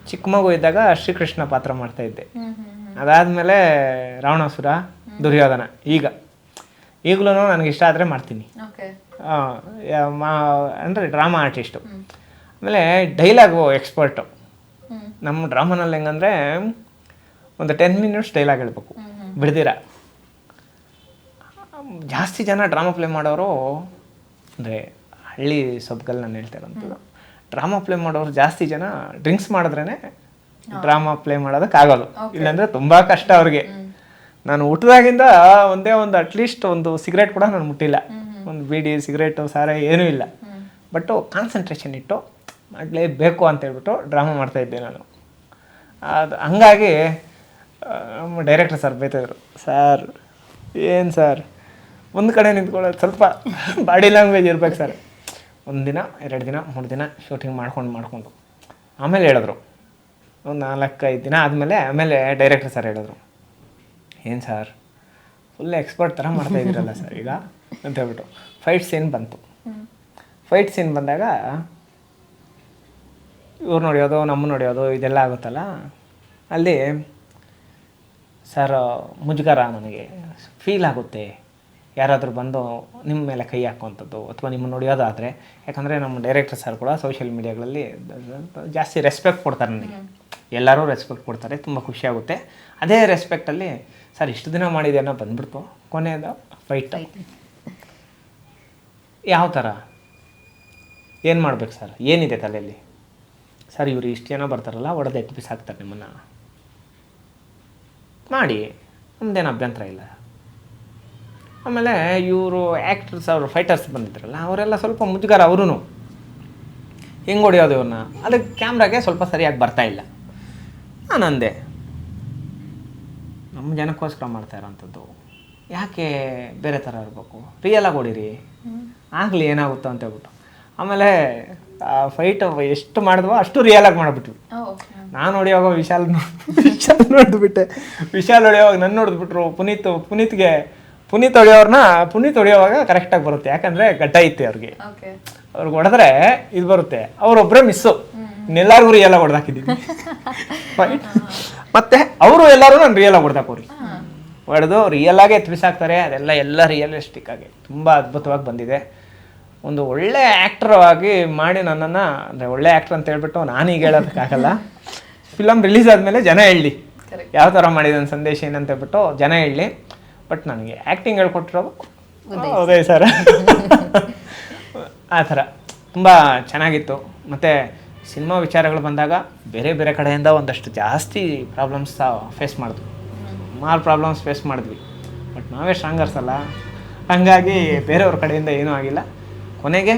ಚಿಕ್ಕ ಮಗು ಇದ್ದಾಗ ಶ್ರೀಕೃಷ್ಣ ಪಾತ್ರ ಮಾಡ್ತಾಯಿದ್ದೆ. ಅದಾದಮೇಲೆ ರಾವಣಾಸುರ, ದುರ್ಯೋಧನ. ಈಗಲೂ ನನಗೆ ಇಷ್ಟ ಆದರೆ ಮಾಡ್ತೀನಿ. ಅಂದರೆ ಡ್ರಾಮಾ ಆರ್ಟಿಸ್ಟು. ಆಮೇಲೆ ಡೈಲಾಗು ಎಕ್ಸ್ಪರ್ಟು. ನಮ್ಮ ಡ್ರಾಮಾನಲ್ಲಿ ಹೆಂಗಂದರೆ ಒಂದು 10 ಮಿನಿಟ್ಸ್ ಡೈಲಾಗ್ ಹೇಳ್ಬೇಕು ಬಿಡ್ದಿರ. ಜಾಸ್ತಿ ಜನ ಡ್ರಾಮಾ ಪ್ಲೇ ಮಾಡೋರು ಅಂದರೆ ಹಳ್ಳಿ ಸೊಬ್ಗಲ್ಲಿ ನಾನು ಹೇಳ್ತಾ ಇರೋಂಥದ್ದು, ಡ್ರಾಮಾ ಪ್ಲೇ ಮಾಡೋರು ಜಾಸ್ತಿ ಜನ ಡ್ರಿಂಕ್ಸ್ ಮಾಡಿದ್ರೇ ಡ್ರಾಮಾ ಪ್ಲೇ ಮಾಡೋದಕ್ಕಾಗೋದು. ಇಲ್ಲಾಂದರೆ ತುಂಬ ಕಷ್ಟ ಅವ್ರಿಗೆ. ನಾನು ಹುಟ್ಟಿದಾಗಿಂದ ಒಂದೇ ಒಂದು ಅಟ್ಲೀಸ್ಟ್ ಒಂದು ಸಿಗರೇಟ್ ಕೂಡ ನಾನು ಮುಟ್ಟಿಲ್ಲ. ಒಂದು ಬೀಡಿ ಸಿಗರೇಟು ಸಾರ ಏನೂ ಇಲ್ಲ. ಬಟ್ಟು ಕಾನ್ಸಂಟ್ರೇಷನ್ ಇಟ್ಟು ಮಾಡಲೇಬೇಕು ಅಂತೇಳ್ಬಿಟ್ಟು ಡ್ರಾಮಾ ಮಾಡ್ತಾಯಿದ್ದೆ ನಾನು. ಅದು ಹಂಗಾಗಿ ನಮ್ಮ ಡೈರೆಕ್ಟರ್ ಸರ್ ಬೈತಾಯಿದ್ರು, ಸರ್ ಏನು ಸರ್ ಒಂದು ಕಡೆ ನಿಂತ್ಕೊಳ್ಳೋದು ಸ್ವಲ್ಪ ಬಾಡಿ ಲ್ಯಾಂಗ್ವೇಜ್ ಇರ್ಬೇಕು ಸರ್. 1 ದಿನ 2 ದಿನ 3 ದಿನ ಶೂಟಿಂಗ್ ಮಾಡ್ಕೊಂಡು ಆಮೇಲೆ ಹೇಳಿದ್ರು, ಒಂದು 4-5 ದಿನ ಆಮೇಲೆ ಡೈರೆಕ್ಟರ್ ಸರ್ ಹೇಳಿದ್ರು, ಏನು ಸರ್ ಫುಲ್ ಎಕ್ಸ್ಪರ್ಟ್ ಥರ ಮಾಡ್ತಾಯಿದ್ದೀರಲ್ಲ ಸರ್ ಈಗ ಅಂತ ಹೇಳ್ಬಿಟ್ಟು. ಫೈಟ್ ಸೀನ್ ಬಂತು. ಫೈಟ್ ಸೀನ್ ಬಂದಾಗ ಇವ್ರು ನೋಡ್ಯೋದು ನಮ್ಮ ನೋಡ್ಯೋದು ಇದೆಲ್ಲ ಆಗುತ್ತಲ್ಲ, ಅಲ್ಲಿ ಸರ್ ಮುಜುಗರ ನನಗೆ ಫೀಲ್ ಆಗುತ್ತೆ. ಯಾರಾದರೂ ಬಂದು ನಿಮ್ಮ ಮೇಲೆ ಕೈ ಹಾಕುವಂಥದ್ದು ಅಥವಾ ನಿಮ್ಮ ನೋಡಿಯೋದಾದರೆ, ಯಾಕಂದರೆ ನಮ್ಮ ಡೈರೆಕ್ಟರ್ ಸರ್ ಕೂಡ ಸೋಷಿಯಲ್ ಮೀಡಿಯಾಗಳಲ್ಲಿ ಜಾಸ್ತಿ ರೆಸ್ಪೆಕ್ಟ್ ಕೊಡ್ತಾರೆ ನನಗೆ. ಎಲ್ಲರೂ ರೆಸ್ಪೆಕ್ಟ್ ಕೊಡ್ತಾರೆ, ತುಂಬ ಖುಷಿಯಾಗುತ್ತೆ. ಅದೇ ರೆಸ್ಪೆಕ್ಟಲ್ಲಿ ಸರ್ ಇಷ್ಟು ದಿನ ಮಾಡಿದೆ ಅನ್ನೋ ಬಂದ್ಬಿಡ್ತು. ಕೊನೆಯದು ಫೈಟ್ ಯಾವ ಥರ ಏನು ಮಾಡ್ಬೇಕು ಸರ್, ಏನಿದೆ ತಲೆಯಲ್ಲಿ ಸರ್, ಇವರು ಇಷ್ಟು ಜನ ಬರ್ತಾರಲ್ಲ ಹೊಡೆದು ಎತ್ತು ಬಿಸಾಕ್ತಾರೆ ನಿಮ್ಮನ್ನು, ಮಾಡಿ ನಮ್ಮದೇನು ಅಭ್ಯಂತರ ಇಲ್ಲ. ಆಮೇಲೆ ಇವರು ಆ್ಯಕ್ಟರ್ಸ್, ಅವರು ಫೈಟರ್ಸ್ ಬಂದಿದ್ರಲ್ಲ ಅವರೆಲ್ಲ ಸ್ವಲ್ಪ ಮುಜುಗರ. ಅವರು ಹೆಂಗೆ ಹೊಡೆಯೋದು ಇವ್ರನ್ನ, ಅದಕ್ಕೆ ಕ್ಯಾಮ್ರಾಗೆ ಸ್ವಲ್ಪ ಸರಿಯಾಗಿ ಬರ್ತಾಯಿಲ್ಲ. ನಾನು ಅಂದೆ, ನಮ್ಮ ಜನಕ್ಕೋಸ್ಕರ ಮಾಡ್ತಾ ಇರೋಂಥದ್ದು, ಯಾಕೆ ಬೇರೆ ಥರ ಇರಬೇಕು, ರಿಯಲಾಗಿ ಹೊಡೀರಿ, ಆಗಲಿ ಏನಾಗುತ್ತೋ ಅಂತ ಹೇಳ್ಬಿಟ್ಟು. ಆಮೇಲೆ ಫೈಟ್ ಎಷ್ಟು ಮಾಡಿದ್ವೋ ಅಷ್ಟು ರಿಯಲಾಗಿ ಮಾಡಿಬಿಟ್ವಿ. ನಾನು ಹೊಡೆಯುವಾಗ ವಿಶಾಲ್ ನೋಡಿಬಿಟ್ಟೆ, ವಿಶಾಲ್ ಹೊಡೆಯುವಾಗ ನನ್ನ ನೋಡಿದ್ಬಿಟ್ರು. ಪುನೀತ್ ಹೊಡೆಯೋವಾಗ ಕರೆಕ್ಟಾಗಿ ಬರುತ್ತೆ, ಯಾಕಂದರೆ ಗಡ್ಡ ಐತೆ ಅವ್ರಿಗೆ ಹೊಡೆದ್ರೆ ಇದು ಬರುತ್ತೆ. ಅವರೊಬ್ಬರೇ ಮಿಸ್ಸು, ಇನ್ನೆಲ್ಲರಿಗೂ ರಿಯಲಾಗಿ ಹೊಡೆದಾಕಿದ್ದೀನಿ. ಮತ್ತೆ ಅವರು ಎಲ್ಲರೂ ನಾನು ರಿಯಲಾಗಿ ಹೊಡೆದಾಕೋರಿ, ಹೊಡೆದು ರಿಯಲಾಗೆ ಎತ್ತಿಸಾಕ್ತಾರೆ. ಎಲ್ಲ ರಿಯಲಿಸ್ಟಿಕ್ ಆಗಿ ತುಂಬ ಅದ್ಭುತವಾಗಿ ಬಂದಿದೆ. ಒಂದು ಒಳ್ಳೆ ಆ್ಯಕ್ಟರ್ ಆಗಿ ಮಾಡಿ ನನ್ನನ್ನು, ಅಂದರೆ ಒಳ್ಳೆ ಆ್ಯಕ್ಟರ್ ಅಂತ ಹೇಳ್ಬಿಟ್ಟು ನಾನೀಗ ಹೇಳೋದಕ್ಕಾಗಲ್ಲ. ಫಿಲಮ್ ರಿಲೀಸ್ ಆದಮೇಲೆ ಜನ ಹೇಳಲಿ ಯಾವ ಥರ ಮಾಡಿದ್ದಾನೆ, ಸಂದೇಶ ಏನಂತ ಹೇಳ್ಬಿಟ್ಟು ಜನ ಹೇಳಲಿ. ಬಟ್ ನನಗೆ ಆ್ಯಕ್ಟಿಂಗ್ ಹೇಳ್ಕೊಟ್ಟಿರೋದು ಹೌದೇ ಸರ್. ಆ ಥರ ತುಂಬ ಚೆನ್ನಾಗಿತ್ತು. ಮತ್ತು ಸಿನಿಮಾ ವಿಚಾರಗಳು ಬಂದಾಗ ಬೇರೆ ಬೇರೆ ಕಡೆಯಿಂದ ಒಂದಷ್ಟು ಜಾಸ್ತಿ ಪ್ರಾಬ್ಲಮ್ಸ್ ಫೇಸ್ ಮಾಡಿದ್ವಿ, ಸುಮಾರು ಪ್ರಾಬ್ಲಮ್ಸ್ ಫೇಸ್ ಮಾಡಿದ್ವಿ. ಬಟ್ ನಾವೇ ಸ್ಟ್ರಾಂಗರ್ಸ್ ಅಲ್ಲ, ಹಾಗಾಗಿ ಬೇರೆಯವ್ರ ಕಡೆಯಿಂದ ಏನೂ ಆಗಿಲ್ಲ. ಕೊನೆಗೆ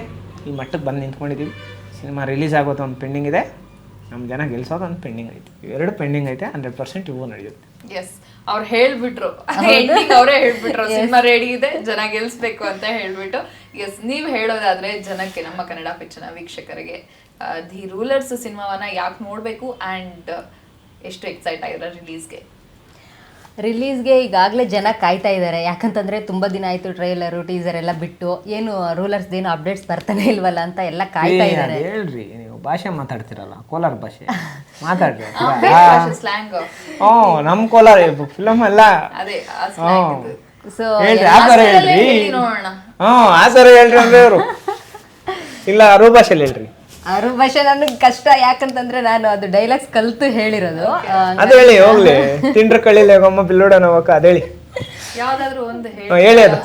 ಈ ಮಟ್ಟಕ್ಕೆ ಬಂದು ನಿಂತ್ಕೊಂಡಿದ್ದೀವಿ. ಸಿನಿಮಾ ರಿಲೀಸ್ ಆಗೋದು ಒಂದು ಪೆಂಡಿಂಗ್ ಇದೆ, ನಮ್ಮ ಜನ ಗೆಲ್ಸೋದು ಒಂದು ಪೆಂಡಿಂಗ್ ಐತೆ. ಇವೆರಡು ಪೆಂಡಿಂಗ್ ಐತೆ. 100% ಇವು ನಡೆಯುತ್ತೆ. ಎಸ್, ಅವ್ರು ಹೇಳ್ಬಿಟ್ರು, ಅವರೇ ಹೇಳ್ಬಿಟ್ರು ಸಿನಿಮಾ ರೆಡಿ ಇದೆ, ಜನ ಗೆಲ್ಸ್ಬೇಕು ಅಂತ ಹೇಳ್ಬಿಟ್ಟು. ಎಸ್, ನೀವು ಹೇಳೋದಾದ್ರೆ ಜನಕ್ಕೆ, ನಮ್ಮ ಕನ್ನಡ ಪಿಕ್ಚರ್ನ ವೀಕ್ಷಕರಿಗೆ ದಿ ರೂಲರ್ಸ್ ಸಿನಿಮಾವನ್ನ ಯಾಕೆ ನೋಡಬೇಕು ಆ್ಯಂಡ್ ಎಷ್ಟು ಎಕ್ಸೈಟ್ ಆಗಿರೋ ರಿಲೀಸ್ಗೆ ಈಗಾಗಲೇ ಜನ ಕಾಯ್ತಾ ಇದ್ದಾರೆ. ಯಾಕಂತಂದರೆ ತುಂಬ ದಿನ ಆಯಿತು ಟ್ರೈಲರು ಟೀಸರ್ ಎಲ್ಲ ಬಿಟ್ಟು, ಏನು ರೂಲರ್ಸ್ದೇನು ಅಪ್ಡೇಟ್ಸ್ ಬರ್ತಾನೆ ಇಲ್ವಲ್ಲ ಅಂತ ಎಲ್ಲ ಕಾಯ್ತಾ ಇದ್ದಾರೆ. ಹೇಳ್ರಿ, ನೀವು ಭಾಷೆ ಮಾತಾಡ್ತಿರಲ್ಲ, ಕೋಲಾರ ಭಾಷೆ ಮಾತಾಡ್ರಿ. ಸ್ಲ್ಯಾಂಗ್ ಹ್ಞೂ ನಮ್ಮ ಕೋಲಾರ ಫಿಲಮ್ ಎಲ್ಲ. ಅದೇ ಸೊ ಹೇಳ್ರಿ ಆ ಥರ ಹೇಳ್ರಿ. ನೋಡೋಣ. ಆ ಥರ ಹೇಳ್ರಿ ಅಂದ್ರೆ ಇವರು ಇಲ್ಲ ಅರು ಭಾಷೆಲಿ ಹೇಳ್ರಿ. ಅರು ಭಾಷೆ ನನಗೆ ಕಷ್ಟ, ಯಾಕಂತಂದ್ರೆ ನಾನು ಅದು ಡೈಲಾಗ್ಸ್ ಕಲ್ತು ಹೇಳಿರೋದು. ಅದು ಹೇಳಿ ಹೋಗ್ಲಿ. ತಿಂಡ್ರ ಕಳಿಲೆ ಗೊಮ್ಮ ಬಿಲ್ಲೋಡ ನವಕ ಅದು ಹೇಳಿ. ಯಾವ್ದಾದ್ರು ಒಂದು ಹೇಳಿ ಅದು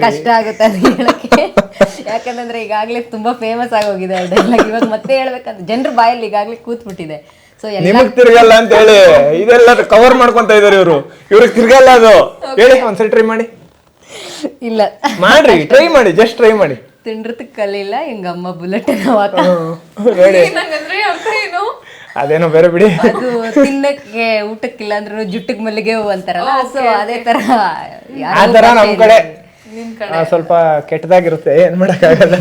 ಕಷ್ಟ ಆಗುತ್ತೆ ಅದು ಹೇಳಕ್ಕೆ, ಯಾಕಂತಂದ್ರೆ ಈಗಾಗ್ಲೇ ತುಂಬಾ ಫೇಮಸ್ ಆಗೋಗಿದೆ ಆ ಡೈಲಾಗ್. ಇವಾಗ ಮತ್ತೆ ಹೇಳ್ಬೇಕಂತ ಜನರ ಬಾಯಲ್ಲಿ ಈಗಾಗ್ಲೇ ಕೂತ್ಬಿಟ್ಟಿದೆ. ಸೊ ನಿಮಗ್ ತಿರ್ಗಲ್ಲ ಅಂತ ಹೇಳಿ ಇದೆಲ್ಲ ಕವರ್ ಮಾಡ್ಕೊಂತ ಇದಾರೆ ಇವ್ರು. ಇವ್ರಿಗೆ ತಿರ್ಗಲ್ಲ ಅದು. ಹೇಳಿ ಒಂದ್ಸರಿ ಟ್ರೈ ಮಾಡಿ. ಇಲ್ಲ ಮಾಡ್ರಿ, ಟ್ರೈ ಮಾಡಿ, ಜಸ್ಟ್ ಟ್ರೈ ಮಾಡಿ. ತಿಂಡ್ರತ್ ಕಲಿಲ್ಲ ಹಿಂಗಮ್ಮ ಬುಲೆಟ್ ನೋಡಿ ನಂಗಂದ್ರೆ ಅರ್ಥ ಏನು ಅದೇನೋ ಬೇರೆ ಬಿಡಿ. ಅದು ತಿನ್ನಕ್ಕೆ ಊಟಕ್ಕಿಲ್ಲ ಅಂದ್ರೂ ಜುಟ್ಟಿಗೆ ಮಲ್ಲಿಗೆ ಹೂ ಅಂತಾರಲ್ಲ, ಸೊ ಅದೇ ತರ ಆ ತರ ನಮ್ ಕಡೆ ನಿಮ್ ಕಡೆ ಸ್ವಲ್ಪ ಕೆಟ್ಟದಾಗಿರುತ್ತೆ, ಏನ್ ಮಾಡಕ್ಕಾಗಲ್ಲ.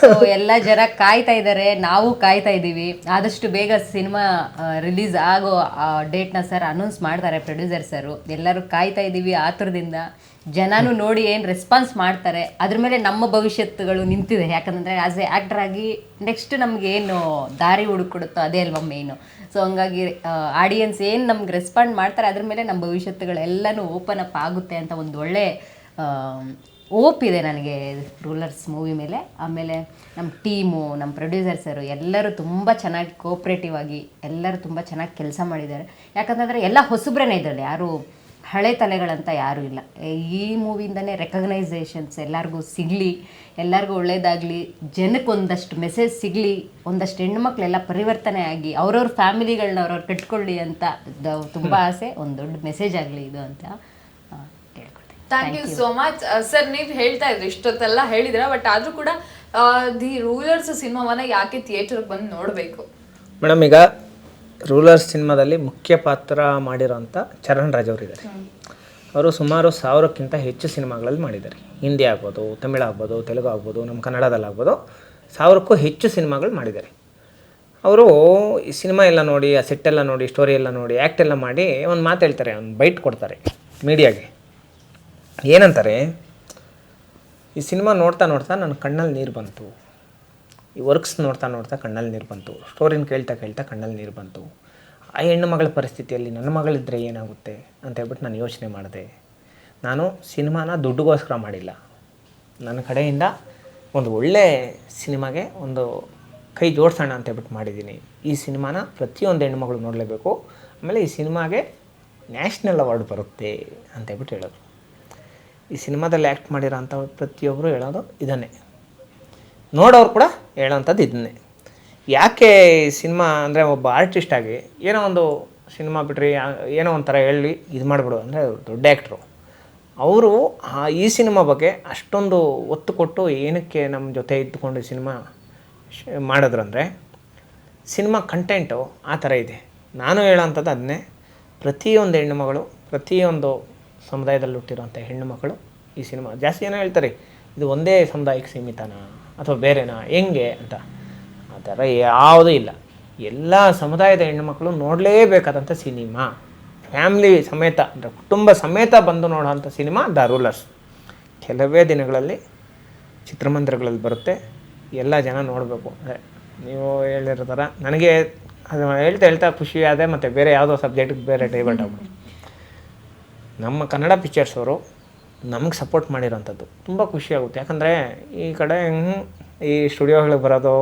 ಸೊ ಎಲ್ಲ ಜನ ಕಾಯ್ತಾ ಇದ್ದಾರೆ, ನಾವು ಕಾಯ್ತಾ ಇದ್ದೀವಿ. ಆದಷ್ಟು ಬೇಗ ಸಿನಿಮಾ ರಿಲೀಸ್ ಆಗೋ ಡೇಟ್ನ ಸರ್ ಅನೌನ್ಸ್ ಮಾಡ್ತಾರೆ ಪ್ರೊಡ್ಯೂಸರ್ ಸರ್. ಎಲ್ಲರೂ ಕಾಯ್ತಾ ಇದ್ದೀವಿ ಆತುರದಿಂದ. ಜನನು ನೋಡಿ ಏನು ರೆಸ್ಪಾನ್ಸ್ ಮಾಡ್ತಾರೆ ಅದ್ರ ಮೇಲೆ ನಮ್ಮ ಭವಿಷ್ಯತ್ತುಗಳು ನಿಂತಿದೆ. ಯಾಕಂದರೆ ಆಸ್ ಎ ಆ್ಯಕ್ಟರ್ ಆಗಿ ನೆಕ್ಸ್ಟ್ ನಮ್ಗೆ ಏನು ದಾರಿ ಹುಡುಕೊಡುತ್ತೋ ಅದೇ ಅಲ್ವಾ ಮೇಯ್ನು. ಸೊ ಹಂಗಾಗಿ ಆಡಿಯನ್ಸ್ ಏನು ನಮ್ಗೆ ರೆಸ್ಪಾಂಡ್ ಮಾಡ್ತಾರೆ ಅದ್ರ ಮೇಲೆ ನಮ್ಮ ಭವಿಷ್ಯತ್ತುಗಳೆಲ್ಲನೂ ಓಪನ್ ಅಪ್ ಆಗುತ್ತೆ ಅಂತ ಒಂದು ಒಳ್ಳೆ ಓಪ್ ಇದೆ ನನಗೆ ರೂಲರ್ಸ್ ಮೂವಿ ಮೇಲೆ. ಆಮೇಲೆ ನಮ್ಮ ಟೀಮು, ನಮ್ಮ ಪ್ರೊಡ್ಯೂಸರ್ಸರು ಎಲ್ಲರೂ ತುಂಬ ಚೆನ್ನಾಗಿ ಕೋಪ್ರೇಟಿವ್ ಆಗಿ ಎಲ್ಲರೂ ತುಂಬ ಚೆನ್ನಾಗಿ ಕೆಲಸ ಮಾಡಿದ್ದಾರೆ. ಯಾಕಂತಂದರೆ ಎಲ್ಲ ಹೊಸಬ್ರೇ ಇದರಲ್ಲಿ, ಯಾರು ಹಳೆ ತಲೆಗಳಂತ ಯಾರೂ ಇಲ್ಲ. ಈ ಮೂವಿಯಿಂದನೇ ರೆಕಗ್ನೈಸೇಷನ್ಸ್ ಎಲ್ಲರಿಗೂ ಸಿಗಲಿ, ಎಲ್ಲರಿಗೂ ಒಳ್ಳೇದಾಗಲಿ, ಜನಕ್ಕೆ ಒಂದಷ್ಟು ಮೆಸೇಜ್ ಸಿಗಲಿ, ಒಂದಷ್ಟು ಹೆಣ್ಮಕ್ಳೆಲ್ಲ ಪರಿವರ್ತನೆ ಆಗಿ ಅವ್ರವ್ರ ಫ್ಯಾಮಿಲಿಗಳನ್ನ ಅವ್ರವ್ರು ಕಟ್ಕೊಳ್ಳಿ ಅಂತ ತುಂಬ ಆಸೆ. ಒಂದು ದೊಡ್ಡ ಮೆಸೇಜ್ ಆಗಲಿ ಇದು ಅಂತ ಕೇಳ್ಕೊಳ್ತೀನಿ. Thank you so much sir. ನೀವು ಹೇಳ್ತಾ ಇದ್ರಿ ಇಷ್ಟೊತ್ತೆಲ್ಲ ಹೇಳಿದ್ರ, ಬಟ್ ಆದ್ರೂ ಕೂಡ ದಿ ರೂಲರ್ಸ್ ಸಿನಿಮಾವನ್ನ ಯಾಕೆ ಥಿಯೇಟರ್ಗೆ ಬಂದು ನೋಡಬೇಕು? ಮೇಡಮ್, ಈಗ ರೂಲರ್ಸ್ ಸಿನಿಮಾದಲ್ಲಿ ಮುಖ್ಯ ಪಾತ್ರ ಮಾಡಿರೋಂಥ ಚರಣ್ ರಾಜ್ ಅವರು ಇದ್ದಾರೆ. ಅವರು ಸುಮಾರು 1000ಕ್ಕಿಂತ ಹೆಚ್ಚು ಸಿನಿಮಾಗಳಲ್ಲಿ ಮಾಡಿದ್ದಾರೆ. ಹಿಂದಿ ಆಗ್ಬೋದು, ತಮಿಳು ಆಗ್ಬೋದು, ತೆಲುಗು ಆಗ್ಬೋದು, ನಮ್ಮ ಕನ್ನಡದಲ್ಲಾಗ್ಬೋದು, 1000ಕ್ಕೂ ಹೆಚ್ಚು ಸಿನಿಮಾಗಳು ಮಾಡಿದ್ದಾರೆ. ಅವರು ಈ ಸಿನಿಮಾ ಎಲ್ಲ ನೋಡಿ, ಆ ಸೆಟ್ಟೆಲ್ಲ ನೋಡಿ, ಸ್ಟೋರಿ ಎಲ್ಲ ನೋಡಿ, ಆ್ಯಕ್ಟ್ ಎಲ್ಲ ಮಾಡಿ ಒಂದು ಮಾತು ಹೇಳ್ತಾರೆ, ಒಂದು ಬೈಟ್ ಕೊಡ್ತಾರೆ ಮೀಡಿಯಾಗೆ. ಏನಂತಾರೆ, ಈ ಸಿನಿಮಾ ನೋಡ್ತಾ ನೋಡ್ತಾ ನನ್ನ ಕಣ್ಣಲ್ಲಿ ನೀರು ಬಂತು, ಈ ವರ್ಕ್ಸ್ ನೋಡ್ತಾ ನೋಡ್ತಾ ಕಣ್ಣಲ್ಲಿ ನೀರು ಬಂತು, ಸ್ಟೋರಿನ ಕೇಳ್ತಾ ಕೇಳ್ತಾ ಕಣ್ಣಲ್ಲಿ ನೀರು ಬಂತು. ಆ ಹೆಣ್ಣು ಮಗಳ ಪರಿಸ್ಥಿತಿಯಲ್ಲಿ ನನ್ನ ಮಗಳಿದ್ದರೆ ಏನಾಗುತ್ತೆ ಅಂತ ಹೇಳ್ಬಿಟ್ಟು ನಾನು ಯೋಚನೆ ಮಾಡಿದೆ. ನಾನು ಸಿನಿಮಾನ ದುಡ್ಡುಗೋಸ್ಕರ ಮಾಡಿಲ್ಲ, ನನ್ನ ಕಡೆಯಿಂದ ಒಂದು ಒಳ್ಳೆ ಸಿನಿಮಾಗೆ ಒಂದು ಕೈ ಜೋಡಿಸೋಣ ಅಂತ ಹೇಳ್ಬಿಟ್ಟು ಮಾಡಿದ್ದೀನಿ. ಈ ಸಿನಿಮಾನ ಪ್ರತಿಯೊಂದು ಹೆಣ್ಮಗಳು ನೋಡಲೇಬೇಕು, ಆಮೇಲೆ ಈ ಸಿನಿಮಾಗೆ ನ್ಯಾಷನಲ್ ಅವಾರ್ಡ್ ಬರುತ್ತೆ ಅಂತ ಹೇಳ್ಬಿಟ್ಟು ಹೇಳೋದು. ಈ ಸಿನಿಮಾದಲ್ಲಿ ಆ್ಯಕ್ಟ್ ಮಾಡಿರೋ ಅಂಥ ಪ್ರತಿಯೊಬ್ಬರು ಹೇಳೋದು ಇದನ್ನೇ, ನೋಡೋರು ಕೂಡ ಹೇಳೋವಂಥದ್ದು ಇದನ್ನೇ. ಯಾಕೆ ಸಿನಿಮಾ ಅಂದರೆ ಒಬ್ಬ ಆರ್ಟಿಸ್ಟಾಗಿ ಏನೋ ಒಂದು ಸಿನಿಮಾ ಬಿಟ್ರಿ, ಏನೋ ಒಂಥರ ಹೇಳಿ ಇದು ಮಾಡಿಬಿಡು ಅಂದರೆ ದೊಡ್ಡ ಆ್ಯಕ್ಟ್ರು ಅವರು ಈ ಸಿನಿಮಾ ಬಗ್ಗೆ ಅಷ್ಟೊಂದು ಒತ್ತು ಕೊಟ್ಟು ಏನಕ್ಕೆ ನಮ್ಮ ಜೊತೆ ಇದ್ದುಕೊಂಡು ಸಿನಿಮಾ ಮಾಡಿದ್ರು ಅಂದರೆ ಸಿನಿಮಾ ಕಂಟೆಂಟು ಆ ಥರ ಇದೆ. ನಾನು ಹೇಳೋವಂಥದ್ದು ಅದನ್ನೇ, ಪ್ರತಿಯೊಂದು ಹೆಣ್ಣುಮಗಳು, ಪ್ರತಿಯೊಂದು ಸಮುದಾಯದಲ್ಲಿ ಹುಟ್ಟಿರೋಂಥ ಹೆಣ್ಣು ಮಕ್ಕಳು ಈ ಸಿನಿಮಾ ಜಾಸ್ತಿ ಏನೋ ಹೇಳ್ತಾರೆ, ಇದು ಒಂದೇ ಸಮುದಾಯಕ್ಕೆ ಸೀಮಿತನಾ ಅಥವಾ ಬೇರೆನಾ ಹೆಂಗೆ ಅಂತ. ಆ ಥರ ಯಾವುದೂ ಇಲ್ಲ. ಎಲ್ಲ ಸಮುದಾಯದ ಹೆಣ್ಣುಮಕ್ಕಳು ನೋಡಲೇಬೇಕಾದಂಥ ಸಿನಿಮಾ, ಫ್ಯಾಮ್ಲಿ ಸಮೇತ ಅಂದರೆ ಕುಟುಂಬ ಸಮೇತ ಬಂದು ನೋಡೋವಂಥ ಸಿನಿಮಾ ದ ರೂಲರ್ಸ್. ಕೆಲವೇ ದಿನಗಳಲ್ಲಿ ಚಿತ್ರಮಂದಿರಗಳಲ್ಲಿ ಬರುತ್ತೆ, ಎಲ್ಲ ಜನ ನೋಡಬೇಕು. ನೀವು ಹೇಳಿರೋ ಥರ ನನಗೆ ಅದು ಹೇಳ್ತಾ ಹೇಳ್ತಾ ಖುಷಿ ಆದೆ. ಮತ್ತು ಬೇರೆ ಯಾವುದೋ ಸಬ್ಜೆಕ್ಟಿಗೆ ಬೇರೆ ಡೈವರ್ಟ್ ಆಗ್ಬೋದು. ನಮ್ಮ ಕನ್ನಡ ಪಿಕ್ಚರ್ಸ್ ಅವರು ನಮಗೆ ಸಪೋರ್ಟ್ ಮಾಡಿರೋಂಥದ್ದು ತುಂಬ ಖುಷಿಯಾಗುತ್ತೆ. ಯಾಕಂದರೆ ಈ ಕಡೆ ಈ ಸ್ಟುಡಿಯೋಗಳಿಗೆ ಬರೋದು,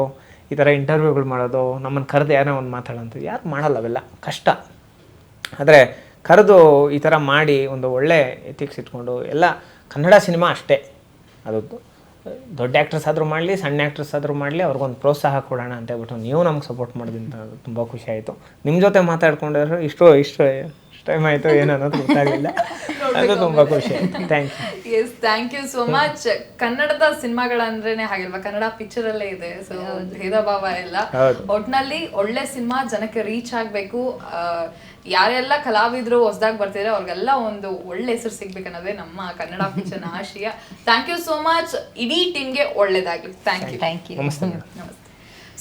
ಈ ಥರ ಇಂಟರ್ವ್ಯೂಗಳು ಮಾಡೋದು, ನಮ್ಮನ್ನು ಕರೆದು ಯಾರೋ ಒಂದು ಮಾತಾಡೋಂಥದ್ದು ಯಾರು ಮಾಡಲ್ಲ, ಅವೆಲ್ಲ ಕಷ್ಟ. ಆದರೆ ಕರೆದು ಈ ಥರ ಮಾಡಿ ಒಂದು ಒಳ್ಳೆ ಎಥಿಕ್ಸ್ ಇಟ್ಕೊಂಡು ಎಲ್ಲ ಕನ್ನಡ ಸಿನಿಮಾ ಅಷ್ಟೇ, ಅದು ದೊಡ್ಡ ಆ್ಯಕ್ಟ್ರಸ್ ಆದರೂ ಮಾಡಲಿ, ಸಣ್ಣ ಆ್ಯಕ್ಟ್ರಸ್ ಆದರೂ ಮಾಡಲಿ, ಅವ್ರಿಗೊಂದು ಪ್ರೋತ್ಸಾಹ ಕೊಡೋಣ ಅಂತ ಹೇಳ್ಬಿಟ್ಟು ನೀವು ನಮ್ಗೆ ಸಪೋರ್ಟ್ ಮಾಡೋದ್ರಿಂದ ತುಂಬ ಖುಷಿ ಆಯಿತು. ನಿಮ್ಮ ಜೊತೆ ಮಾತಾಡ್ಕೊಂಡಿರೋ ಇಷ್ಟು ಟೈಮ್ ಆಯಿತು ಏನನ್ನೋದು ಗೊತ್ತಾಗಲಿಲ್ಲ, ಅದು ತುಂಬ ಖುಷಿ ಆಯಿತು. Thank you so much. ಕನ್ನಡದ ಸಿನಿಮಾಗಳಂದ್ರೇನೆ ಹಾಗಿಲ್ವಾ, ಕನ್ನಡ ಪಿಕ್ಚರ್ ಅಲ್ಲೇ ಇದೆ, ಸೊ ಭೇದ ಭಾವ ಎಲ್ಲ. ಒಟ್ನಲ್ಲಿ ಒಳ್ಳೆ ಸಿನಿಮಾ ಜನಕ್ಕೆ ರೀಚ್ ಆಗಬೇಕು. ಯಾರೆಲ್ಲ ಕಲಾವಿದರು ಹೊಸದಾಗಿ ಬರ್ತಿದ್ರೆ ಅವ್ರಿಗೆಲ್ಲ ಒಂದು ಒಳ್ಳೆ ಹೆಸರು ಸಿಗ್ಬೇಕನ್ನೋದೇ ನಮ್ಮ ಕನ್ನಡ ಪಿಕ್ಚರ್ನ ಆಶಯ. Thank you so much. ಇಡೀ ಟೀಮ್ಗೆ ಒಳ್ಳೇದಾಗಲಿ. Thank you. ನಮಸ್ತೆ.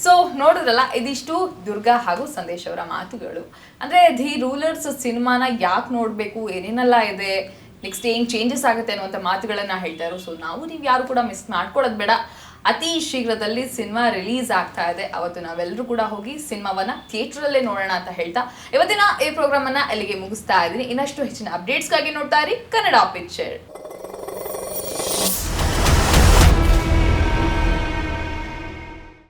ಸೊ ನೋಡಿದ್ರಲ್ಲ, ಇದಿಷ್ಟು ದುರ್ಗಾ ಹಾಗೂ ಸಂದೇಶ್ ಅವರ ಮಾತುಗಳು. ಅಂದರೆ ದಿ ರೂಲರ್ಸ್ ಸಿನಿಮಾನ ಯಾಕೆ ನೋಡಬೇಕು, ಏನೇನೆಲ್ಲ ಇದೆ, ನೆಕ್ಸ್ಟ್ ಏನು ಚೇಂಜಸ್ ಆಗುತ್ತೆ ಅನ್ನುವಂಥ ಮಾತುಗಳನ್ನು ಹೇಳ್ತಾ ಇರೋ. ಸೊ ನೀವು ಯಾರು ಕೂಡ ಮಿಸ್ ಮಾಡ್ಕೊಳ್ಳೋದು ಬೇಡ. ಅತಿ ಶೀಘ್ರದಲ್ಲಿ ಸಿನಿಮಾ ರಿಲೀಸ್ ಆಗ್ತಾ ಇದೆ. ಅವತ್ತು ನಾವೆಲ್ಲರೂ ಕೂಡ ಹೋಗಿ ಸಿನಿಮಾವನ್ನ ಥಿಯೇಟರ್ ನೋಡೋಣ ಅಂತ ಹೇಳ್ತಾ ಇವತ್ತಿನ ಈ ಪ್ರೋಗ್ರಾಮ್ ಅನ್ನ ಅಲ್ಲಿಗೆ ಮುಗಿಸ್ತಾ ಇದ್ದೀನಿ. ಇನ್ನಷ್ಟು ಹೆಚ್ಚಿನ ಅಪ್ಡೇಟ್ಸ್ಗಾಗಿ ನೋಡ್ತಾ ಇರಿ ಕನ್ನಡ ಪಿಕ್ಚರ್.